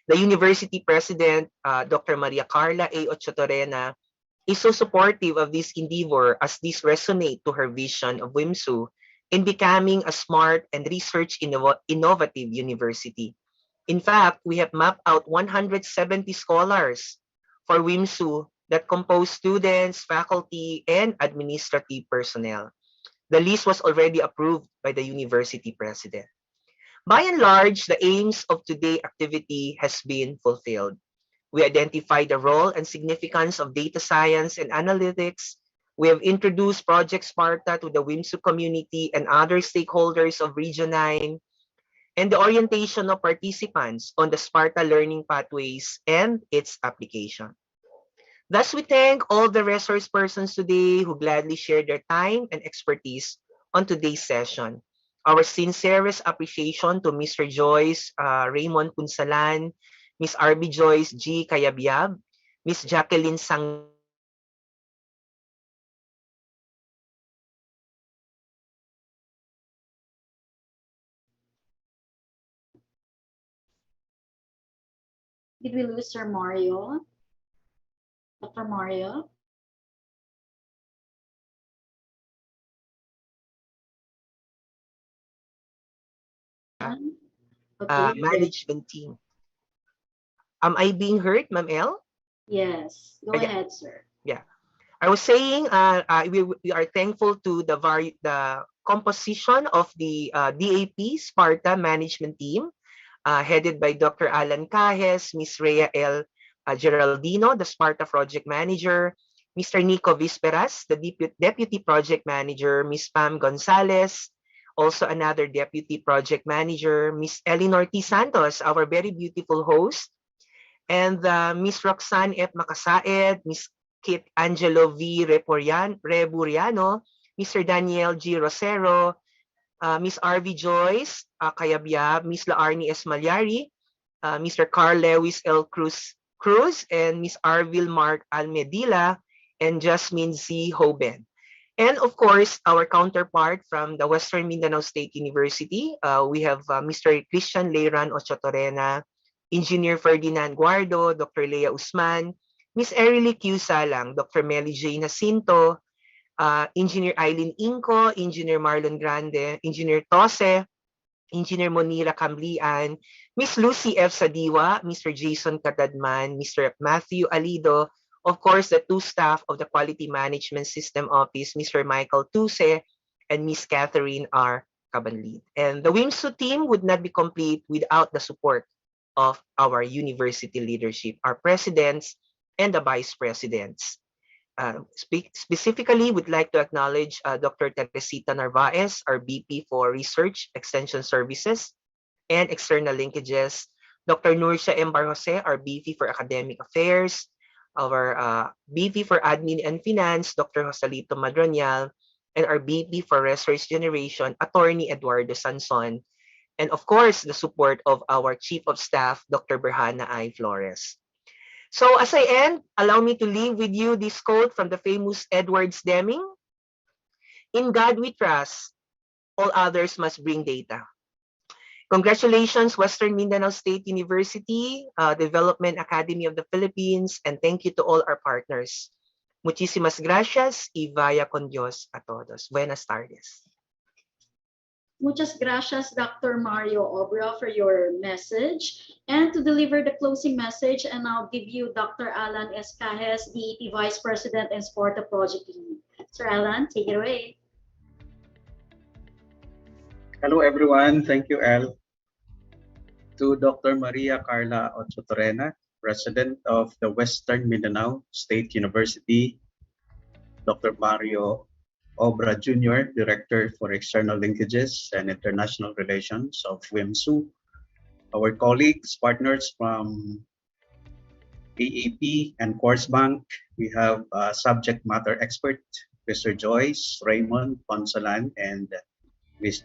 The university president, Dr. Maria Carla A. Ochotorena, is so supportive of this endeavor as this resonate to her vision of WIMSU in becoming a smart and research innovative university. In fact, we have mapped out 170 scholars for WIMSU that compose students, faculty, and administrative personnel. The list was already approved by the university president. By and large, the aims of today's activity has been fulfilled. We identified the role and significance of data science and analytics. We have introduced Project SPARTA to the WIMSU community and other stakeholders of Region 9, and the orientation of participants on the SPARTA learning pathways and its application. Thus, we thank all the resource persons today who gladly shared their time and expertise on today's session. Our sincerest appreciation to Mr. Joyce Raymond Punsalan, Ms. RB Joyce G. Kayabyab, Ms. Jacqueline Sang. Did we lose Sir Mario? Dr. Mario? Okay. Management team. Am I being heard, Ma'am El? Yes. Go ahead, sir. Yeah. I was saying we are thankful to the composition of the DAP SPARTA management team, headed by Dr. Alan Cajes, Ms. Rhea L. Geraldino, the SPARTA project manager, Mr. Nico Visperas, the deputy project manager, Ms. Pam Gonzalez, also another deputy project manager, Ms. Eleanor T. Santos, our very beautiful host, and Ms. Roxanne F. Macasaed, Ms. Kit Angelo V. Reburiano, Mr. Daniel G. Rosero, Ms. R.V. Joyce Kayabyab, Ms. Laarni S. Malyari, Mr. Carl Lewis L. Cruz, and Ms. Arvil Mark Almedilla, and Jasmine Z. Hoben. And of course, our counterpart from the Western Mindanao State University, we have Mr. Christian Leiran Ochotorena, Engineer Ferdinand Guardo, Dr. Lea Usman, Ms. Erily Q. Salang, Dr. Melly J. Jacinto, Engineer Eileen Inco, Engineer Marlon Grande, Engineer Tose, Engineer Monira Camlian, Ms. Lucy F. Sadiwa, Mr. Jason Katadman, Mr. Matthew Alido, of course, the two staff of the Quality Management System Office, Mr. Michael Tuse and Ms. Catherine R. Cabanlid. And the WIMSU team would not be complete without the support of our university leadership, our presidents and the vice presidents. Specifically, would like to acknowledge Dr. Teresita Narvaez, our VP for Research Extension Services, and External Linkages, Dr. Nursha M. Barjose, our VP for Academic Affairs, our VP for Admin and Finance, Dr. Joselito Madronial, and our VP for Resource Generation, Attorney Eduardo Sanson, and of course, the support of our Chief of Staff, Dr. Berhana I. Flores. So as I end, allow me to leave with you this quote from the famous Edwards Deming. In God we trust, all others must bring data. Congratulations, Western Mindanao State University, Development Academy of the Philippines, and thank you to all our partners. Muchísimas gracias y vaya con Dios a todos. Buenas tardes. Muchas gracias, Dr. Mario Obra, for your message. And to deliver the closing message, and I'll give you Dr. Alan Escajes, DEP Vice President and SPARTA Project Lead. Sir Alan, take it away. Hello, everyone. Thank you, El. To Dr. Maria Carla Ochotorena, President of the Western Mindanao State University, Dr. Mario Obra Jr., Director for External Linkages and International Relations of WIMSU, our colleagues, partners from AAP and Course Bank. We have subject matter expert, Mr. Joyce, Raymond Ponsalan, and Ms.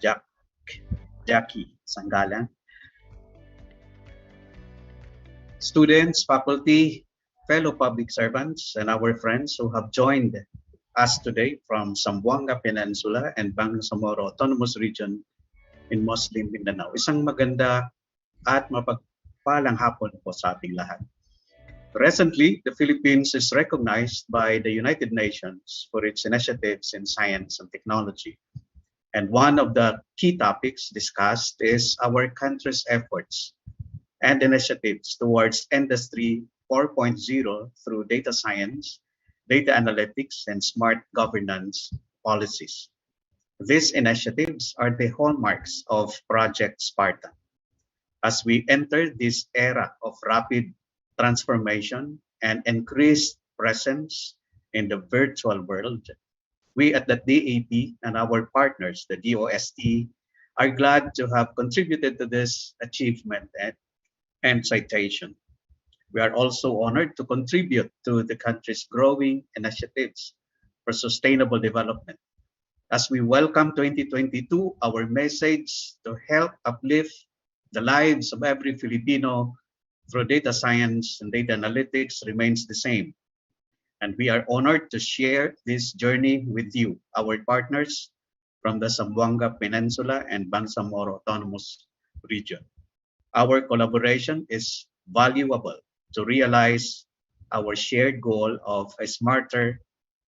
Jackie Sangalan. Students, faculty, fellow public servants, and our friends who have joined us today from Zamboanga Peninsula and Bangsamoro Autonomous Region in Muslim Mindanao. Isang maganda at mapagpalang hapon po sa ating lahat. Presently, the Philippines is recognized by the United Nations for its initiatives in science and technology. And one of the key topics discussed is our country's efforts and initiatives towards Industry 4.0 through data science, data analytics, and smart governance policies. These initiatives are the hallmarks of Project SPARTA. As we enter this era of rapid transformation and increased presence in the virtual world, we at the DAP and our partners, the DOST, are glad to have contributed to this achievement and citation. We are also honored to contribute to the country's growing initiatives for sustainable development. As we welcome 2022, our message to help uplift the lives of every Filipino through data science and data analytics remains the same. And we are honored to share this journey with you, our partners from the Zamboanga Peninsula and Bangsamoro Autonomous Region. Our collaboration is valuable to realize our shared goal of a smarter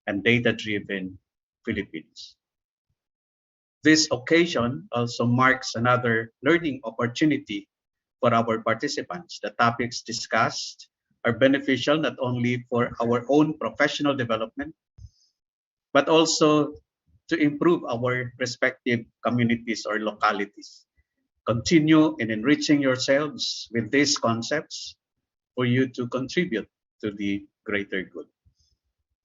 and data-driven Philippines. This occasion also marks another learning opportunity for our participants. The topics discussed are beneficial not only for our own professional development, but also to improve our respective communities or localities. Continue in enriching yourselves with these concepts for you to contribute to the greater good.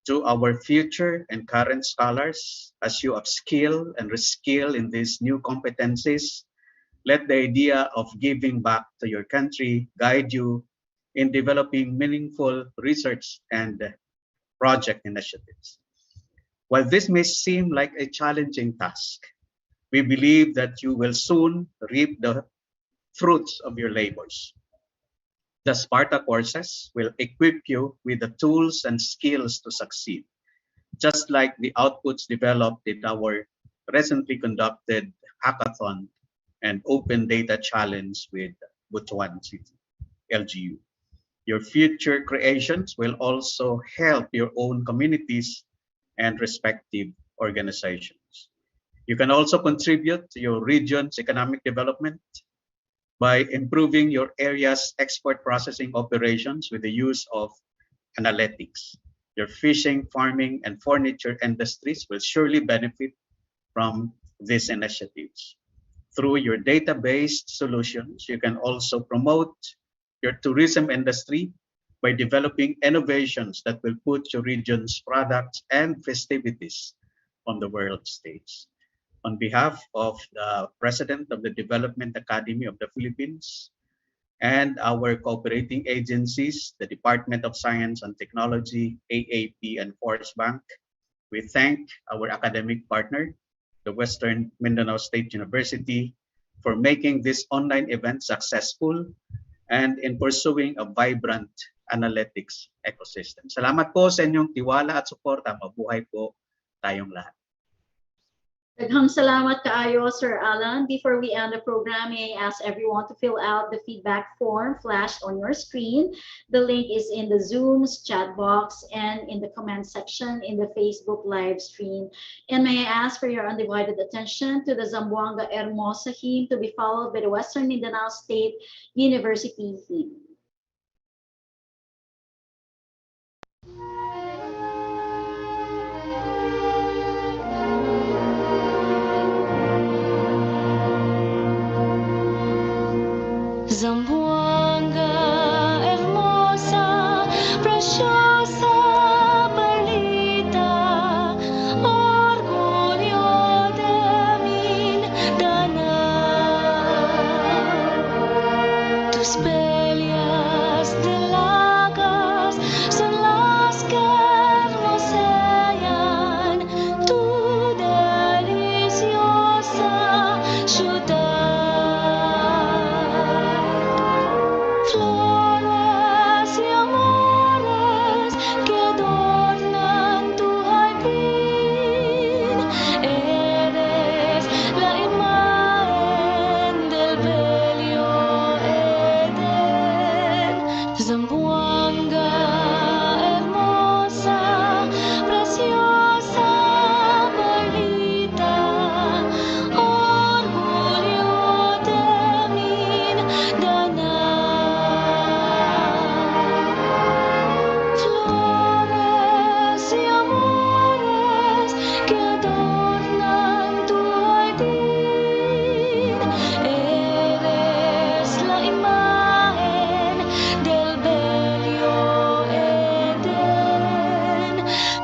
To our future and current scholars, as you upskill and reskill in these new competencies, let the idea of giving back to your country guide you in developing meaningful research and project initiatives. While this may seem like a challenging task, we believe that you will soon reap the fruits of your labors. The SPARTA courses will equip you with the tools and skills to succeed, just like the outputs developed in our recently conducted hackathon and open data challenge with Butuan City, LGU. Your future creations will also help your own communities and respective organizations. You can also contribute to your region's economic development by improving your area's export processing operations with the use of analytics. Your fishing, farming, and furniture industries will surely benefit from these initiatives. Through your data-based solutions, you can also promote your tourism industry by developing innovations that will put your region's products and festivities on the world stage. On behalf of the President of the Development Academy of the Philippines and our cooperating agencies, the Department of Science and Technology, AAP, and Forest Bank, we thank our academic partner, the Western Mindanao State University, for making this online event successful and in pursuing a vibrant analytics ecosystem. Salamat po sa inyong tiwala at suporta. Mabuhay po tayong lahat. Daghang salamat kaayo, Sir Alan. Before we end the program, may I ask everyone to fill out the feedback form flashed on your screen. The link is in the Zoom's chat box and in the comment section in the Facebook live stream. And may I ask for your undivided attention to the Zamboanga Hermosa hymn to be followed by the Western Mindanao State University hymn. Zamboanga hermosa, preciosa Perlita, orgullo de Mindanao. Tus peleas delagas son las que hermosean tu deliciosa ciudad. Flores y amores que adornan tu jardín, eres la imagen del bello Edén. Zamboanga hermosa, preciosa Perlita, orgullo de Mindanao. Flores y amores que adornan tu jardín, eres la imagen del bello Edén.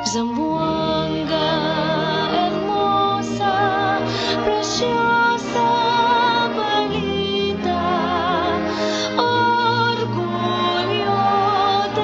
Zamboanga hermosa, preciosa Perlita, orgullo de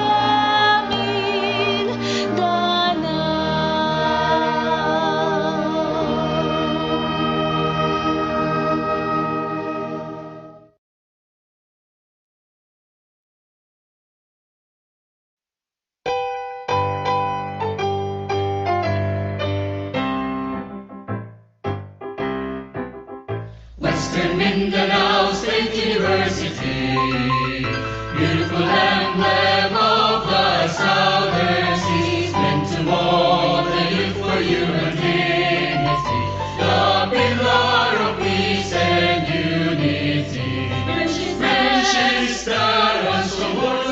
Western Mindanao State University, beautiful emblem of the southern seas, meant to mold the youth for human dignity, the pillar of peace and unity. Manchester,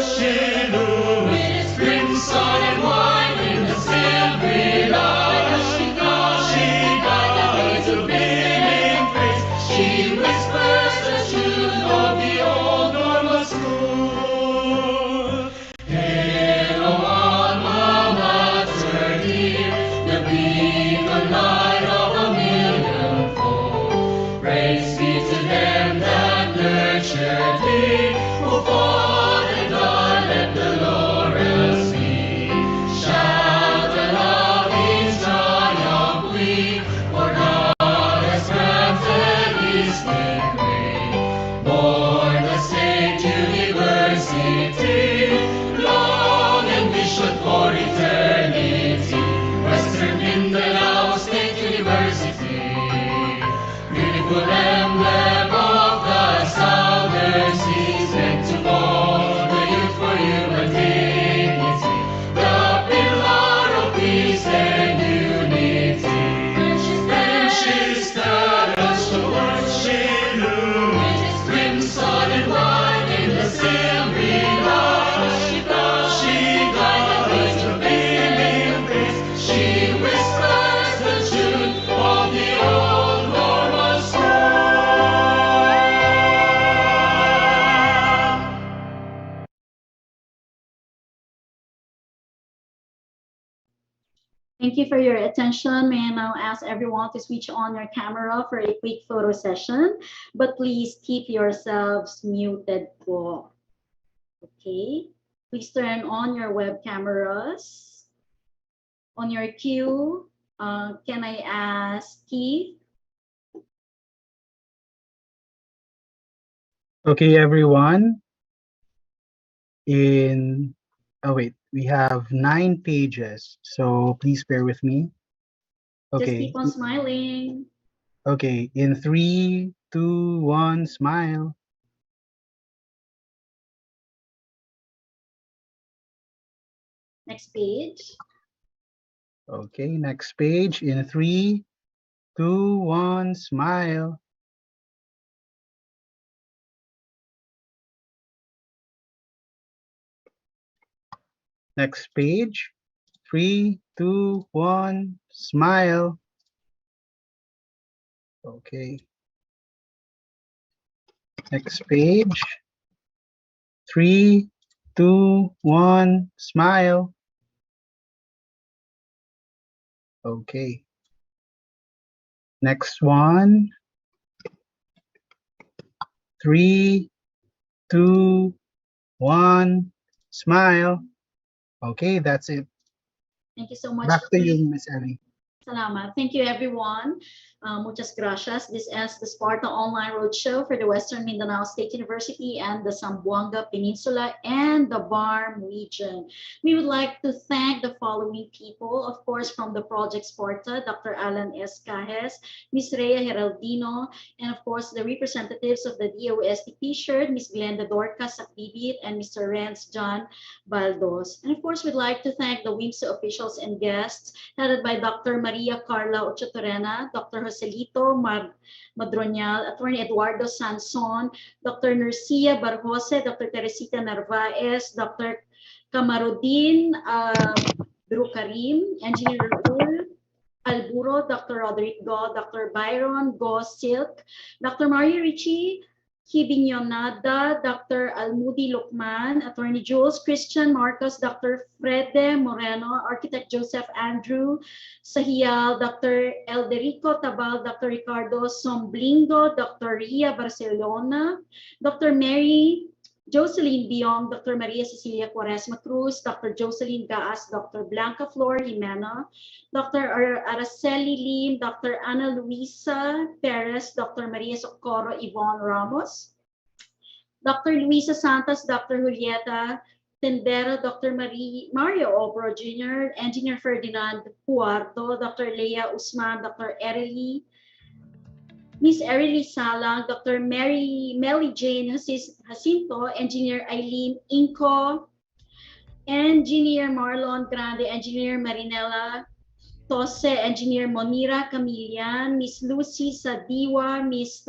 Shilu, with its crimson and white in the silvery light, she guides the beaming face. She whispers the truth of the old normal school. Hail, O alma mater dear, the beacon light of a million folk. Praise be to them that nurtured thee, who fought and died, let the laurels see. Shout aloud in triumph we, for God has granted His decree. Born the State University, long ambition for eternity. Western Mindanao State University, beautiful emblem of the southern seas, meant to mold the youth for human dignity, the pillar of peace and unity. Manchester, Shilu, with its crimson and white in the silvery light, she guides the beaming face. She whispers the truth of the old normal school. Thank you for your attention. May I now ask everyone to switch on your camera for a quick photo session, but please keep yourselves muted po. Okay, please turn on your web cameras. On your cue, can I ask Keith? Okay, everyone. We have 9 pages, so please bear with me. Just Okay. keep on smiling. Okay, in 3, 2, 1, smile. Next page. Okay, next page. In 3, 2, 1, smile. Next page. 3, 2, 1, smile. Okay. Next page. 3, 2, 1, smile. Okay. Next one. 3, 2, 1, smile. Okay, that's it. Thank you so much. Back to you, Miss Ellie. Salamat. Thank you, everyone. Muchas gracias. This is the SPARTA Online Roadshow for the Western Mindanao State University and the Zamboanga Peninsula and the BARMM region. We would like to thank the following people, of course, from the Project SPARTA, Dr. Alan S. Cajes, Ms. Rhea Heraldino, and of course, the representatives of the DOST T-shirt, Ms. Glenda Dorcas Sakbibit, and Mr. Renz John Baldos. And of course, we'd like to thank the WIMSU officials and guests, headed by Dr. Maria Carla Ochotorena, Dr. Joselito Madronial, Attorney Eduardo Sanson, Dr. Nercia Barjose, Dr. Teresita Narvaez, Dr. Kamarudin Karim, Engineer Raul Alburo, Dr. Roderick Go, Dr. Byron Go Silk, Dr. Mario Ricci, Hibinyonada, Dr. Almudi Lukman, Attorney Jules Christian Marcos, Dr. Frede Moreno, Architect Joseph Andrew Sahial, Dr. Elderico Tabal, Dr. Ricardo Somblingo, Dr. Ria Barcelona, Dr. Mary Jocelyn Biong, Dr. Maria Cecilia Quaresma Cruz, Dr. Jocelyn Gaas, Dr. Blanca Flor Jimena, Dr. Araceli Lim, Dr. Ana Luisa Perez, Dr. Maria Socorro Yvonne Ramos, Dr. Luisa Santos, Dr. Julieta Tendero, Dr. Mario Obro Jr., Engineer Ferdinand Puarto, Dr. Leia Usman, Dr. Erely, Miss Erely Salang, Dr. Melly Jane Jacinto, Engineer Eileen Inco, Engineer Marlon Grande, Engineer Marinella Tose, Engineer Monira Camillian, Miss Lucy Sadiwa, Mr.